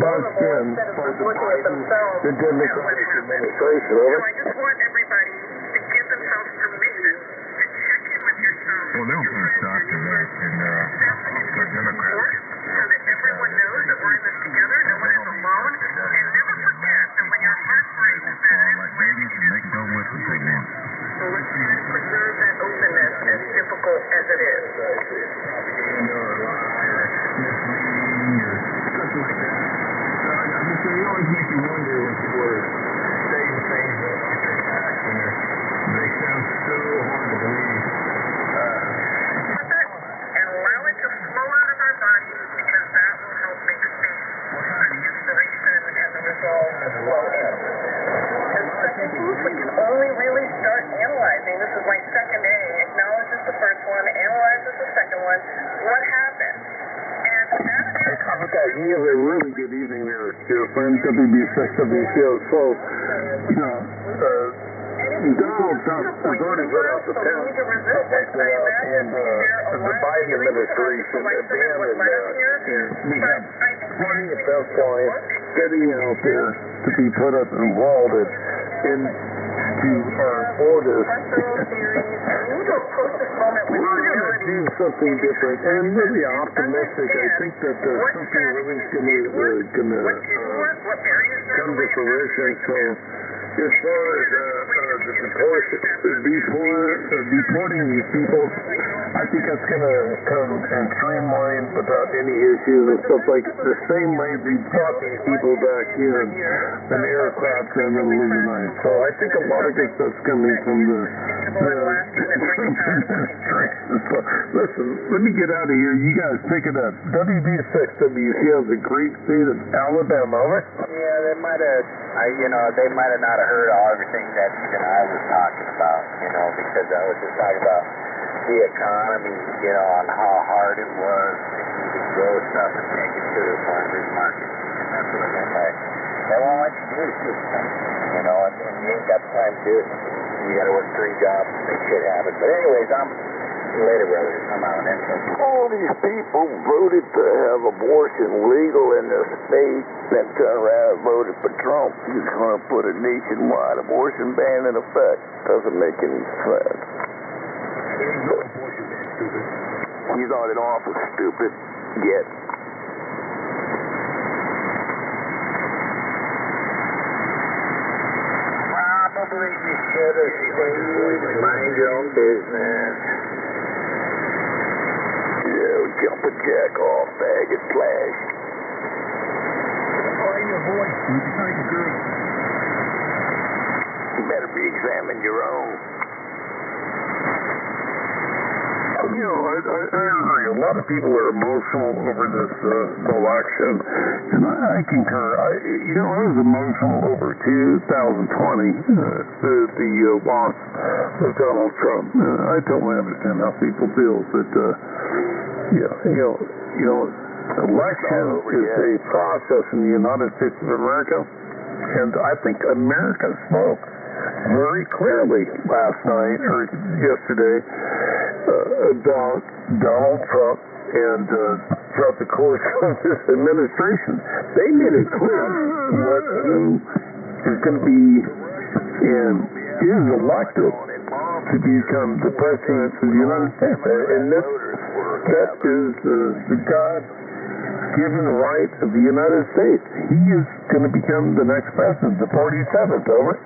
buzzed in by the Democratic administration. So I just want everybody to give themselves permission to check in with yourself. Well, they'll put a stop to that in the Democrats. So that everyone knows that we're in this together, no one is alone, and never forget that when your heart breaks, Like babies, and they can go with what they want. so let's try to preserve that openness, as difficult as it is. They always make you wonder when people are saying things that they sound so hard to believe. And allow it to flow out of our bodies, because that will help make space for the inspiration and the resolve to flow in. And the second piece, we can only really start analyzing. This is my second day. Acknowledges the first one, analyzes the second one. What happened? And that You have a really good evening there, dear friend, WB6WCO. So, Donald Trump has already put out the pen, and the Biden administration abandoned that. We have plenty of fence lines getting out there to be put up and welded into our borders. We're going to do something different and really optimistic. I think that something really is going to come to fruition. So, as far as deporting these people, I think that's going to come and streamline without any issues and stuff like the same way we brought these people back in an aircraft and then leaving night. So I think a lot of good stuff's coming from the administration. So listen, let me get out of here. You guys pick it up. WB6WC has a great state of Alabama. Over. Yeah, they might have not have heard all everything that even I was talking about, because I was just talking about the economy, on how hard it was to even grow stuff and take it to the farmer's market. And that's what I meant by, they won't let you do it, and you ain't got the time to do it. You got to work 3 jobs to make shit happen. But anyways, see you later, brother. I'm out. All these people voted to have abortion legal in their state, then turn around and voted for Trump. He's going to put a nationwide abortion ban in effect. Doesn't make any sense. He's on and off with stupid. Yet. Probably you should have stayed. Mind your own business. Jump a jack off, faggot flash. Your voice, dude. You sound like a girl. You better better re-examine your own. You know, I agree. A lot of people are emotional over this election, and I concur. I was emotional over 2020, the loss of Donald Trump. I totally understand how people feel, but election is a process in the United States of America, and I think America spoke very clearly last night or yesterday about Donald Trump, and throughout the course of this administration, they made it clear who is going to be and is elected to become the president of the United States. And that is the God-given right of the United States. He is going to become the next president. The party said it, over.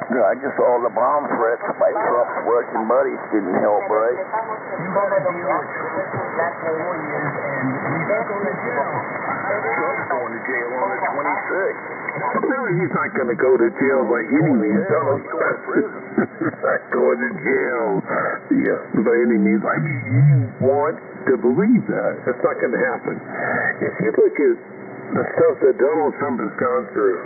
Yeah, I just saw the bomb threats by Trump's Russian buddies didn't help, right? Trump's going to jail on the 26th. No, he's not going to go to jail by any means. Donald Trump is not going to jail by any means. You want to believe that. That's not going to happen. If you look at the stuff that Donald Trump has gone through,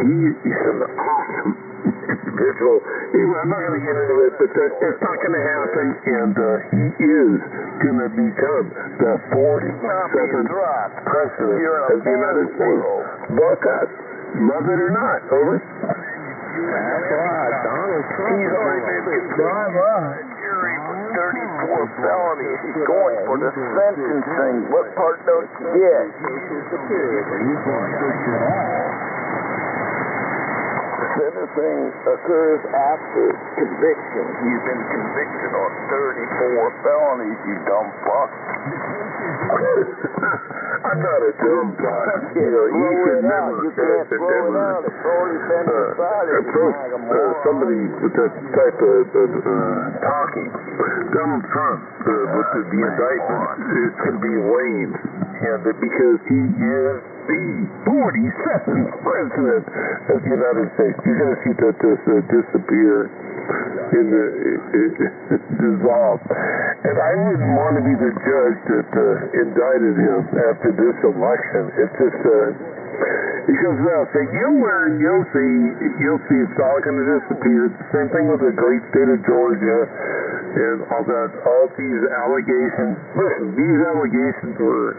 he's an awesome individual. I'm not going to get into it, but it's not going to happen, and he is going to become the 47th president of the United States. Look up, love it or not, over. That's right, Donald Trump. He's already been convicted by a jury for 34 felonies. He's going for the sentencing. What part don't you get? Sentencing occurs after conviction. He's been convicted on 34 felonies, you dumb fuck. I'm not a dumb fuck. You should never approach somebody with that type of talking. Donald Trump, with the indictment, it can be laid, and because he is the 47th president of the United States. You're going to see that disappear in the dissolve. And I wouldn't want to be the judge that indicted him after this election. It's just because now, say you'll learn, you'll see it's all going to disappear. It's the same thing with the great state of Georgia and all that. All these allegations. Listen, these allegations were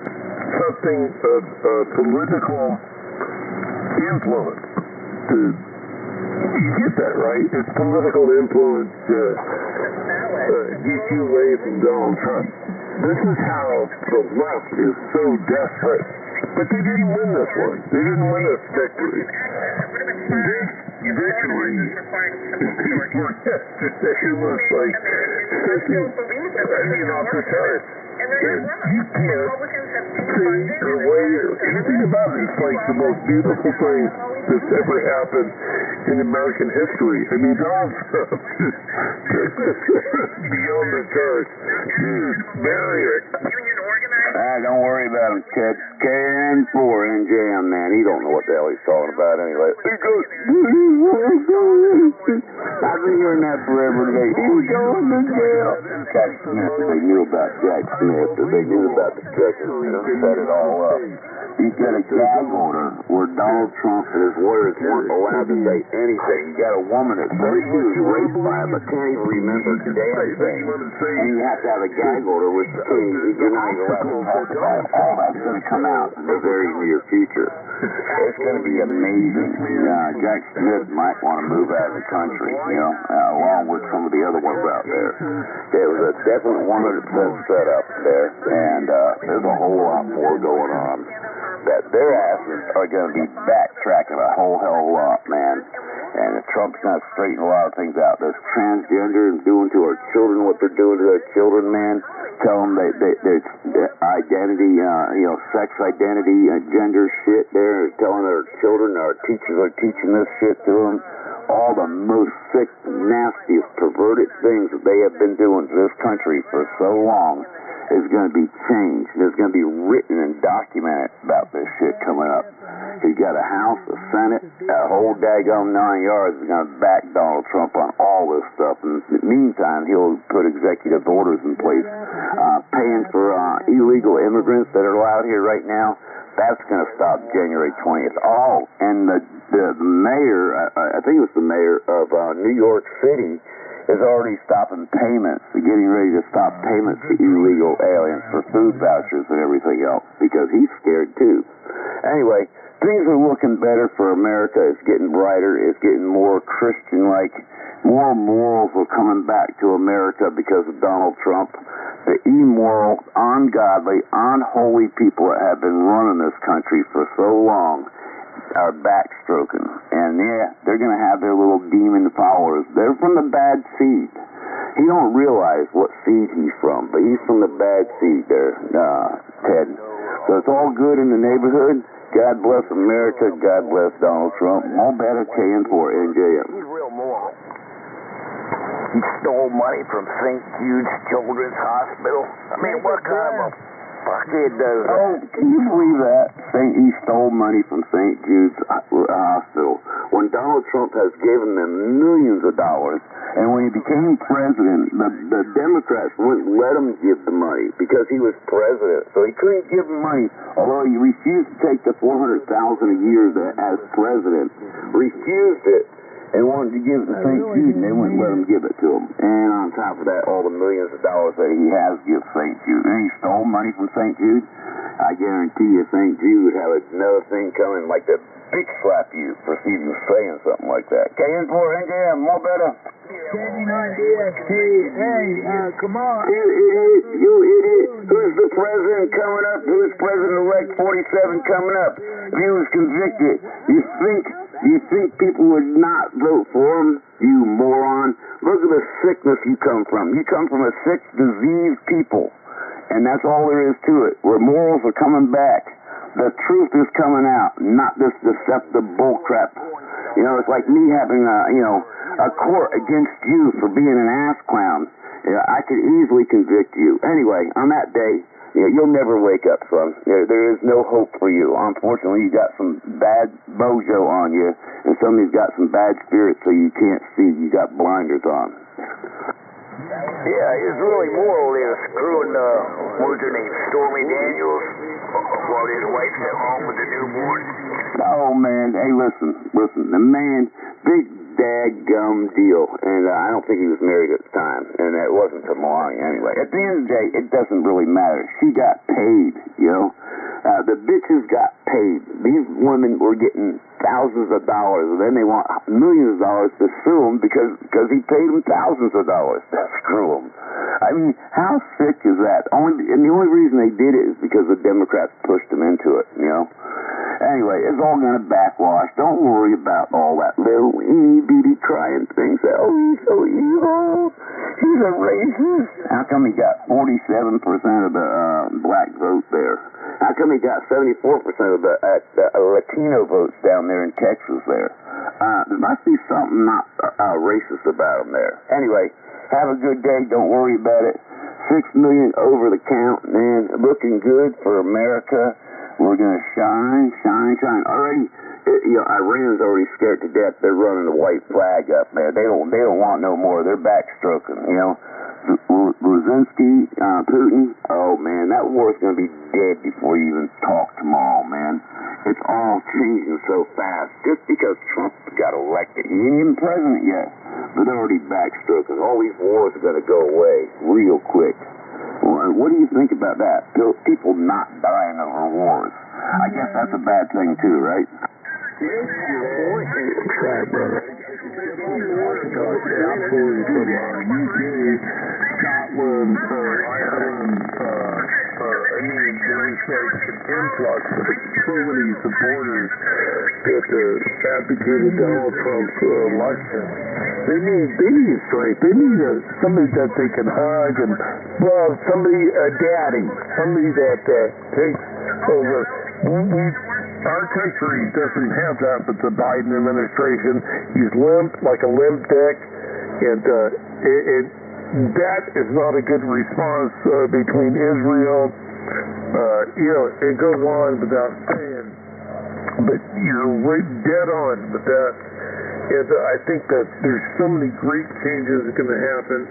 something of political influence. You get that, right? It's political influence get you away from Donald Trump. This is how the left is so desperate. But they didn't win this one. They didn't win this victory. This victory yesterday was like sitting off the chart. You can't see your way. Anything about it, it's like the most beautiful thing that's ever happened in American history. I mean, Donald Trump beyond the church. Dude, marry it. Don't worry about him, Ted. KN4 NJM, man. He don't know what the hell he's talking about anyway. He goes, I've been hearing that forever today. He's going to jail. Jack Smith, they knew about Jack Smith. They knew about the judges. They set it all up. He's got a gag order where Donald Trump and his lawyers weren't allowed to say anything. You got a woman that says she was raped by him, but can't even remember the damn thing. And you have to have a gag order, which you're not even allowed to talk about it. All that's going to come out in the very near future. It's going to be amazing. Jack Smith might want to move out of the country, along with some of the other ones out there. There was a definite 100% setup there, and there's a whole lot more going on. That their asses are going to be backtracking a whole hell of a lot, man. And if Trump's not straightening a lot of things out, there's transgender and doing to our children what they're doing to their children, man. Tell them their identity, sex identity, gender shit there. Telling their children, our teachers are teaching this shit to them. All the most sick, nastiest, perverted things that they have been doing to this country for so long is going to be changed. There's going to be written and documented about this shit coming up. He's got a House, a Senate, a whole daggone 9 yards is going to back Donald Trump on all this stuff. In the meantime, he'll put executive orders in place, paying for illegal immigrants that are allowed here right now. That's going to stop January 20th. Oh, and the mayor, I think it was the mayor of New York City, is already stopping payments, getting ready to stop payments to illegal aliens for food vouchers and everything else, because he's scared too. Anyway, things are looking better for America. It's getting brighter. It's getting more Christian-like. More morals are coming back to America because of Donald Trump. The immoral, ungodly, unholy people that have been running this country for so long are backstroking. And yeah, they're going to have their little demon followers. They're from the bad seed. He don't realize what seed he's from, but he's from the bad seed there, Ted. So it's all good in the neighborhood. God bless America. God bless Donald Trump. All better KN4 NJM. He's real moral. He stole money from St. Jude's Children's Hospital. I mean, what kind of a fuckhead does that? Oh, can you believe that? He stole money from St. Jude's Hospital when Donald Trump has given them millions of dollars. And when he became president, the Democrats wouldn't let him give the money because he was president. So he couldn't give them money, although he refused to take the $400,000 a year as president. Refused it. And wanted to give it to St. Jude, and they wouldn't let him give it to him. And on top of that, all the millions of dollars that he has given St. Jude. And he stole money from St. Jude. I guarantee you St. Jude would have another thing coming, like to big slap you for even saying something like that. KN4 NJM, more better. 79DXT, hey, come on. You idiot. Who's the president coming up? Who's President-elect 47 coming up? If he was convicted, you think people would not vote for him? You moron. Look at the sickness you come from. You come from a sick, diseased people. And that's all there is to it. Where morals are coming back. The truth is coming out, not this deceptive bullcrap. You know, it's like me having a court against you for being an ass clown. I could easily convict you. Anyway, on that day, you'll never wake up, son. There is no hope for you. Unfortunately, you got some bad bojo on you, and somebody's got some bad spirits so you can't see. You got blinders on. Yeah, he's really moral there, screwing, what was her name, Stormy Daniels, while his wife's at home with the newborn. Oh, man, hey, listen, the man, big daggum deal, and I don't think he was married at the time, and it wasn't to Melania anyway. At the end of the day, it doesn't really matter. She got paid, you know. The bitches got paid. These women were getting thousands of dollars, and then they want millions of dollars to sue him because he paid them thousands of dollars. Screw him. I mean, how sick is that? And the only reason they did it is because the Democrats pushed them into it, you know. Anyway, it's all going to backwash. Don't worry about all that little itty-bitty crying things. Oh, he's so evil. He's a racist. How come he got 47% of the black vote there? How come he got 74% of the Latino votes down there in Texas there? There must be something not racist about him there. Anyway, have a good day. Don't worry about it. 6 million over the count, man. Looking good for America. We're going to shine. Already, Iran's already scared to death. They're running the white flag up there. They don't want no more. They're backstroking, you know. Brzezinski, Putin, oh man, that war's going to be dead before you even talk tomorrow, man. It's all changing so fast. Just because Trump got elected, he ain't even president yet, but they're already backstroking. All these wars are going to go away real quick. What do you think about that? People not dying over wars. I guess that's a bad thing too, right? Scotland, Ireland, England, there's an influx of so many supporters that advocated Donald Trump's election. They need strength. They need somebody that they can hug and love, somebody, a daddy, somebody that takes over. Our country doesn't have that with the Biden administration. He's limp like a limp dick, and that is not a good response between Israel. It goes on without saying. But you're right dead on with that. And I think that there's so many great changes going to happen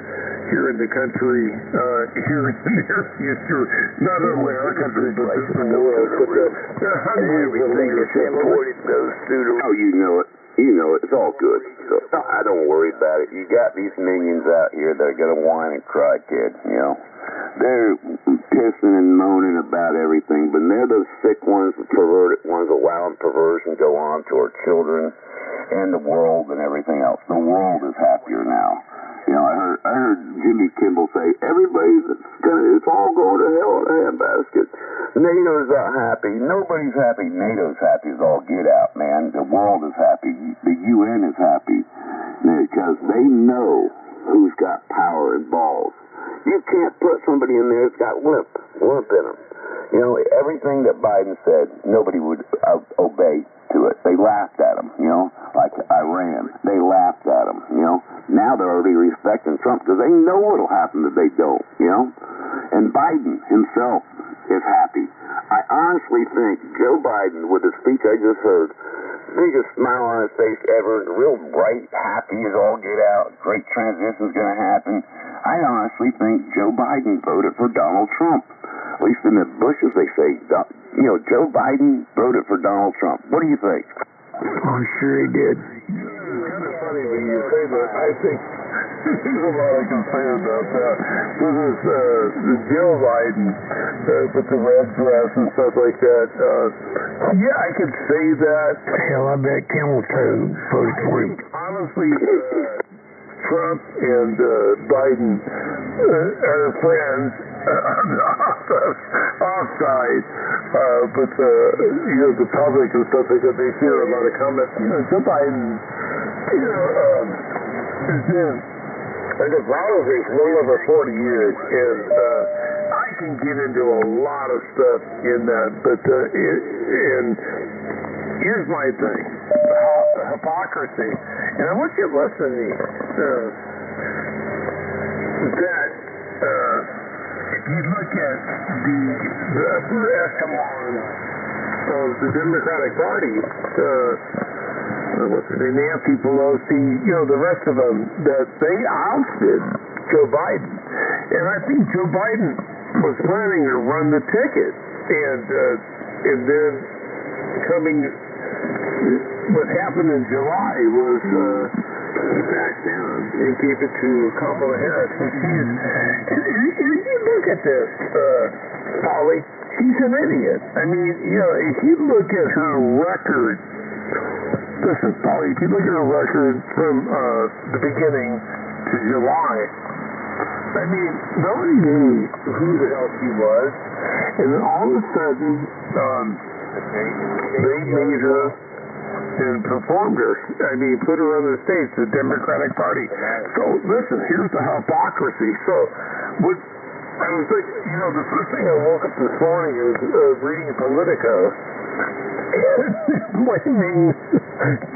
here in the country, here in the near future. Not only our country, but the world. But everything that's imported goes through the... Oh, you know it. You know it. It's all good. So I don't worry about it. You got these minions out here that are going to whine and cry, kid, you know. They're pissing and moaning about everything, but they're those sick ones, the perverted ones, allowing perversion go on to our children and the world and everything else. The world is happier now. You know, I heard Jimmy Kimmel say, it's all going to hell in a handbasket. NATO's not happy. Nobody's happy. NATO's happy as all get out, man. The world is happy. The UN is happy because they know who's got power and balls. You can't put somebody in there that's got limp in them. You know, everything that Biden said, nobody would obey to it. They laughed at him, you know, like Iran. They laughed at him, you know. Now they're already respecting Trump because they know what'll happen if they don't, you know. And Biden himself is happy. I honestly think Joe Biden, with the speech I just heard, biggest smile on his face ever, real bright, happy as all get out, great transition's going to happen. I honestly think Joe Biden voted for Donald Trump. At least in the bushes they say, you know, Joe Biden voted for Donald Trump. What do you think? I'm sure he did. It's kind of funny when you say that. I think there's a lot I can say about that. This is Joe Biden with the red dress and stuff like that. Yeah, I could say that. Hell, I bet Camel Toe voted for him. Honestly, Trump and Biden are friends on the offside, but you know, the public and stuff like that, they hear a lot of comments. You know, Joe Biden, you know, is in the politics well over 40 years, and I can get into a lot of stuff in that, but and here's my thing, the hypocrisy, and I want you to listen to me, that if you look at the upper echelon of the Democratic Party, what's his name, Nancy Pelosi, you know, the rest of them, that they ousted Joe Biden. And I think Joe Biden was planning to run the ticket, and then what happened in July was he backed down and gave it to Kamala Harris. And you look at this, Polly, she's an idiot. I mean, you know, if you look at her record, listen, Polly, if you look at her record from the beginning to July, I mean, nobody knew who the hell she was, and then all of a sudden, they made her and performed her. I mean, put her on the stage, the Democratic Party. So, listen, here's the hypocrisy. So, what I was like, you know, the first thing I woke up this morning is reading Politico, blaming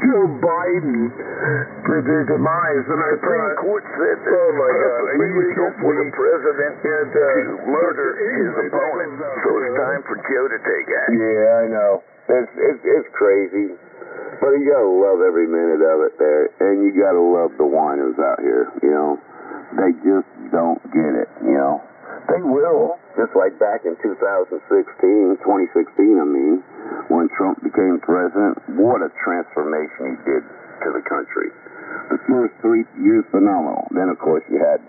Joe Biden for their demise, and I thought, court said that, oh my God, I for the president to murder his opponent. So it's time for Joe to take action. Yeah, I know. It's crazy. But you gotta love every minute of it there, and you gotta love the whiners out here, you know. They just don't get it, you know. They will, just like back in 2016, I mean, when Trump became president, what a transformation he did to the country. The first 3 years, phenomenal. Then, of course, you had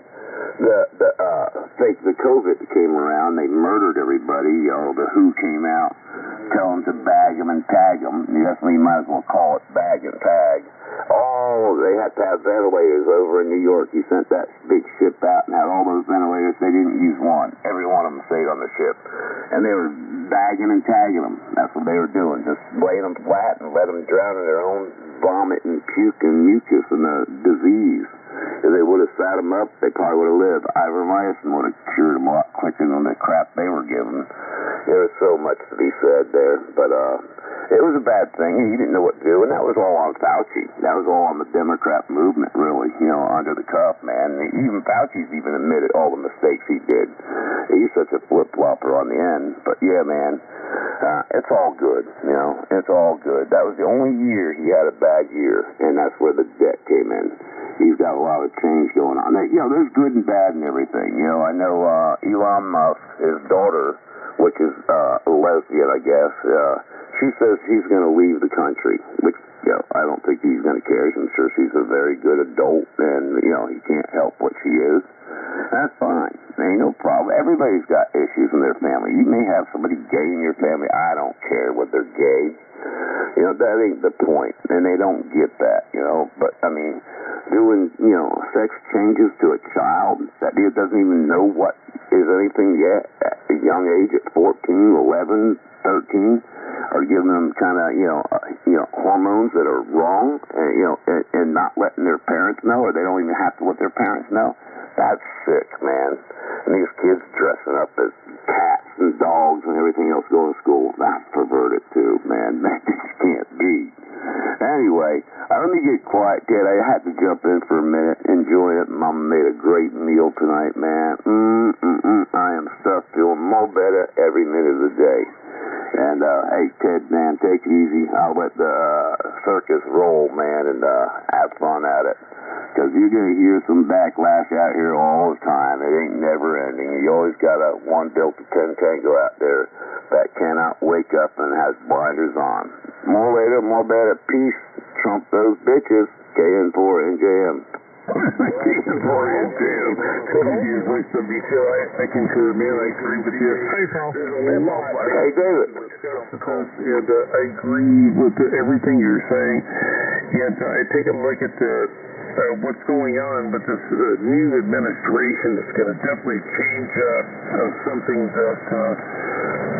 the COVID came around, they murdered everybody, you know, the WHO came out, telling them to bag them and tag them. Yes, we might as well call it bag and tag. Oh, they had to have ventilators over in New York. He sent that big ship out and had all those ventilators. They didn't use one. Every one of them stayed on the ship. And they were bagging and tagging them. That's what they were doing, just laying them flat and let them drown in their own vomit and puke and mucus and the disease. If they would have sat them up, they probably would have lived. Ivermectin would have cured them a lot quicker than the crap they were given. There was so much to be said there, but it was a bad thing. He didn't know what to do, and that was all on Fauci. That was all on the Democrat movement, really, you know, under the cuff, man. Even Fauci's even admitted all the mistakes he did. He's such a flip-flopper on the end. But, yeah, man, It's all good, you know. It's all good. That was the only year he had a bad year, and that's where the debt came in. He's got a lot of change going on. Now, you know, there's good and bad and everything. You know, I know Elon Musk, his daughter, which is a lesbian, I guess, she says he's going to leave the country, which, you know, I don't think he's going to care. I'm sure she's a very good adult, and, you know, he can't help what she is. That's fine. Ain't no problem. Everybody's got issues in their family. You may have somebody gay in your family. I don't care what they're gay. You know, that ain't the point. And they don't get that, you know. But, I mean, doing, you know, sex changes to a child that doesn't even know what is anything yet at a young age at 14, 11, 13, or giving them kind of, you know, hormones that are wrong, and not letting their parents know, or they don't even have to let their parents know. That's sick, man. And these kids dressing up as cats and dogs and everything else going to school. That's perverted too, man. That just can't be. Anyway, let me get quiet, Ted. I had to jump in for a minute, enjoy it. Mama made a great meal tonight, man. I am stuffed, feeling more better every minute of the day. And, hey, Ted, man, take it easy. I'll let the circus roll, man, and have fun at it. Because you're going to hear some backlash out here all the time. It ain't never ending. You always got a one Delta 10 Tango out there that cannot wake up and has blinders on. More later, more better. Peace. Trump those bitches. KN4NJM. KN4NJM. Usually somebody say, I concur, man. I agree with you. Hey, Paul. Hey, David. And I agree with everything you're saying. And I take a look at what's going on, but this new administration is going to definitely change something that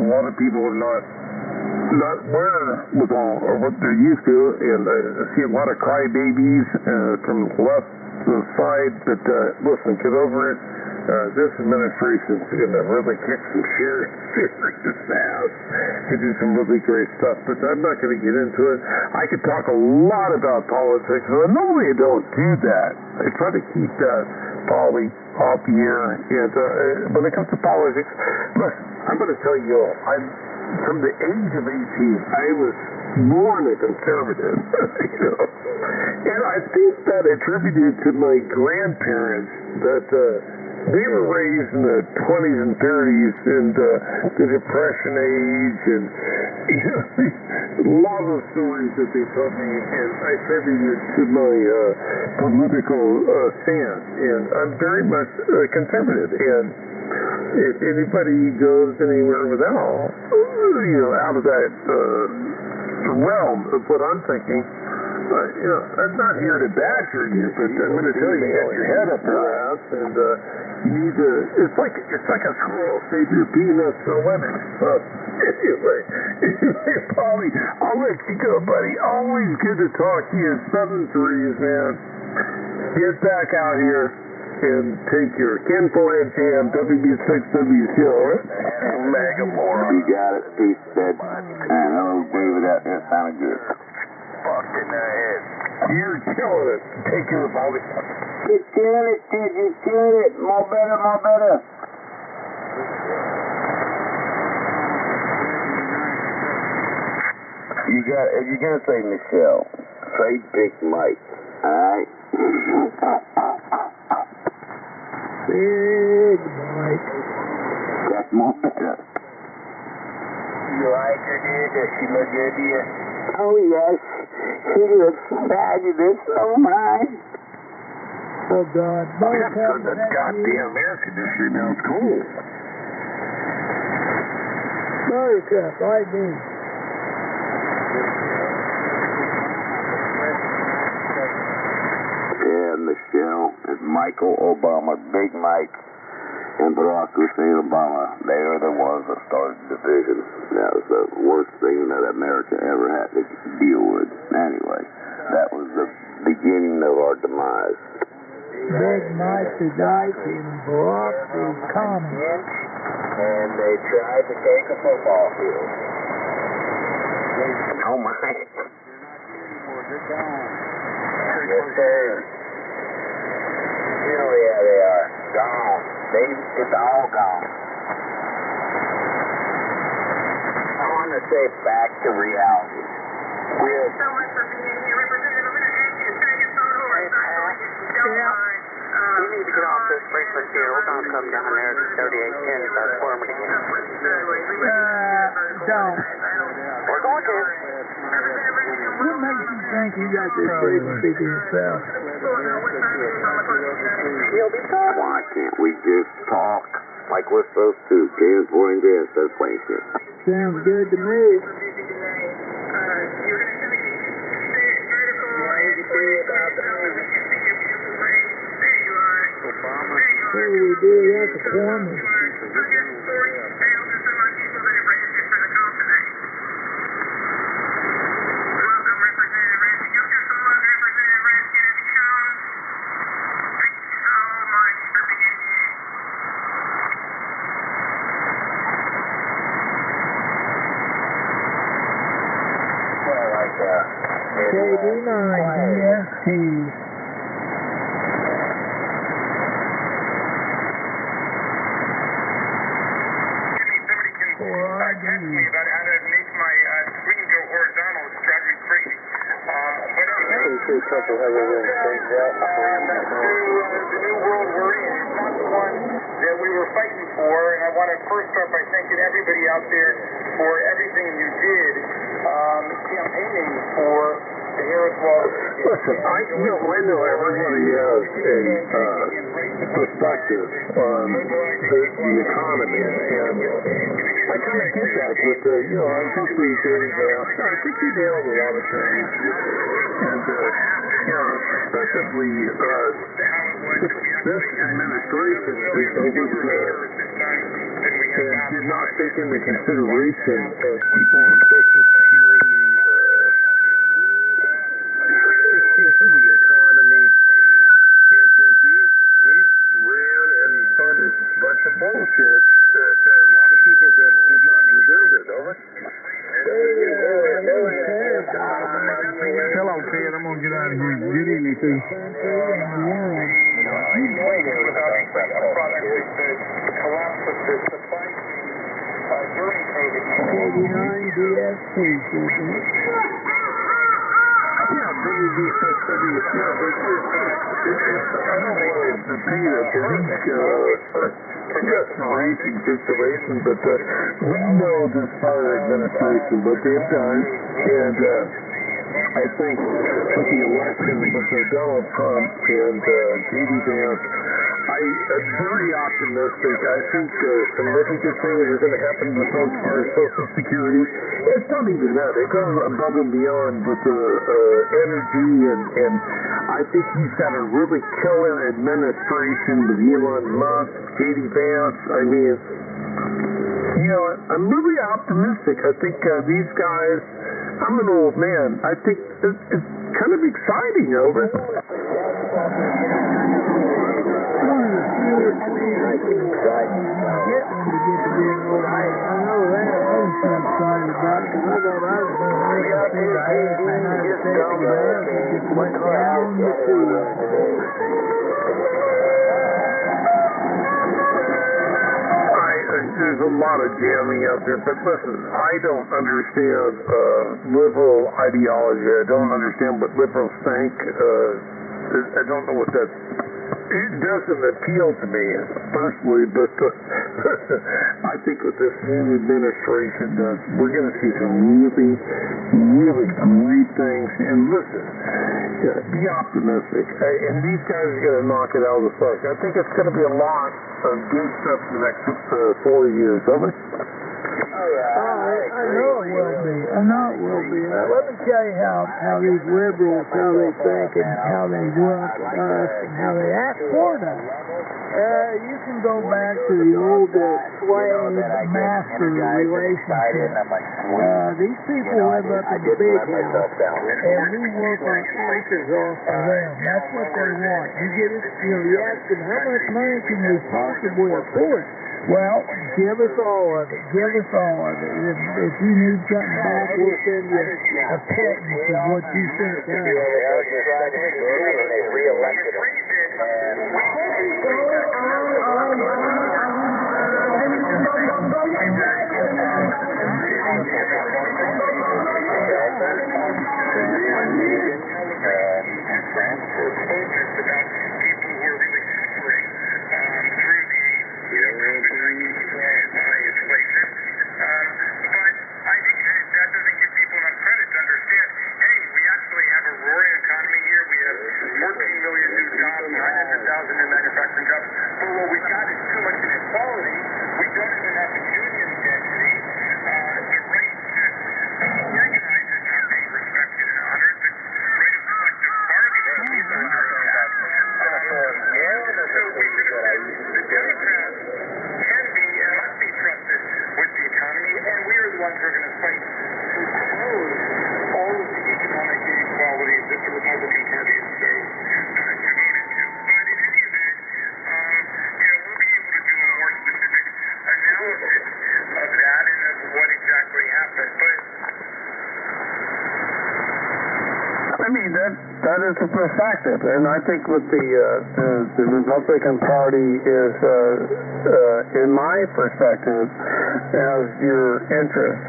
a lot of people are not wherewithal or what they're used to, and I see a lot of crybabies from the left side, but listen, get over it. This administration is going to really kick some serious ass to do some really great stuff, but I'm not going to get into it. I could talk a lot about politics, and normally I don't do that. I try to keep that Polly off the air, and when it comes to politics, look, I'm going to tell you all, from the age of 18, I was born a conservative, you know, and I think that attributed to my grandparents that they were raised in the 20s and 30s and the Depression age, and you know, a lot of the stories that they told me, and I attributed to my political stance, and I'm very much conservative, and if anybody goes anywhere without, you know, out of that realm of what I'm thinking, you know, I'm not here to badger you, but I'm going to tell you, get your head up your ass, and you need to, it's like a squirrel, save your peanuts for women. Anyway, Polly, I'll let you go, buddy. Always good to talk to you. 7-3s, man. Get back out here and take your KN4NJM, WB6WCO, and Megamore. You got it. Peace, Ted. And hello, David out there. Sounded good. Fucked in the head. You're killing it. Take care of all this. You're killing it, Ted. You're killing it. More better, more better. You're going to say Michelle. Say Big Mike. All right? Big Mike. That's more better. You like her, dude? Does she look good to you? Oh, yes. She looks fabulous. Oh, my. Oh, God. That's good. That goddamn air conditioner now is cool. Buttercup, like me. Yeah, Michelle and Michael Obama, Big Mike, and Barack Hussein Obama. They are the ones that started the division. That was the worst thing that America ever had to deal with. Anyway, that was the beginning of our demise. Big Mike the Dyke and Barack the Common. And they tried to take a football field. Oh, my. Yes, sir. Hell yeah, they are. Gone. It's all gone. On the to say back to reality. Thank you so much for being here, Representative. I'm going to ask you to turn your phone over. If you don't mind. We need to get off this frequency here. We're going to come down there to 3810 form it again. Don't. We're going to. What makes you think you got this frequency to yourself? You'll be fine. Why can't we just talk like we're supposed to? Transport and transfer places. Sounds good to me. What do we do? That's a foreman. KD9 DST. Asked me about how to make my screen go horizontal. It's driving me crazy. But Pretty sure Trump will have everything straightened out. the new world we're in is not the one that we were fighting for. And I want to first start by thanking everybody out there for everything you did campaigning for the Harris Law. Listen, I know everybody has a perspective on the economy, and I kind of get that with the, I think we did, I think we nailed a lot of things, and, especially, this administration did not take into consideration people on Social Security, the economy, and they ran and funded a bunch of bullshit to a lot of people that did not deserve it, over. Hello, Ted. I'm going to get out of here. Good evening to you. KD9 DST. Racing situation, but we know this prior administration, what they've done, and I think with the election with Donald Trump and J.D. Vance, I'm very optimistic. I think some really good things are going to happen with folks for Social Security. It's not even that. It goes above and beyond with the energy, and I think he's got a really killer administration with Elon Musk, J.D. Vance. I mean, I'm really optimistic. I think these guys, I'm an old man. I think it's kind of exciting, over. There's a lot of jamming out there, but listen, I don't understand liberal ideology. I don't understand what liberals think. I don't know what that. It doesn't appeal to me personally, but I think what this new administration does, we're going to see some really, really great things. And listen, be optimistic. And these guys are going to knock it out of the park. I think it's going to be a lot of good stuff in the next 4 years. Over. I know it will be. I know it will be. Let me tell you how these liberals, how they think and how they work us and how they act for us. You can go back to the old slave-master relationship. These people live up in the big house, and we work our asses off for them. That's what they want. You get it, you ask them, how much money can we possibly afford? Well, give us all of it. Give us all of it. If you need something back, we'll send you a pittance of what you sent us. Thank you. that is a perspective, and I think what the Republican Party is, in my perspective, has your interest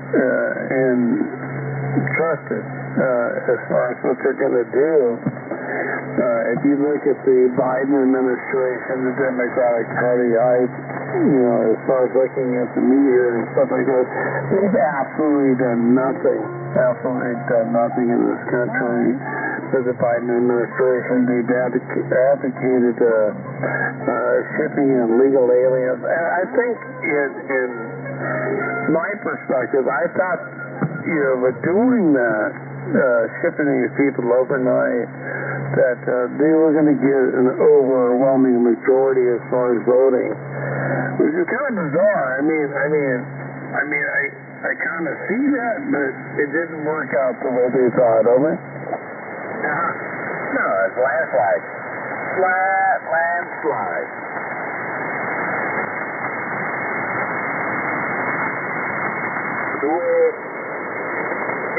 in trusted as far as what they're going to do. If you look at the Biden administration, the Democratic Party, as far as looking at the media and stuff like that, they've absolutely done nothing in this country for the Biden administration. They've advocated shipping illegal aliens. And I think in my perspective, I thought, with doing that, shipping these people overnight, that they were going to get an overwhelming majority as far as voting, which is kind of bizarre. I kind of see that, but it didn't work out the way they thought, over. No, it's landslide. Flat landslide.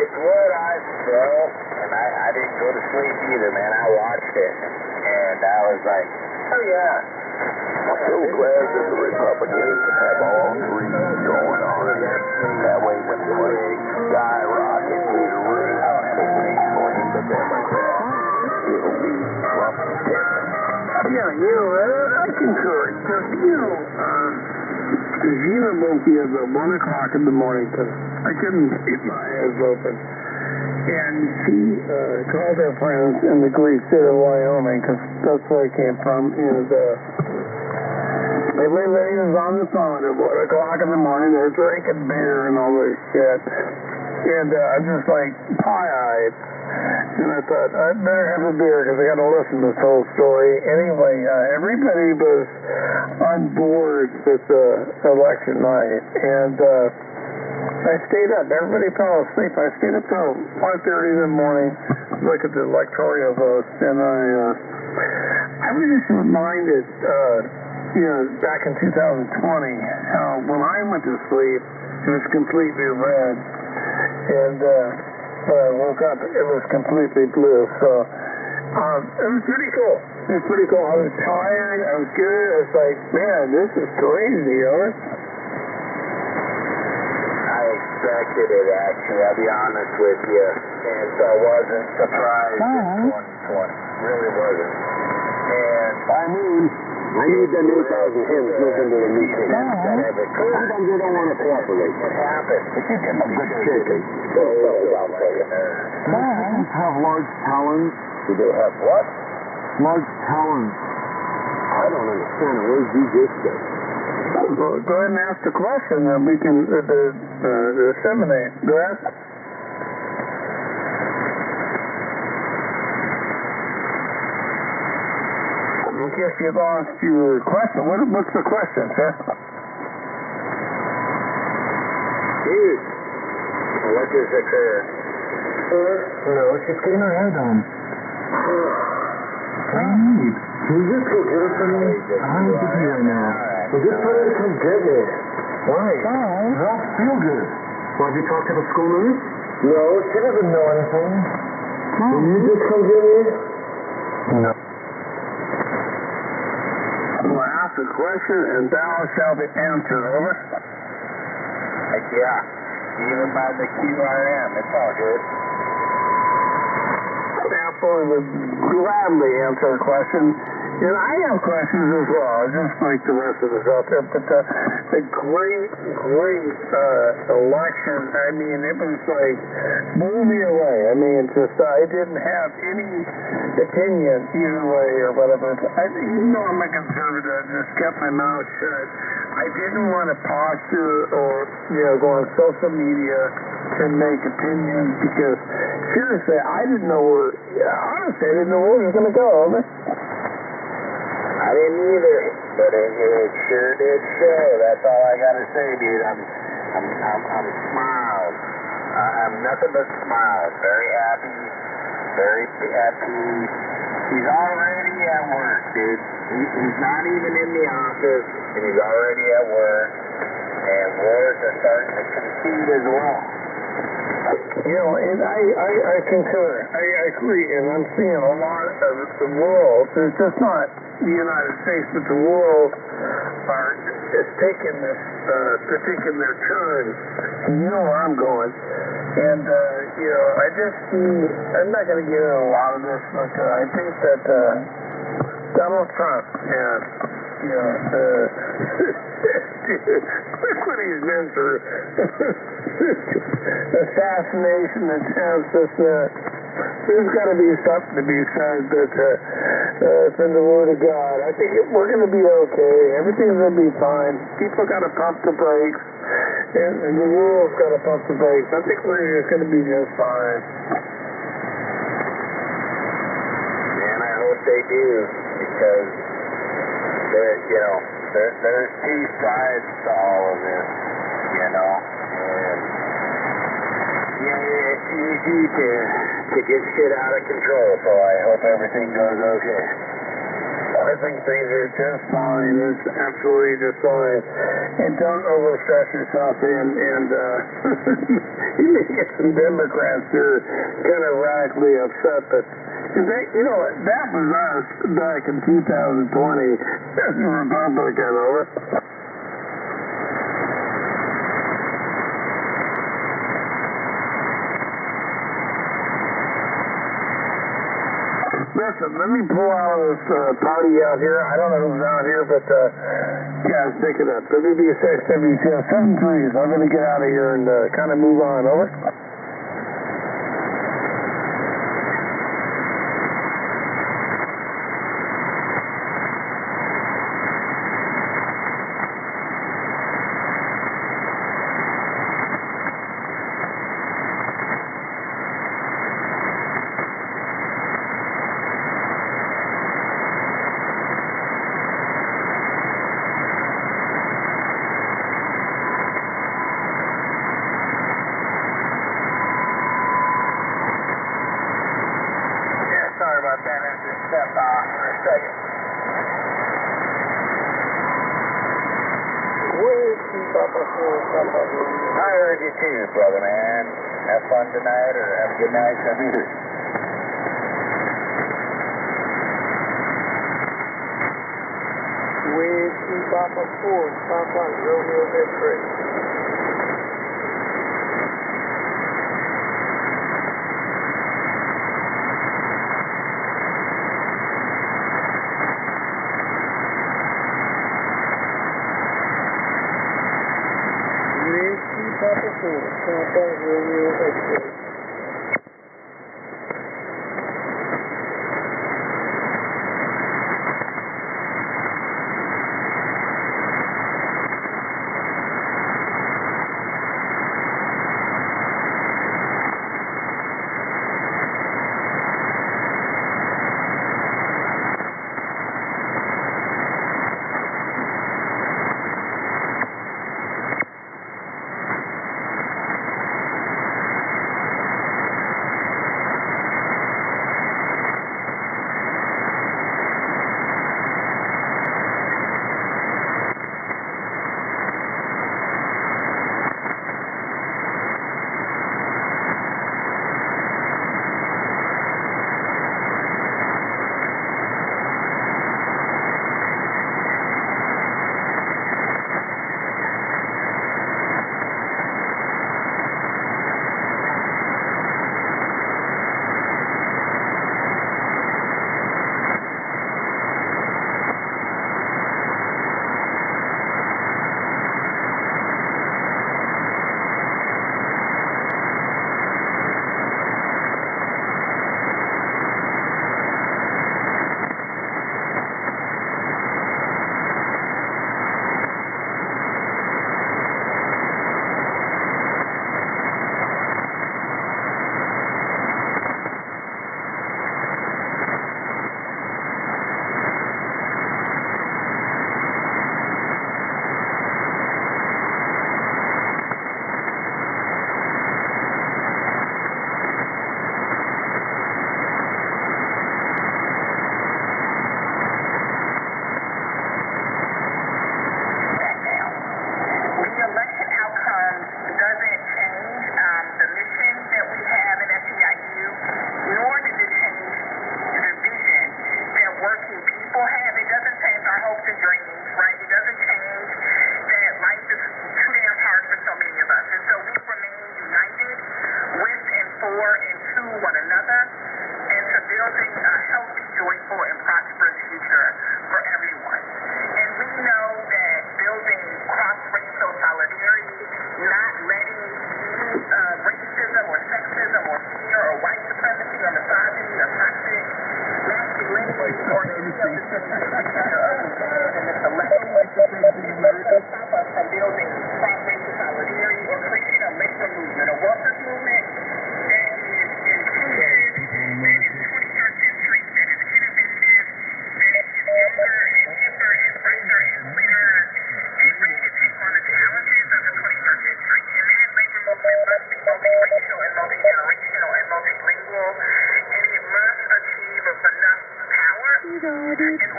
It's what I felt, and I didn't go to sleep either, man. I watched it, and I was like, oh yeah. I'm so glad that the Republicans have all three going on. That way when the rates skyrocket through the roof, I don't have a thing for you, the Democrats. It'll be Trump different. Yeah, I concur. Gina woke me up at 1 o'clock in the morning because I couldn't keep my eyes open. And she called her friends in the great state of Wyoming, because that's where I came from, and everybody was on the phone at 1 o'clock in the morning. They're drinking beer and all this shit. And I'm just like pie-eyed. And I thought, I'd better have a beer because I got to listen to this whole story. Anyway, everybody was on board with election night. And I stayed up. Everybody fell asleep. I stayed up till 5:30 in the morning, look at the electoral votes. And I was just reminded, back in 2020, how when I went to sleep, it was completely red. And when I woke up, it was completely blue. So it was pretty cool. I was tired. I was good. I was like, man, this is crazy, I expected it, actually. I'll be honest with you. And so I wasn't surprised in 2020. Really wasn't. And I need them 8,000 kids listen to the meeting. Sometimes they don't want to cooperate. It happens. If you give them a good kicking. Lions have large talons. Do they have what? Large talons. I don't understand a word you just said. Well, go ahead and ask the question, and we can disseminate. Go ahead. I guess you lost your question. What's the question, sir? Dude, what does occur? No, she's getting her hair done. What do you need? Can you just go get her for me? I need to be right now. Well, just tell her to come get me. Why? I don't feel good. Well, have you talked to the school nurse? No, she doesn't know anything. Will you just come get me? No. Well, ask the question and thou shalt be answered, over. Yeah, even by the QRM, it's all good. Absolutely would gladly answer a question. And I have questions as well, just like the rest of us out there. But the great election, I mean, it was like, blew me away. I mean, just, I didn't have any opinion either way or whatever. I'm a conservative. I just kept my mouth shut. I didn't want to posture or, go on social media to make opinions because, seriously, I didn't know where it was going to go. I didn't either, but it sure did show. That's all I gotta say, dude. I'm smiled. I'm nothing but smiles. Very happy. He's already at work, dude. He's not even in the office, and he's already at work. And wars are starting to concede as well. You know, and I concur. I agree, and I'm seeing a lot of the world. It's just not the United States, but the world is taking this. They're taking their turn. You know where I'm going, and you know, I just see. I'm not going to get into a lot of this, but I think that Donald Trump and you know, look what he's been through. Assassination attempts. There's got to be something to be said that from the Word of God. I think we're going to be okay. Everything's going to be fine. People got to pump the brakes, and the world's got to pump the brakes. I think we're just going to be just fine. And I hope they do, because you know, there's two sides to all of this, you know, and yeah, it's easy to get shit out of control, so I hope everything goes okay. I think things are just fine. It's absolutely just fine. And don't overstress yourself and you may get some Democrats who are kind of radically upset, but you know, that was us back in 2020 as a Republican, over. Listen, let me pull out of this party out here. I don't know who's out here, but yeah, let's pick it up. WBSX 7-3. I'm going to get out of here and kind of move on, over. I heard you too, brother man. Have fun tonight, or have a good night, something. Whiskey Papa 4, Papa Romeo Victory. Papa 4, Papa Romeo Victory.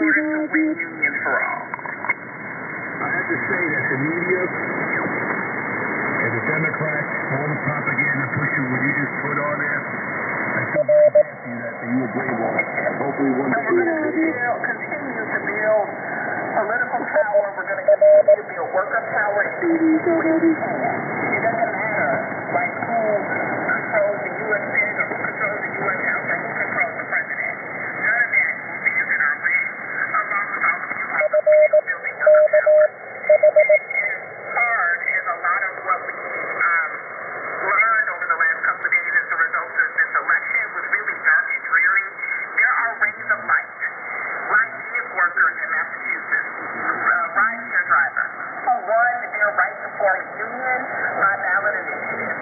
order to win unions for all. I have to say that the media and the Democrats, all the propaganda pushing what you just put on there, I feel very bad for you that you agree with. Hopefully one day We're going to continue to build political power. We're going to continue to build worker power in the way we can. It doesn't matter like who controls the U.S. Senate or who controls the U.S. House or who controls the president. None of that is in our way, along with all of you building worker power. And as hard as a lot of what we learned over the last couple of days as a result of this election was really dark and dreary, there are rays of light. Like gig workers in Massachusetts, rideshare driver, who won their right to form a union by ballot initiative.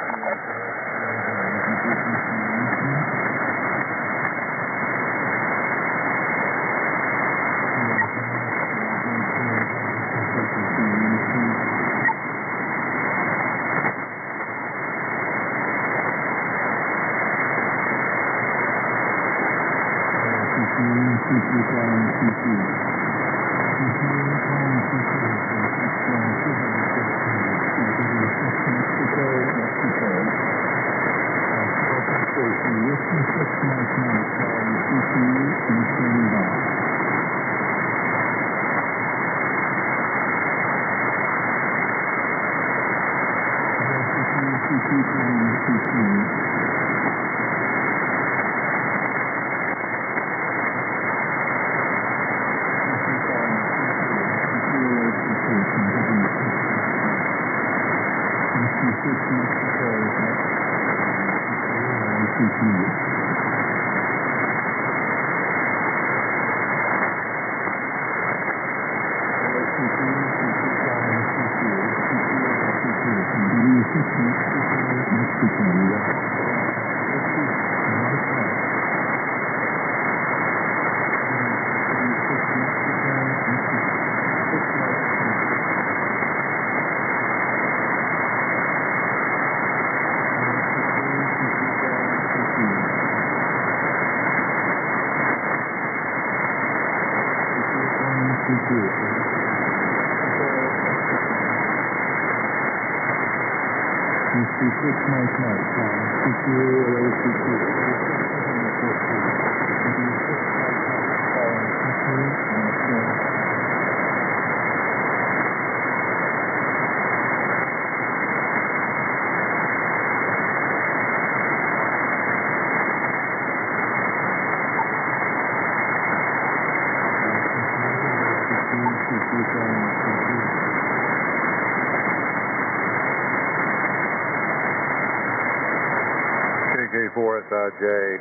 Jay.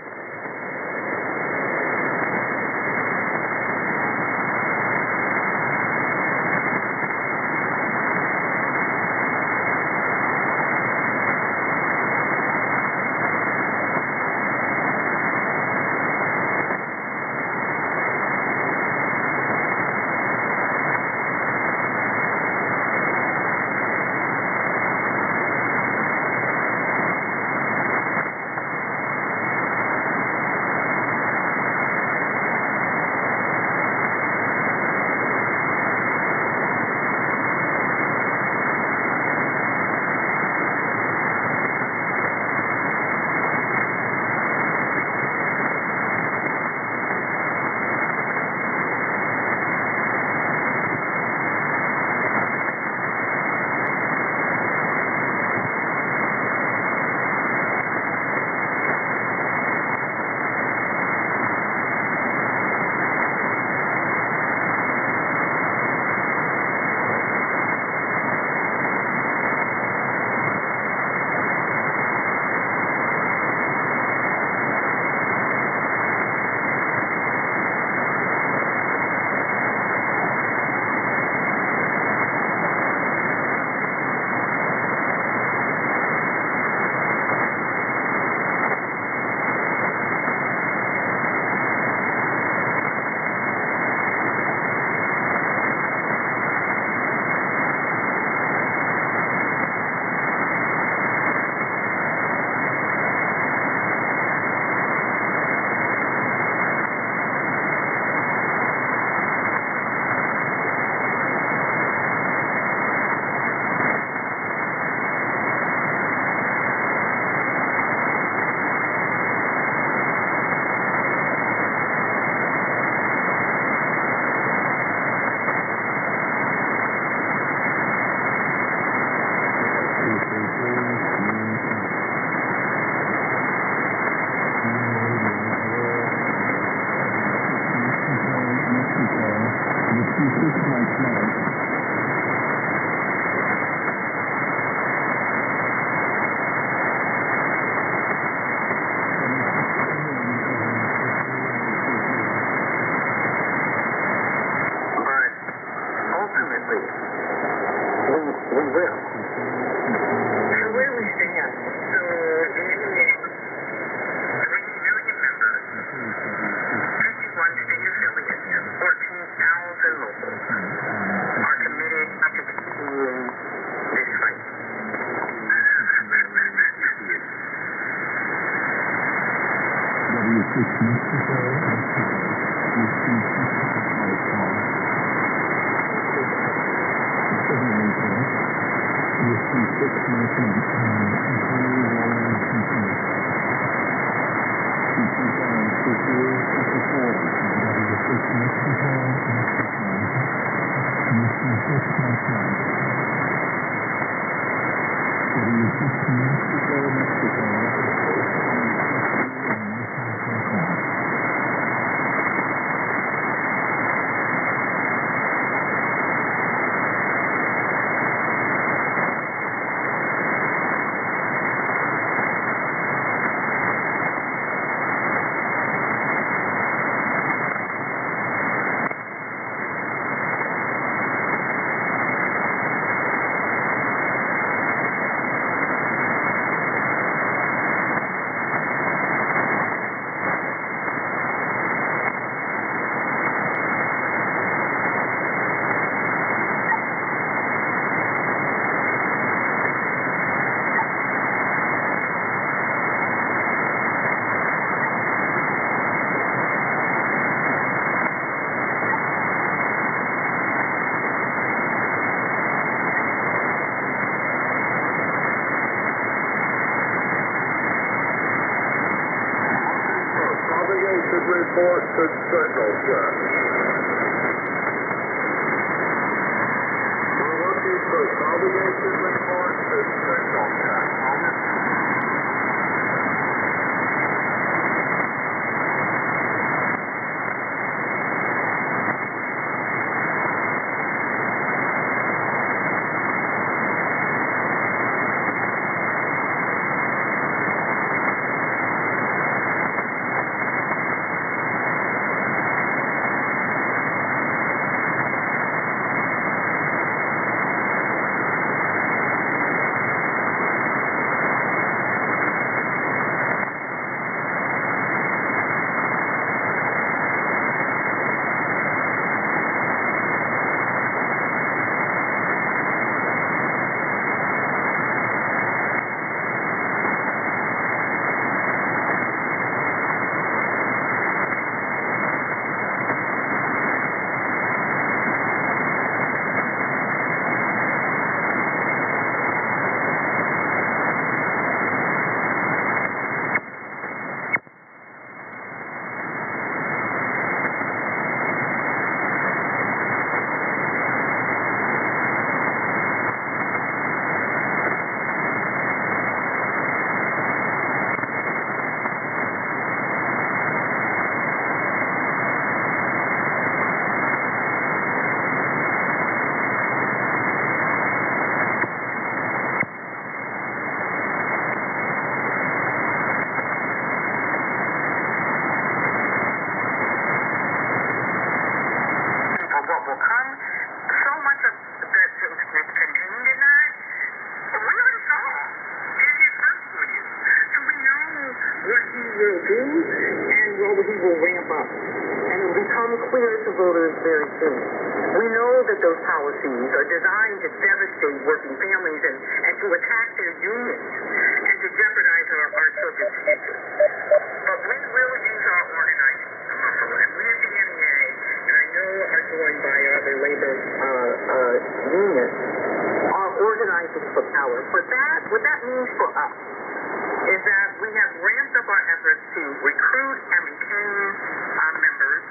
report to Central Check. We're looking for navigation report to Central Check. Over. What will come, so much of that's contained in that, we already saw. It is first for you. So we know what he will do and what he will ramp up. And it will become clear to voters very soon. We know that those policies are designed to devastate working families and to attack their unions and to jeopardize our children's future. But we will use our organizing muscle, and we at the NEA, and I know are joined by other labor unions, are organizing for power. But what that means for us is that we have ramped up our efforts to recruit and retain our members.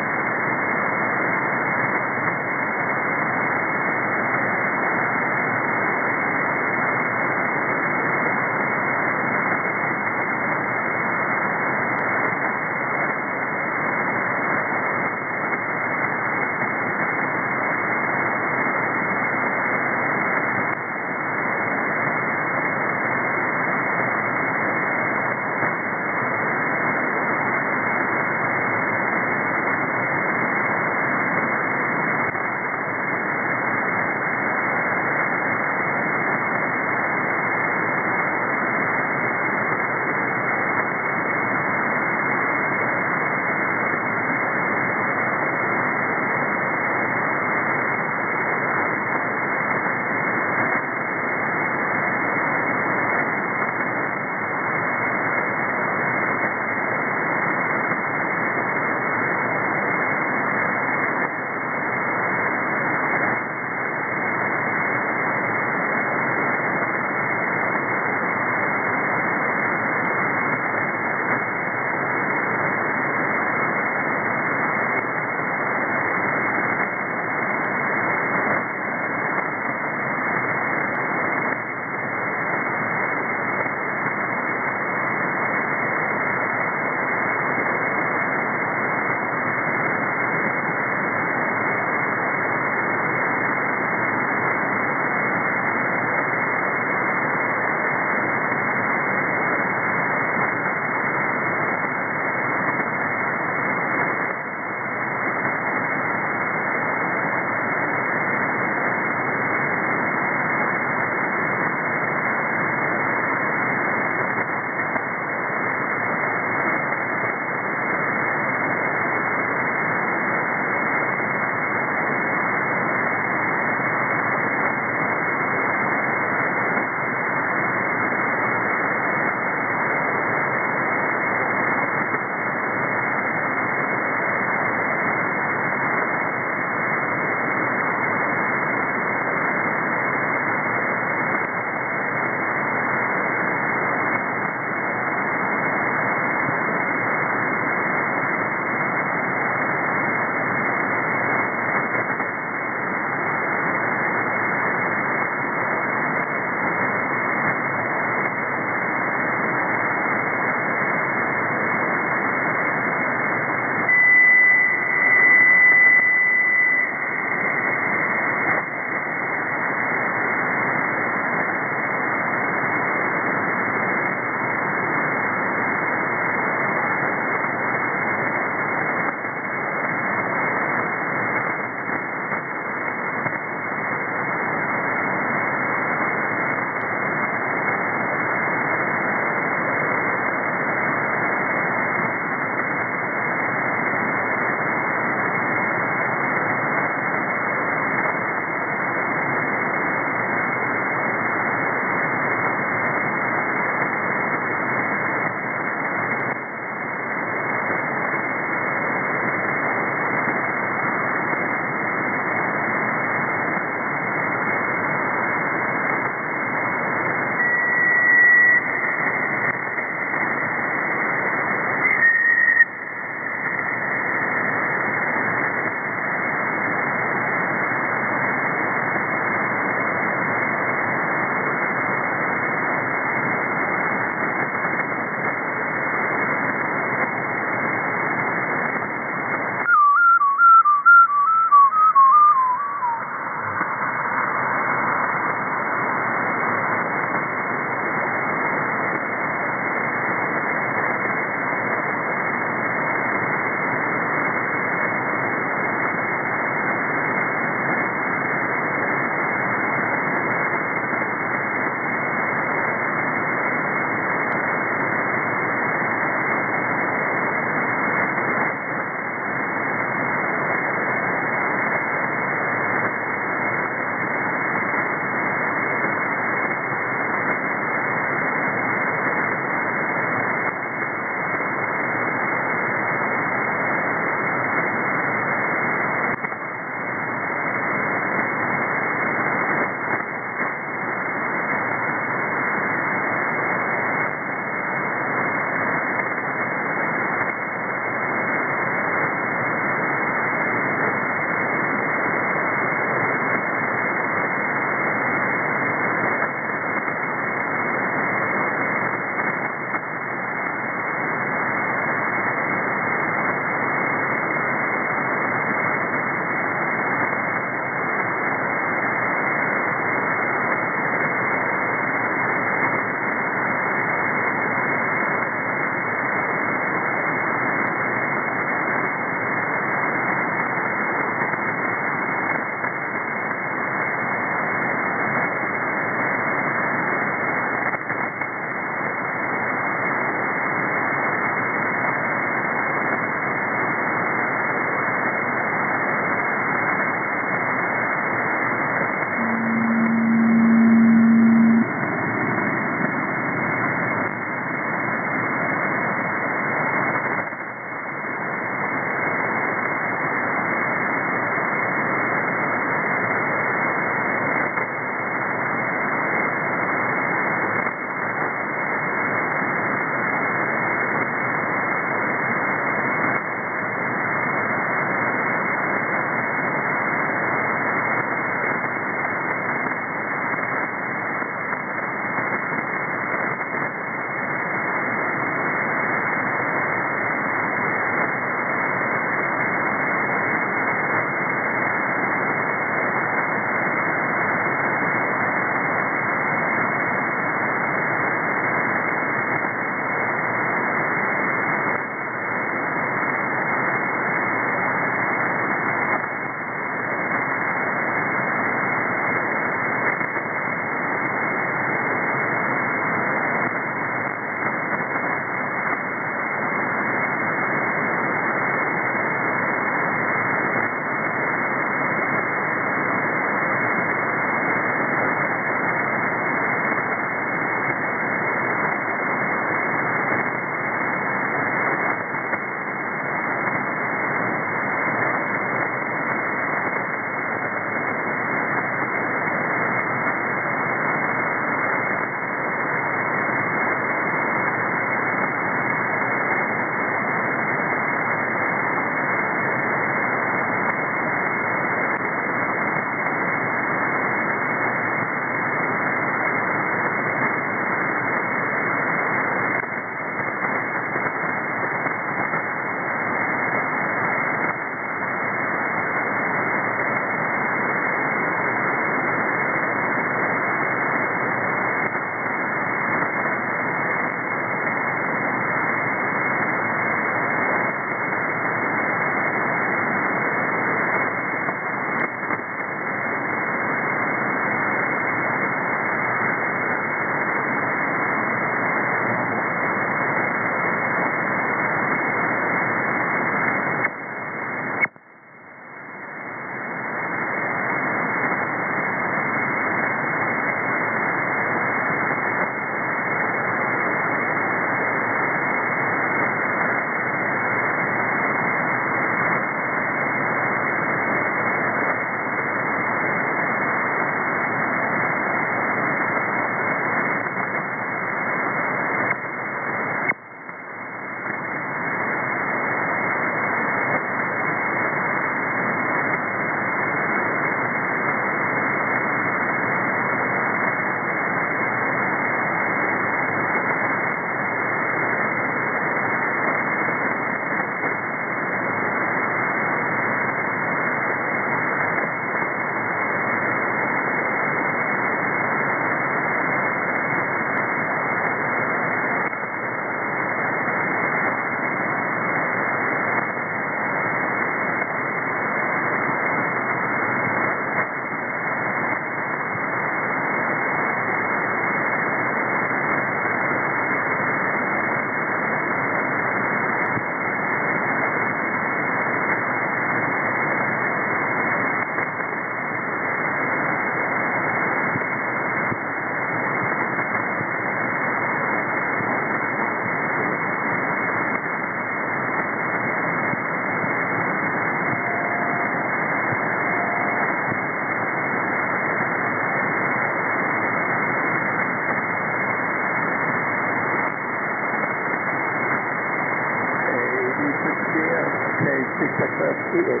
that's it.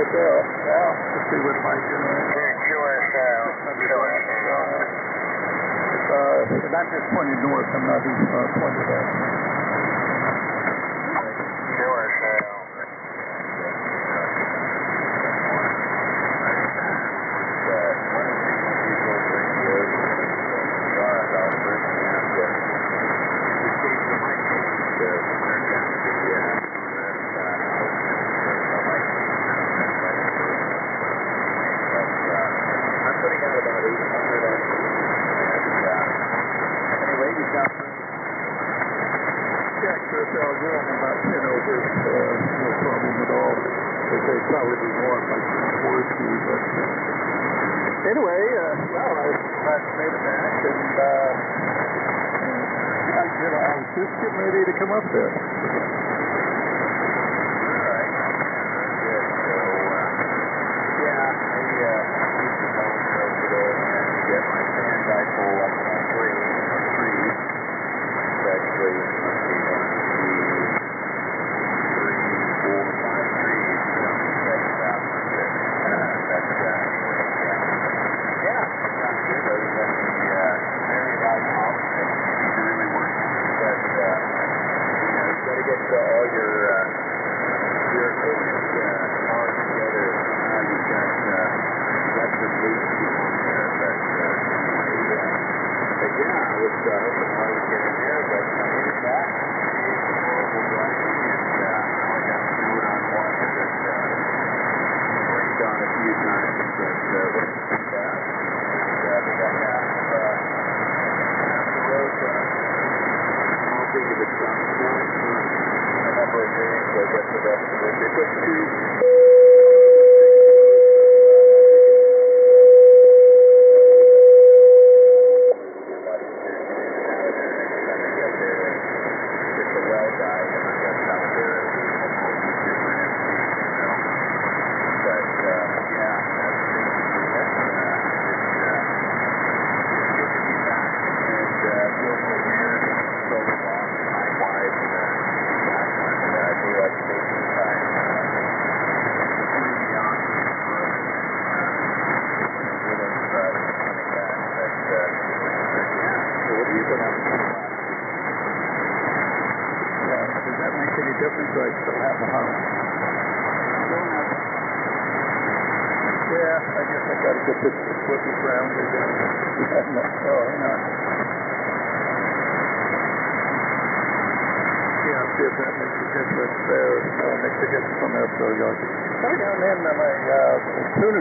Let's see what Mike is doing. And I'm just pointing north, I'm not even pointing west. Anyway, well, I made it back, and I was just getting ready to come up there.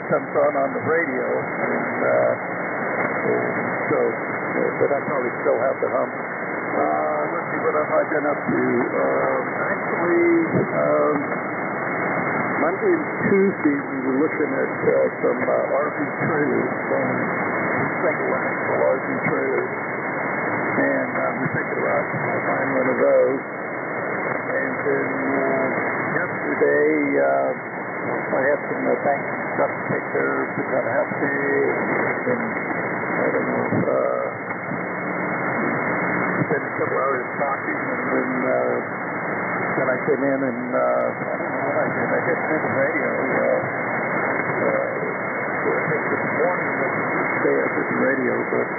Comes on the radio, and so but I probably still have to hum. Let's see what I've been up to. Actually, Monday and Tuesday we were looking at some RV trailers, some single-axle RV trailers, and we're thinking about buying one of those. And then yesterday I had some bank stuff to take care of, we got to have to, and I don't know, spent a couple hours talking, and then I came in and I don't know what I did. I hit the radio. So I think this morning was the first day I did the radio, but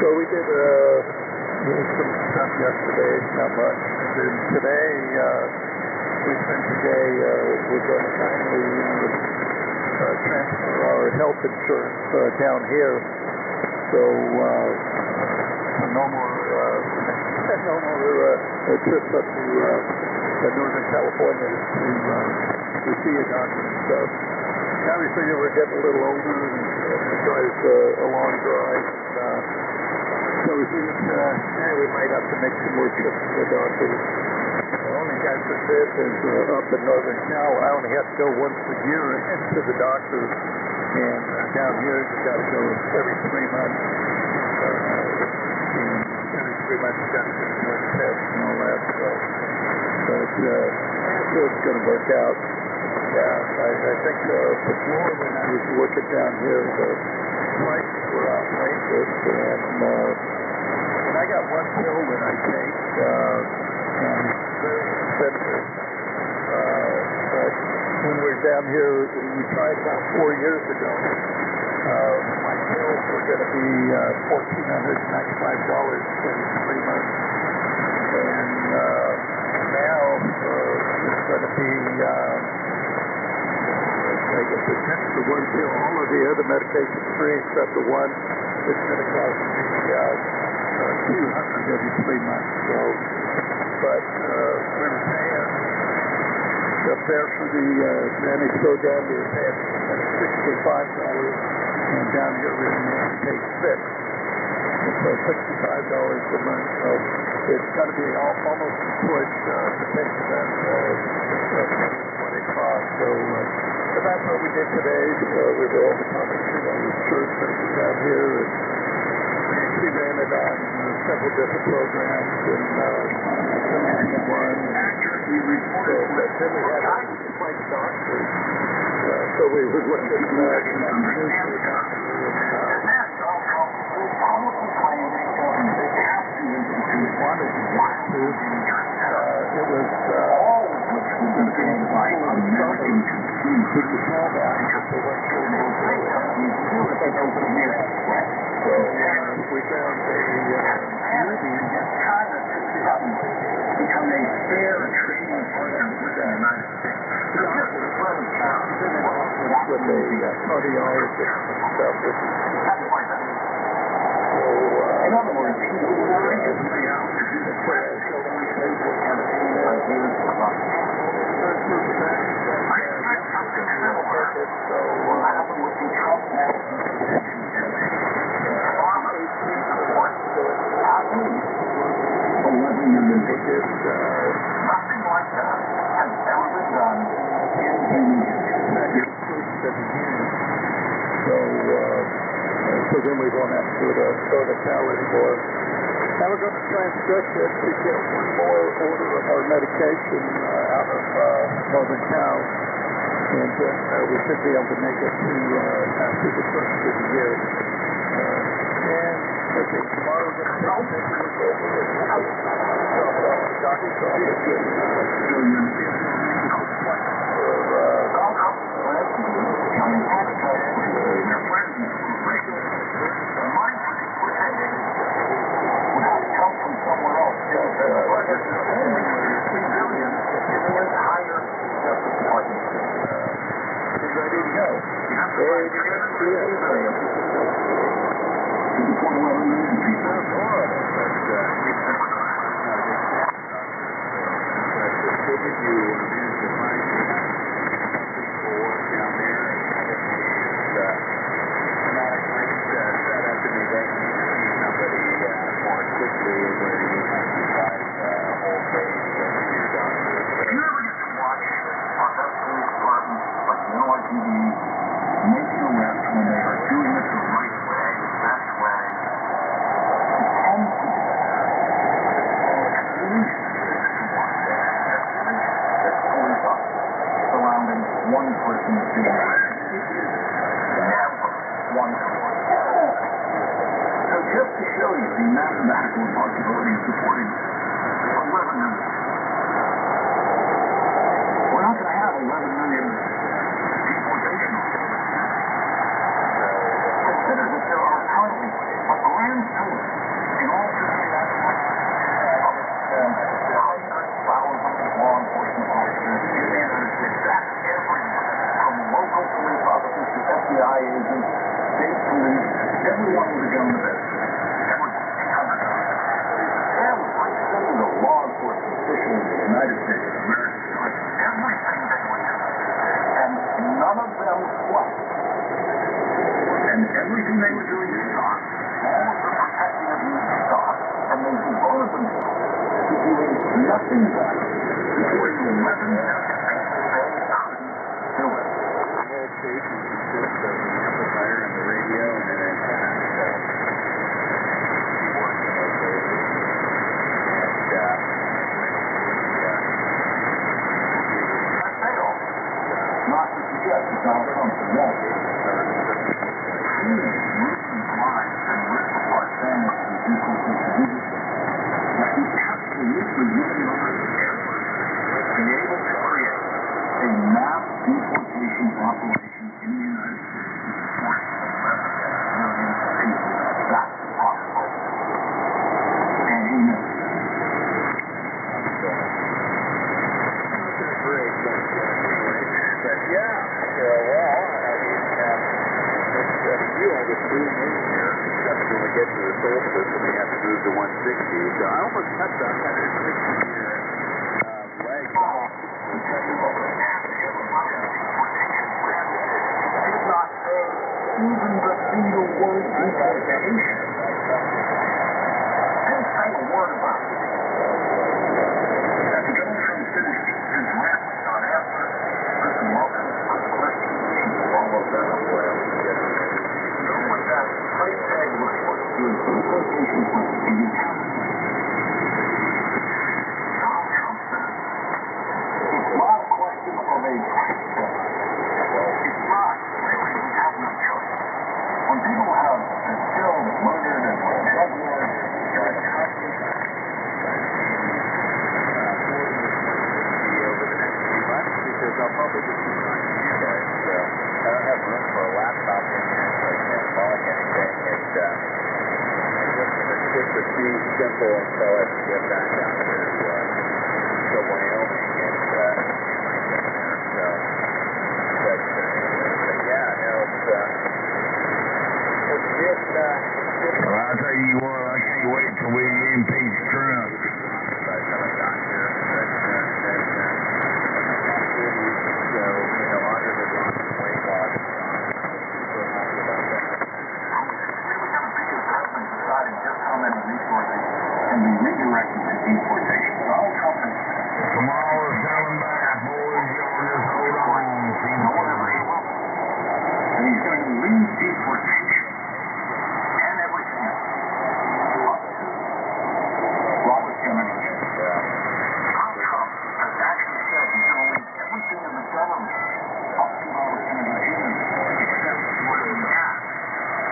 so we did some stuff yesterday, not much, and then today we spent the day, we're going to finally transfer our health insurance down here, so no more trips up to Northern California to see a doctor and stuff. Obviously, we're getting a little older, and it drives a long drive, so we think we might have to make some more trips to the doctor. The only guy for this is up in Northern Cal. I only have to go once a year to the doctor, and down here you got to go every 3 months. Every 3 months you got to do blood tests and all that stuff. But it's going to work out. I think before when I was working down here, the prices were outrageous, and I got one pill that I take, and it's very expensive. But when we were down here, we tried about 4 years ago. My pills were going to be $1,495 in 3 months, and now it's going to be. I guess it's the one pill. All of the other medications free except the one. It's going to cost me $200 every 3 months. So, but we were paying up there for the managed program. We were paying $65, and down here we only pay $6. So $65 a month. So it's going to be almost a push to pay for that. What it costs. So. But that's what we did today. We were all the conferences on the church down here, and she ran it on several different programs, and one. But then we had a like doctors, so we would look at that. It was we found become a fair treatment partner with the United States. With a cardiologist and stuff. In other words, nothing like that has ever been done in so then we won't have to go to Cal anymore. Now we're going to transcript it to get one more order of our medication out of Northern Cal, and then we should be able to make it to after the first of the year. And okay, tomorrow we're going to take pictures over and drop it off the doctor's office suggest that Donald Trump won't. Lies and rip apart families and resources and leadership. That he absolutely really knows be able to create a mass deportation operation in the United States to force 11 million people. That's possible. And he knows. But yeah, you all just moving in here, except when we get to the solstice and we have to move to 160. So I almost cut the 160 year legs off. Did not say even the single word deportation. Didn't say a word about it. That Donald Trump finished his rant on after. Listen, welcome to the question. Almost done up well. Know what that price tag looks like. Your deportation plan in your calendar. Donald Trump said, it's not a question of a price tag. It's not. Really, we have no choice. When people have been killed, murdered, and drug wars, you're in trouble. Over the next few months, because I'll probably just be talking to you guys. So I don't have room for a laptop in here, so I can't log anything. And I'm just going to stick with being simple until I can get back out to Wyoming and get there. So, but yeah, no, it's just. Well, I'll tell you what, I can't wait till we impeach Trump. By the time I got here, but so, you know, under the weight loss, so happy about that. We have a big investment deciding just how many resources can be redirected to deportation. Donald Trump has Tomorrow's coming back, boys. Y'all just hold on. and he's going to lead deportation and everything else up to Robert Kennedy. Donald Trump has actually said he's going to leave everything in the government up to Robert Kennedy Jr. except what he has.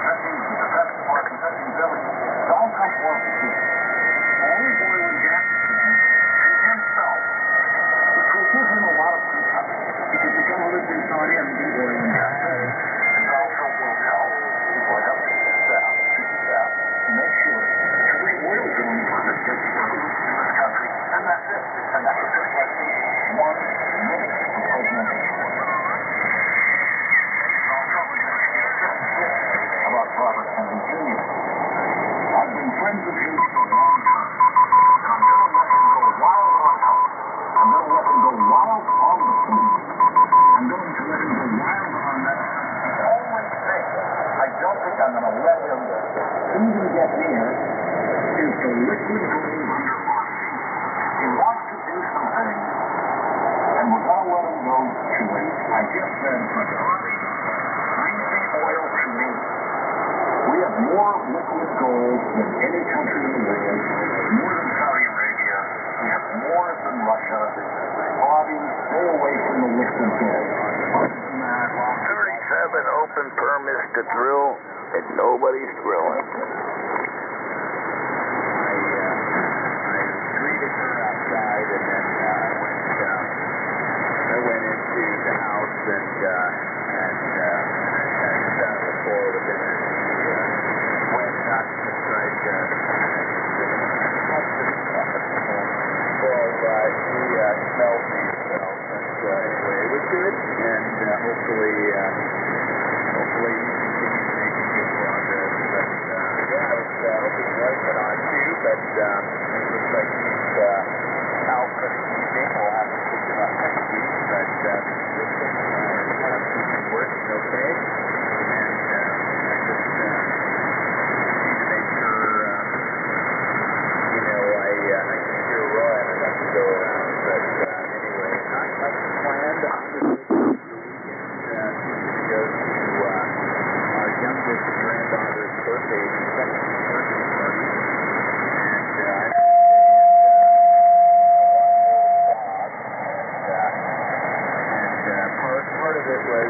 That means the Defense Department, that means everything. Donald Trump wants to keep all the oil and gas division to himself, which will give him a lot of free time because the government is not in the oil and gas business. And Donald Trump will help people have staff to make sure every oil drilling permit gets approved in this country, and that's it. And that's just like 1 minute of presidential support. Donald Trump is going to get this about Robert Kennedy Jr. I've been friends with him for a long time. And I'm going to let him go wild on health. I'm going to let him go wild on the food. I'm going to let him go wild on medicine. The only thing I don't think I'm going to let him even get near is the liquid gold under Oxy. He wants to do some things, and we're going to let him go to it. I just said, greasy oil to me. We have more liquid gold than any country in the world, more than Saudi Arabia. We have more than Russia. Bobby, stay away from the liquid gold. Other than that, 37 open permits to drill, and nobody's drilling. I greeted her outside, and then I went into the house and sat on the floor with her. She went nuts and tried to she smelled me, so anyway, it was good, and hopefully you continue making good progress. But yeah, I was hoping Royce went on too, but it looks like he's out for the evening. We'll have to pick him up next week, but he's working okay, and I just need to make sure I can hear Roy and I'd like to go around, but anyway, not much planned. I'm just looking for the weekend to go to our youngest granddaughter's birthday, second birthday party, and I'm part of it was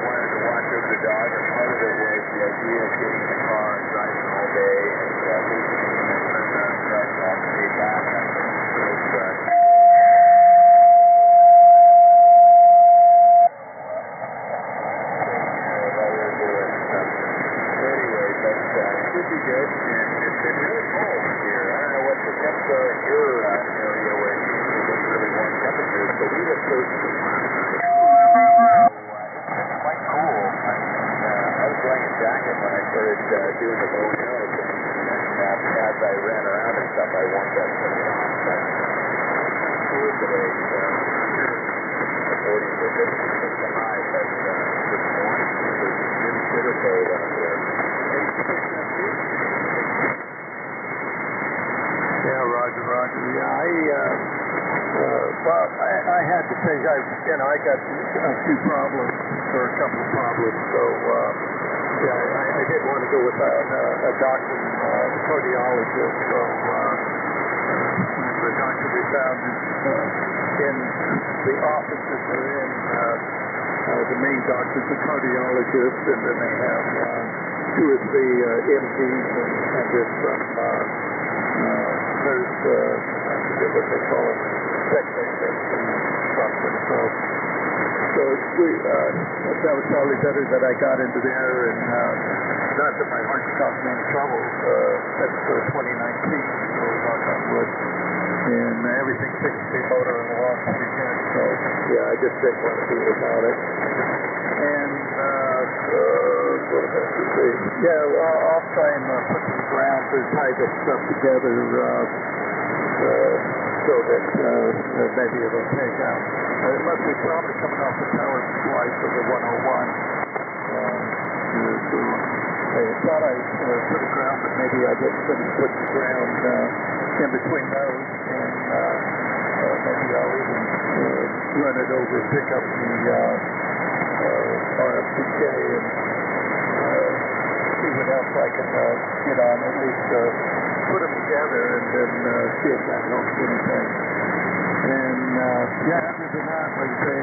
wanted to watch over the dog, and part of it was the idea of getting in the car and driving all day and leaving and then turning around and driving all the way back. I think it was should be good, and it's been really cold here. I don't know what the temps are in your area where it usually gets really warm temperatures, but we hit 13 last night. So it's been quite cool. I was wearing a jacket when I started doing the bow and arrow thing, and then as I ran around and stuff, I warmed up to it off. But it's cool today, so the 40s or 50s is the high, but this morning it was really bitter cold out there. Yeah, Roger. Yeah, I had to take, I got a few problems, or a couple of problems, so, I did want to go with a doctor, cardiologist, so, the doctor we found in the office that they're in, the main doctor's a cardiologist, and then they have two or three MDs and there's some nurse, I forget what they call it, technicians and something. So that was probably better that I got into there, and not that my heart's caused me any trouble. That's 2019, so knock on wood. And everything seems to be motoring along pretty good. So yeah, I just didn't want to be without it. And what about to say? Yeah, well, I'll try and put some ground to tie this stuff together so that maybe it'll take out. It must be probably coming off the power splice of the 101. I thought I put a ground, but maybe I didn't put the ground in between those, and maybe I'll even run it over, pick up the RFPK and see what else I can get on, at least put them together and then see if that helps anything. And other than that, like I say,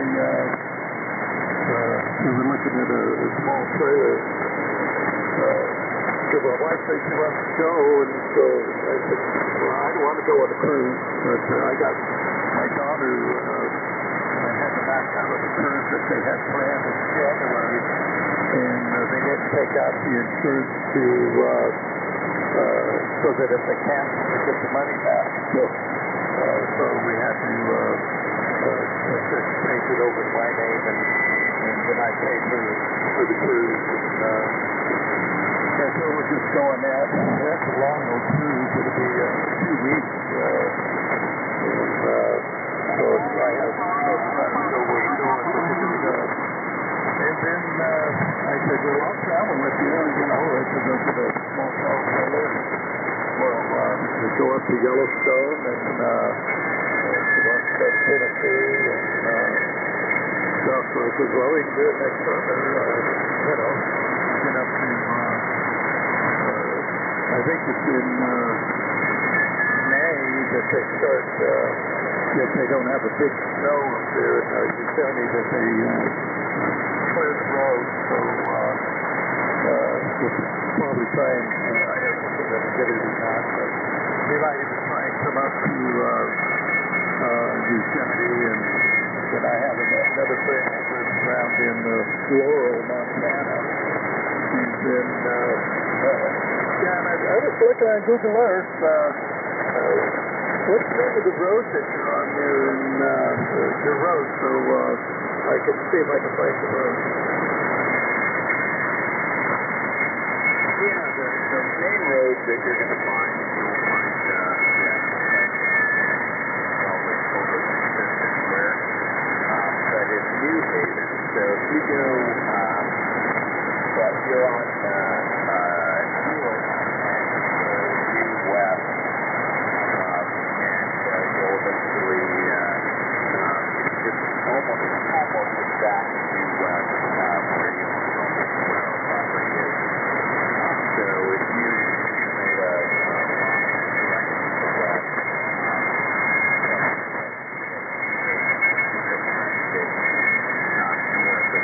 we were looking at a small trailer. So my wife said she wants to go, and so I said, well, I don't want to go on a cruise, but I got my daughter had to back out of the cruise that they had planned in January, and they didn't take out the insurance to so that if they cancel, they get the money back. So we had to change it over to my name, and then I paid for the cruise. And so we're just going that. That's a long old cruise. It'll be 2 weeks. So I have no time to know where we're going. And then I said, well, I'll travel with you. I said, go to the small town trailer. Well, we go up to Yellowstone and go up to Tennessee and stuff. So I said, well, we can do it next summer. Get up to, I think it's in May that they start, if they don't have a big snow up there in Yosemite, that they clear the road. So we'll probably try and, I don't know if they're get it or not, but we might even try and come up to Yosemite, and then I have another friend who lives around in Laurel, Montana. And then, I was looking on Google Earth. What's the name of the road that you're on there in your road, so I can see if I can find the road. Yeah, the main road that you're going to find, you'll find over consistent where, but it's New Haven. So if you go, but you're on Newark and you go due west, and you'll eventually, it's almost exactly due west where you property is. So if you made a long direction to the west, north of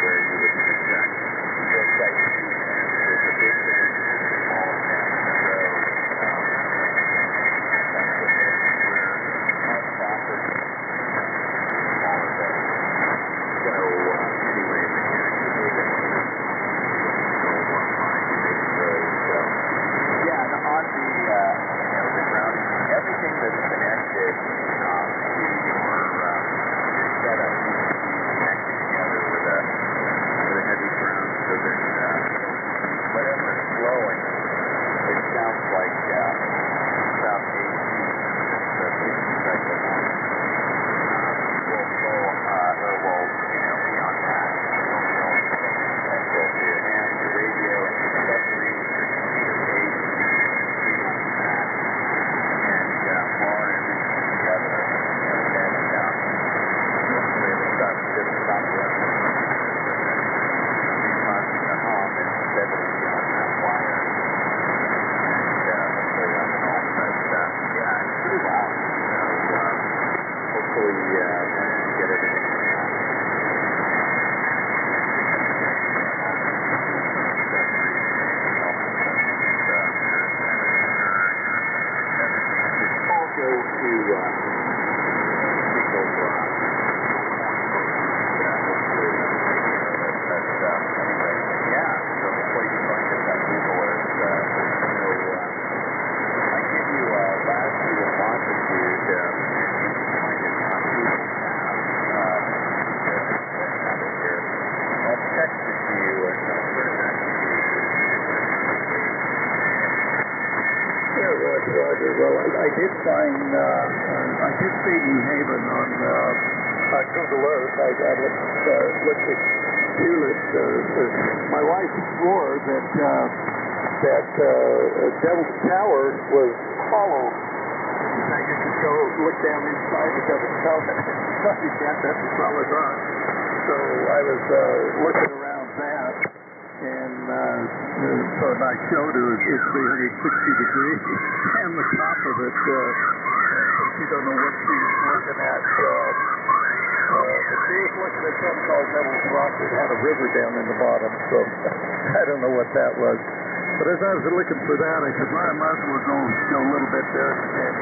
Texas you or something. Yeah, Roger. Well, I did find, I did see New Haven on Google Earth. I looked at Hewlett. My wife swore that Devil's Tower was hollow. That you could go look down inside the Devil's Tower. You can't, that's a solid rock. So I was looking around that. And so I showed her it's 360 degrees, and the top of it, she don't know what she's looking at. But she was looking at something called Devil's Rock that had a river down in the bottom, so I don't know what that was. But as I was looking for that, I said, well, I might as well go a little bit there. And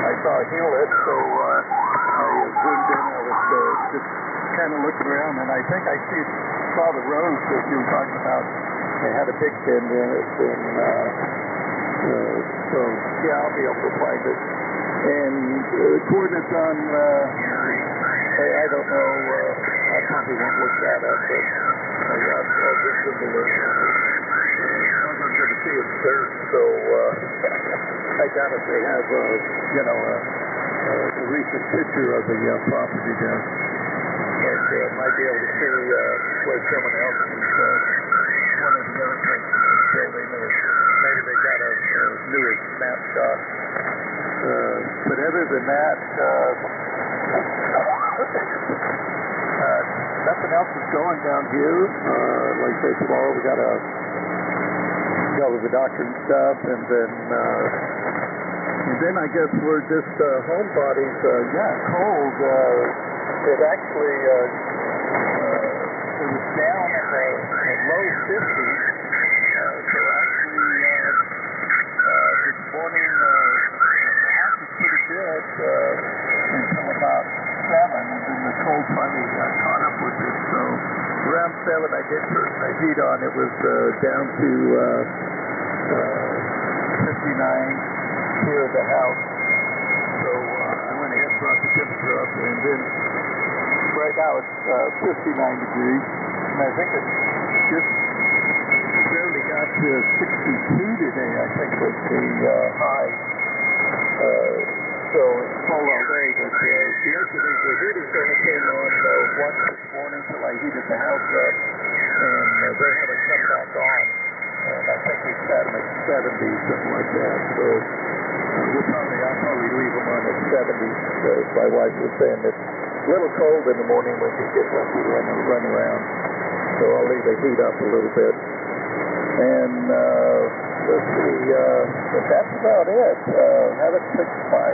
I saw Hewlett, so I zoomed in. I was just kind of looking around, and I think I saw the road that you were talking about. It had a big bend in it, and so yeah, I'll be able to find it. And coordinates on, I don't know, I probably won't look that up, but I'll just Google it. I'm going to see it there, so I doubt if they have, a recent picture of the property there. But might be able to see where someone else is, one of the other places in the building, or maybe they got a newer snapshot. But other than that, nothing else is going down here. Like I say, tomorrow we got to go to the doctor and stuff, and then I guess we're just homebodies. Cold. It actually it was down in the low 50s. So actually this morning the house was pretty good until about 7, and then the cold finally caught up with it. So around 7 I did turn the heat on. It was down to 59 here at the house. So I went ahead and brought the temperature up, and then right now it's 59 degrees, and I think it just barely got to 62 today, I think was the high. So it's cold all day, but the heaters only came on once this morning till I heated the house up, and they haven't come back on. And I think we set them at 70, something like that. So I'll probably leave them on at 70. My wife was saying it's a little cold in the morning when you get up and run around. So I'll leave the heat up a little bit. And let's see, but that's about it. Haven't fixed my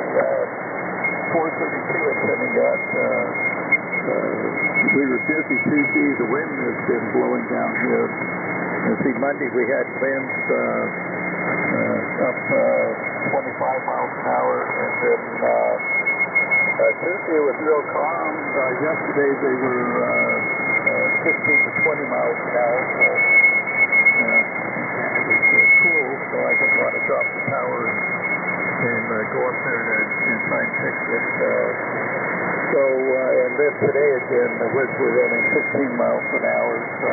432 antenna yet. We were busy Tuesday. The wind has been blowing down here. And see, Monday we had winds up 25 miles an hour, and then Tuesday was real calm. Yesterday they were 15 to 20 miles an hour, so it was cool, so I didn't want to drop the tower and go up there and try and fix it. And then today again, the winds were running 16 miles an hour, so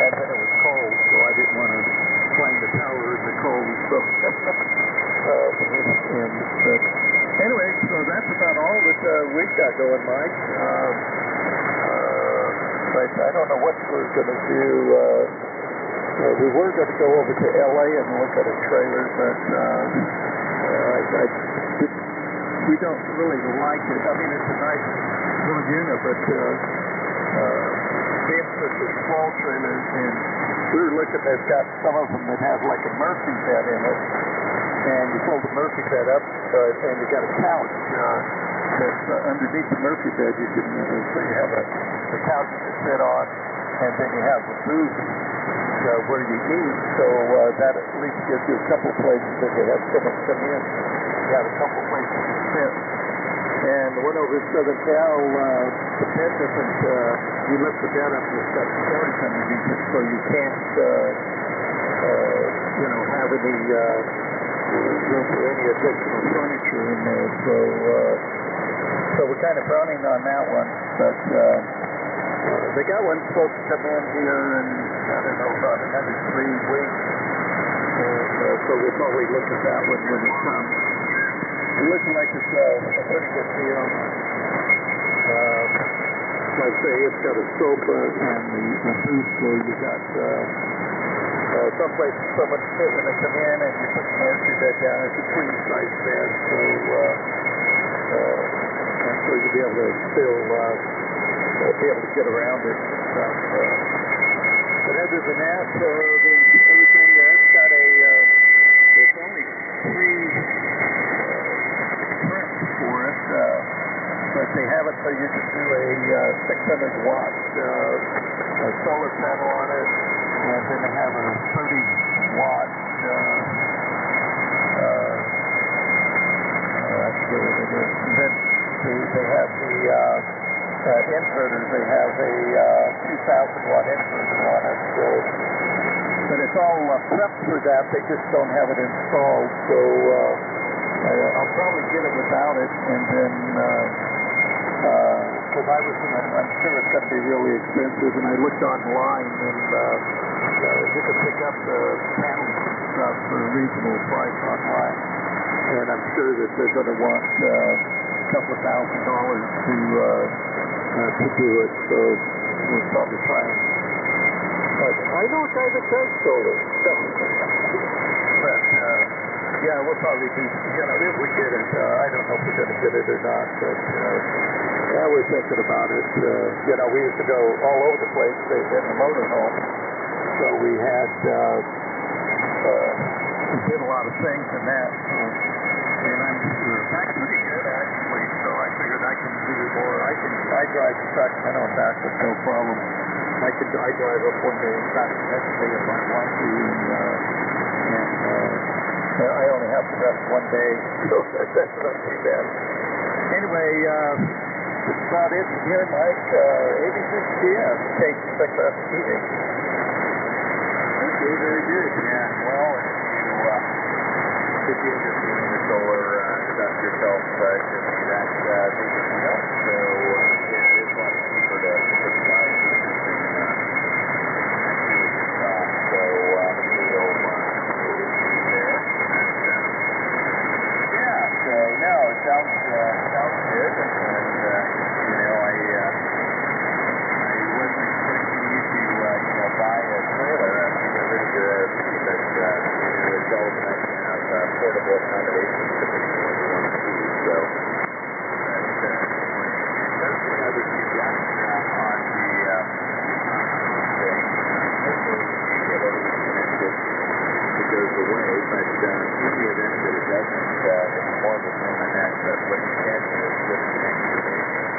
and then it was cold, so I didn't want to climb the tower in the cold. So, anyway, so that's about all that we've got going, Mike. But I don't know what we're going to do. We were going to go over to LA and look at a trailer, but we don't really like it. I mean, it's a nice little unit, but being such a small trailer, and we were looking, they've got some of them that have like a Murphy bed in it, and you pull the Murphy bed up, and you got a couch that's underneath the Murphy bed. You can, so you have a couch to sit on, and then you have the booth where you eat. So that at least gives you a couple places if you have someone come in. You have a couple places to sit. And the one over at Southern Cal, the bed doesn't, you lift the bed up and it's got storage underneath it, so you can't, have any room for any additional furniture in there. So we're kind of frowning on that one, but they got one supposed to come in here in, I don't know, about another 3 weeks. So we'll probably look at that one when it comes. It looks like it's a pretty good deal. Like I say, it's got a sofa and the booth where you got someplace someone to sit when they come in, and you put the nursery bed down. It's a queen size bed, so you'll be able to still be able to get around it and stuff. But other than that, then everything it's got it's only 3 trims for it, but they have it so you can do a 600 watt solar panel on it, and then they have a 30 watt then they have the inverters. They have a 2,000 watt inverter on it, so, but it's all prepped for that. They just don't have it installed, so I'll probably get it without it, and then because I'm sure it's going to be really expensive, and I looked online, and you can pick up the panels and stuff for a reasonable price online, and I'm sure that they're going to want a couple of $1,000 to do it, so we'll probably try and. I know a guy that does solar. But yeah, we'll probably be, if we get it, I don't know if we're going to get it or not, but yeah, we're thinking about it. We used to go all over the place in the motorhome, so we had, we did a lot of things in that, and I'm pretty good actually, so I figured I can do more. I drive to Sacramento and back with no problem. I drive up one day and back the next day if I want to, and I only have to rest one day, so that's not too bad. Anyway, that's about it here, Mike. 86 PM, take Spectra TV. Okay, very good. Yeah, well, if you're interested in the solar stuff yourself, that's the deal. So, yeah, it is a lot cheaper to put the guys in and do it yourself. So, we'll there. Yeah, so, no, it sounds good. And, I wasn't expecting you to, buy a trailer after you get rid of your RV, but, it's always nice to have portable accommodations depending on what you want to do. So that's another few guys on the thing. Hopefully we get everything connected. It goes away, but in the event that it doesn't, it's more of a pain in the neck. But what you can do is disconnect your antenna.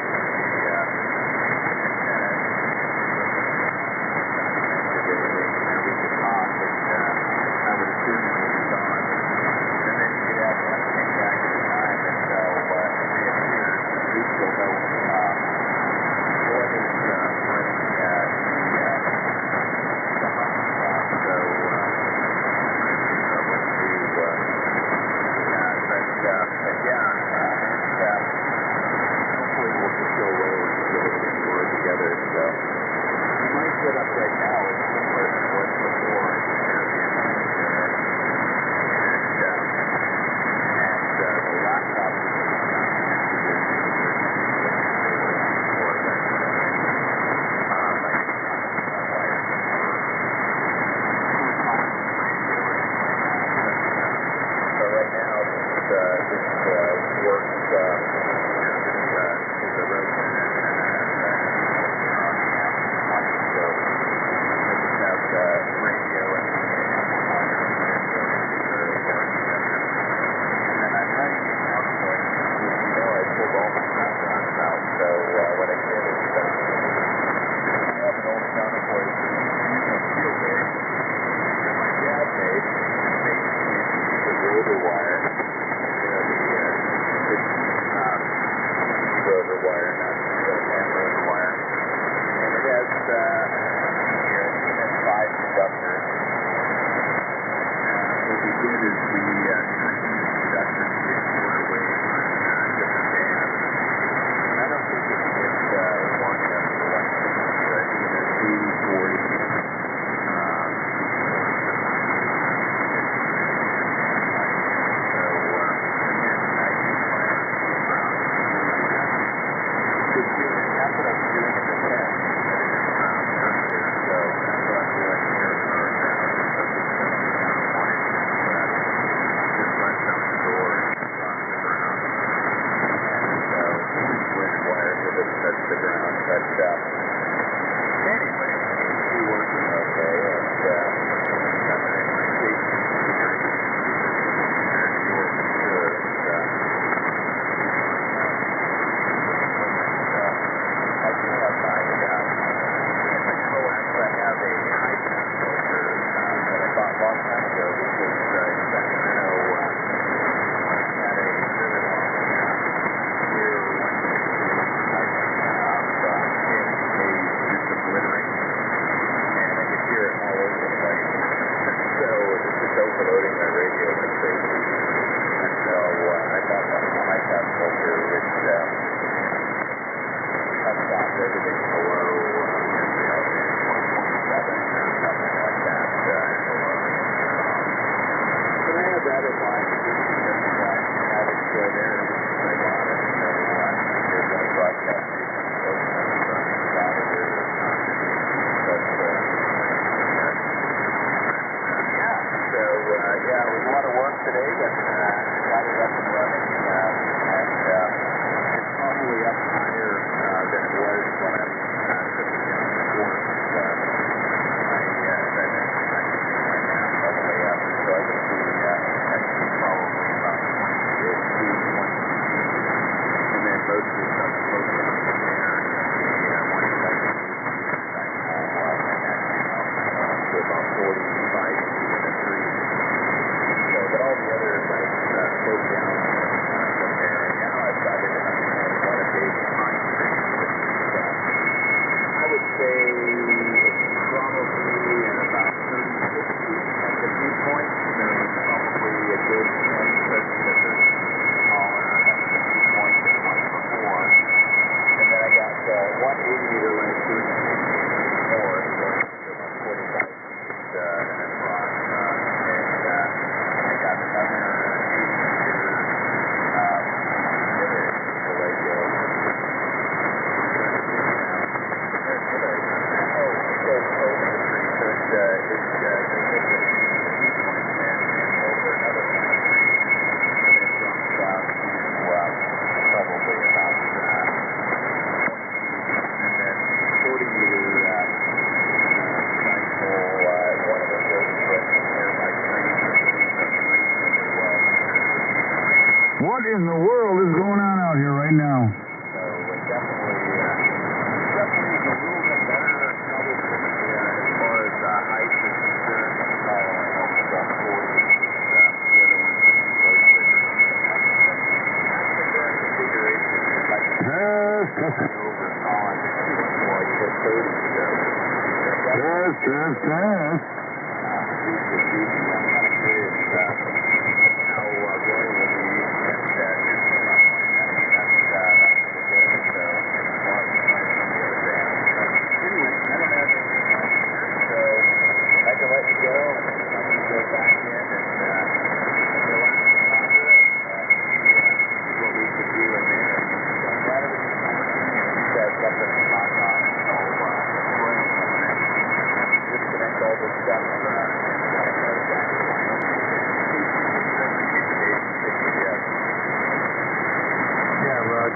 What in the world is going on out here right now? Test.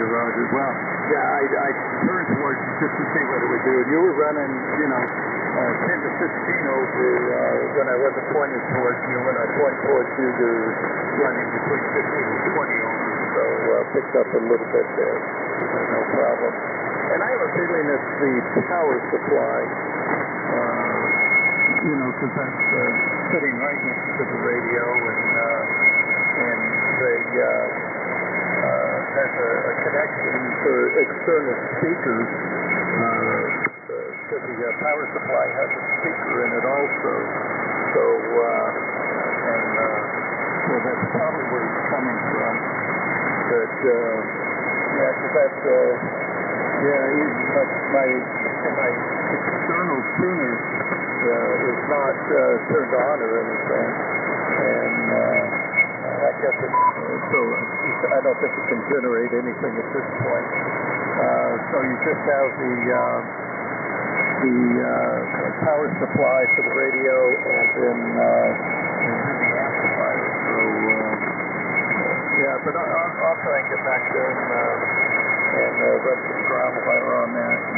Roger. Well, yeah, I turned towards you just to see what it would do. You were running, 10 to 15 over when I wasn't pointing towards you. When I point towards you, you're running between 15 and 20 over. So picked up a little bit there. No problem. And I have a feeling it's the power supply, because that's sitting right next to the radio, and has a connection for external speakers. The power supply has a speaker in it also. So, that's probably where it's coming from. But, because that's, my external tuner is not turned on or anything. And, I guess so I don't think it can generate anything at this point. So you just have the power supply for the radio and then the amplifier. So but I'll try and get back there and run some ground wire on that. And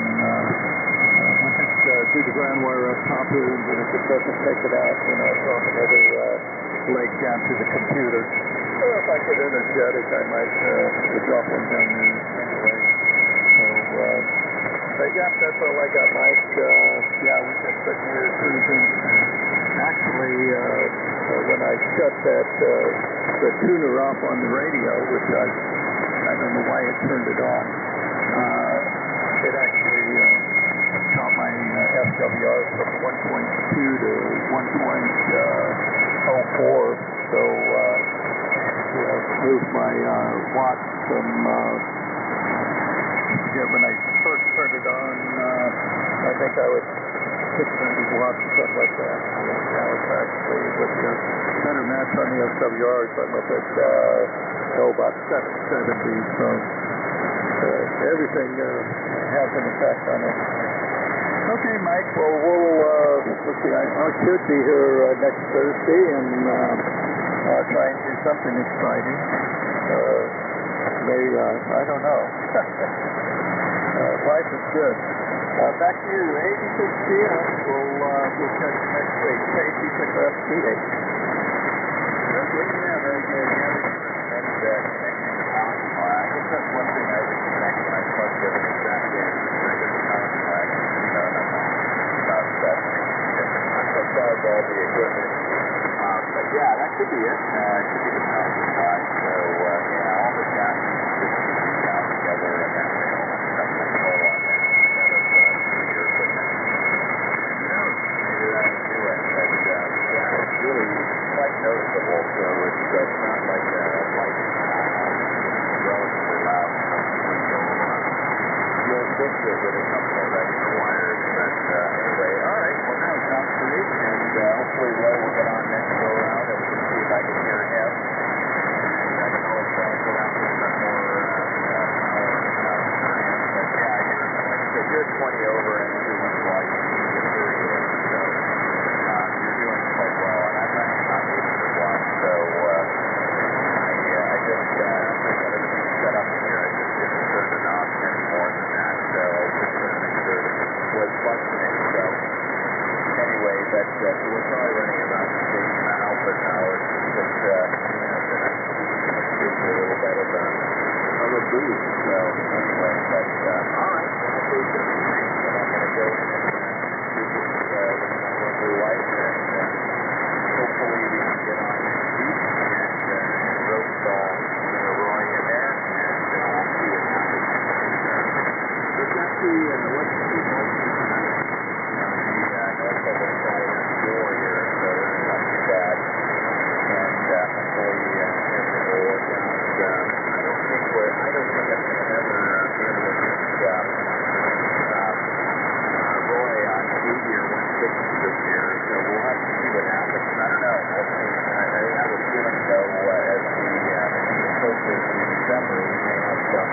we'll just do the ground wire up top here, and then if it doesn't take it out, drop another leg down to the computer. Or if I get energetic, I might drop one down there anyway. So, but yeah, that's all I got, Mike. We just sitting here cruising. Actually, when I shut the tuner off on the radio, which I don't know why it turned it on, it actually got my SWR from 1.2 to 1.04. So, moved my watch from, when I first turned it on, I think I was 600 watts or something like that. Now it's actually with the better match on the SWRs, I'm up at, about 770. So, everything has an effect on it. Okay, Mike, well, let's see, I should be here next Thursday, and try and do something exciting. Maybe, I don't know. Life is good. Back to you, 86 p.m. We'll catch you next week. Casey, pick up meeting. Yeah, very good. That's connecting the power supply. I guess that's one thing I would connect when I plugged everything back in. I get the power supply. About that. So charge all the equipment. But yeah, that could be it. It could be the power supply. So, all the gas is down together, and that way all that stuff will roll on that instead of your equipment. Who knows? Maybe that'll do it. But, it's really quite noticeable. So it's not like a light, relatively loud. You'll fix it with a couple of extra wires. But anyway, all right. Well, now it's out to me, and hopefully Ray will get on next go around, and we can see if I can hear him. I don't know if I'll get out a little bit more power turn in, but yeah, you're 20 over, and every once in a while you can hear you. So But so we're probably running about 8 miles an hour. But gives you a little bit of a boost. So anyway, but all right, well, there's everything, and I'm going to go and visit my lovely wife, and hopefully we can get on next week and rope Roy in there, and we'll see what happens. It's actually what's the northeast tonight? North of us, shore here, so it's not too bad. And hopefully everything will work out. I don't think I'm going to ever be able to get Roy on 80 or 160 this year, so we'll have to see what happens. I don't know. I have a feeling, though, as we get closer to December, we may have some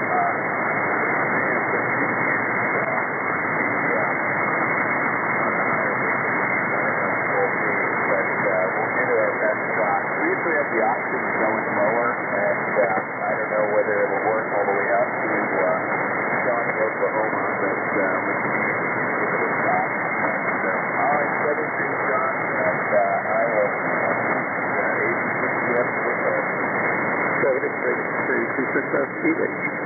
we usually have the option of going lower, and I don't know whether it'll work all the way out to Shawnee, Oklahoma, but we can give it a shot. And, all right, Southern Green John, and I will 86 West 73 260 Speedway.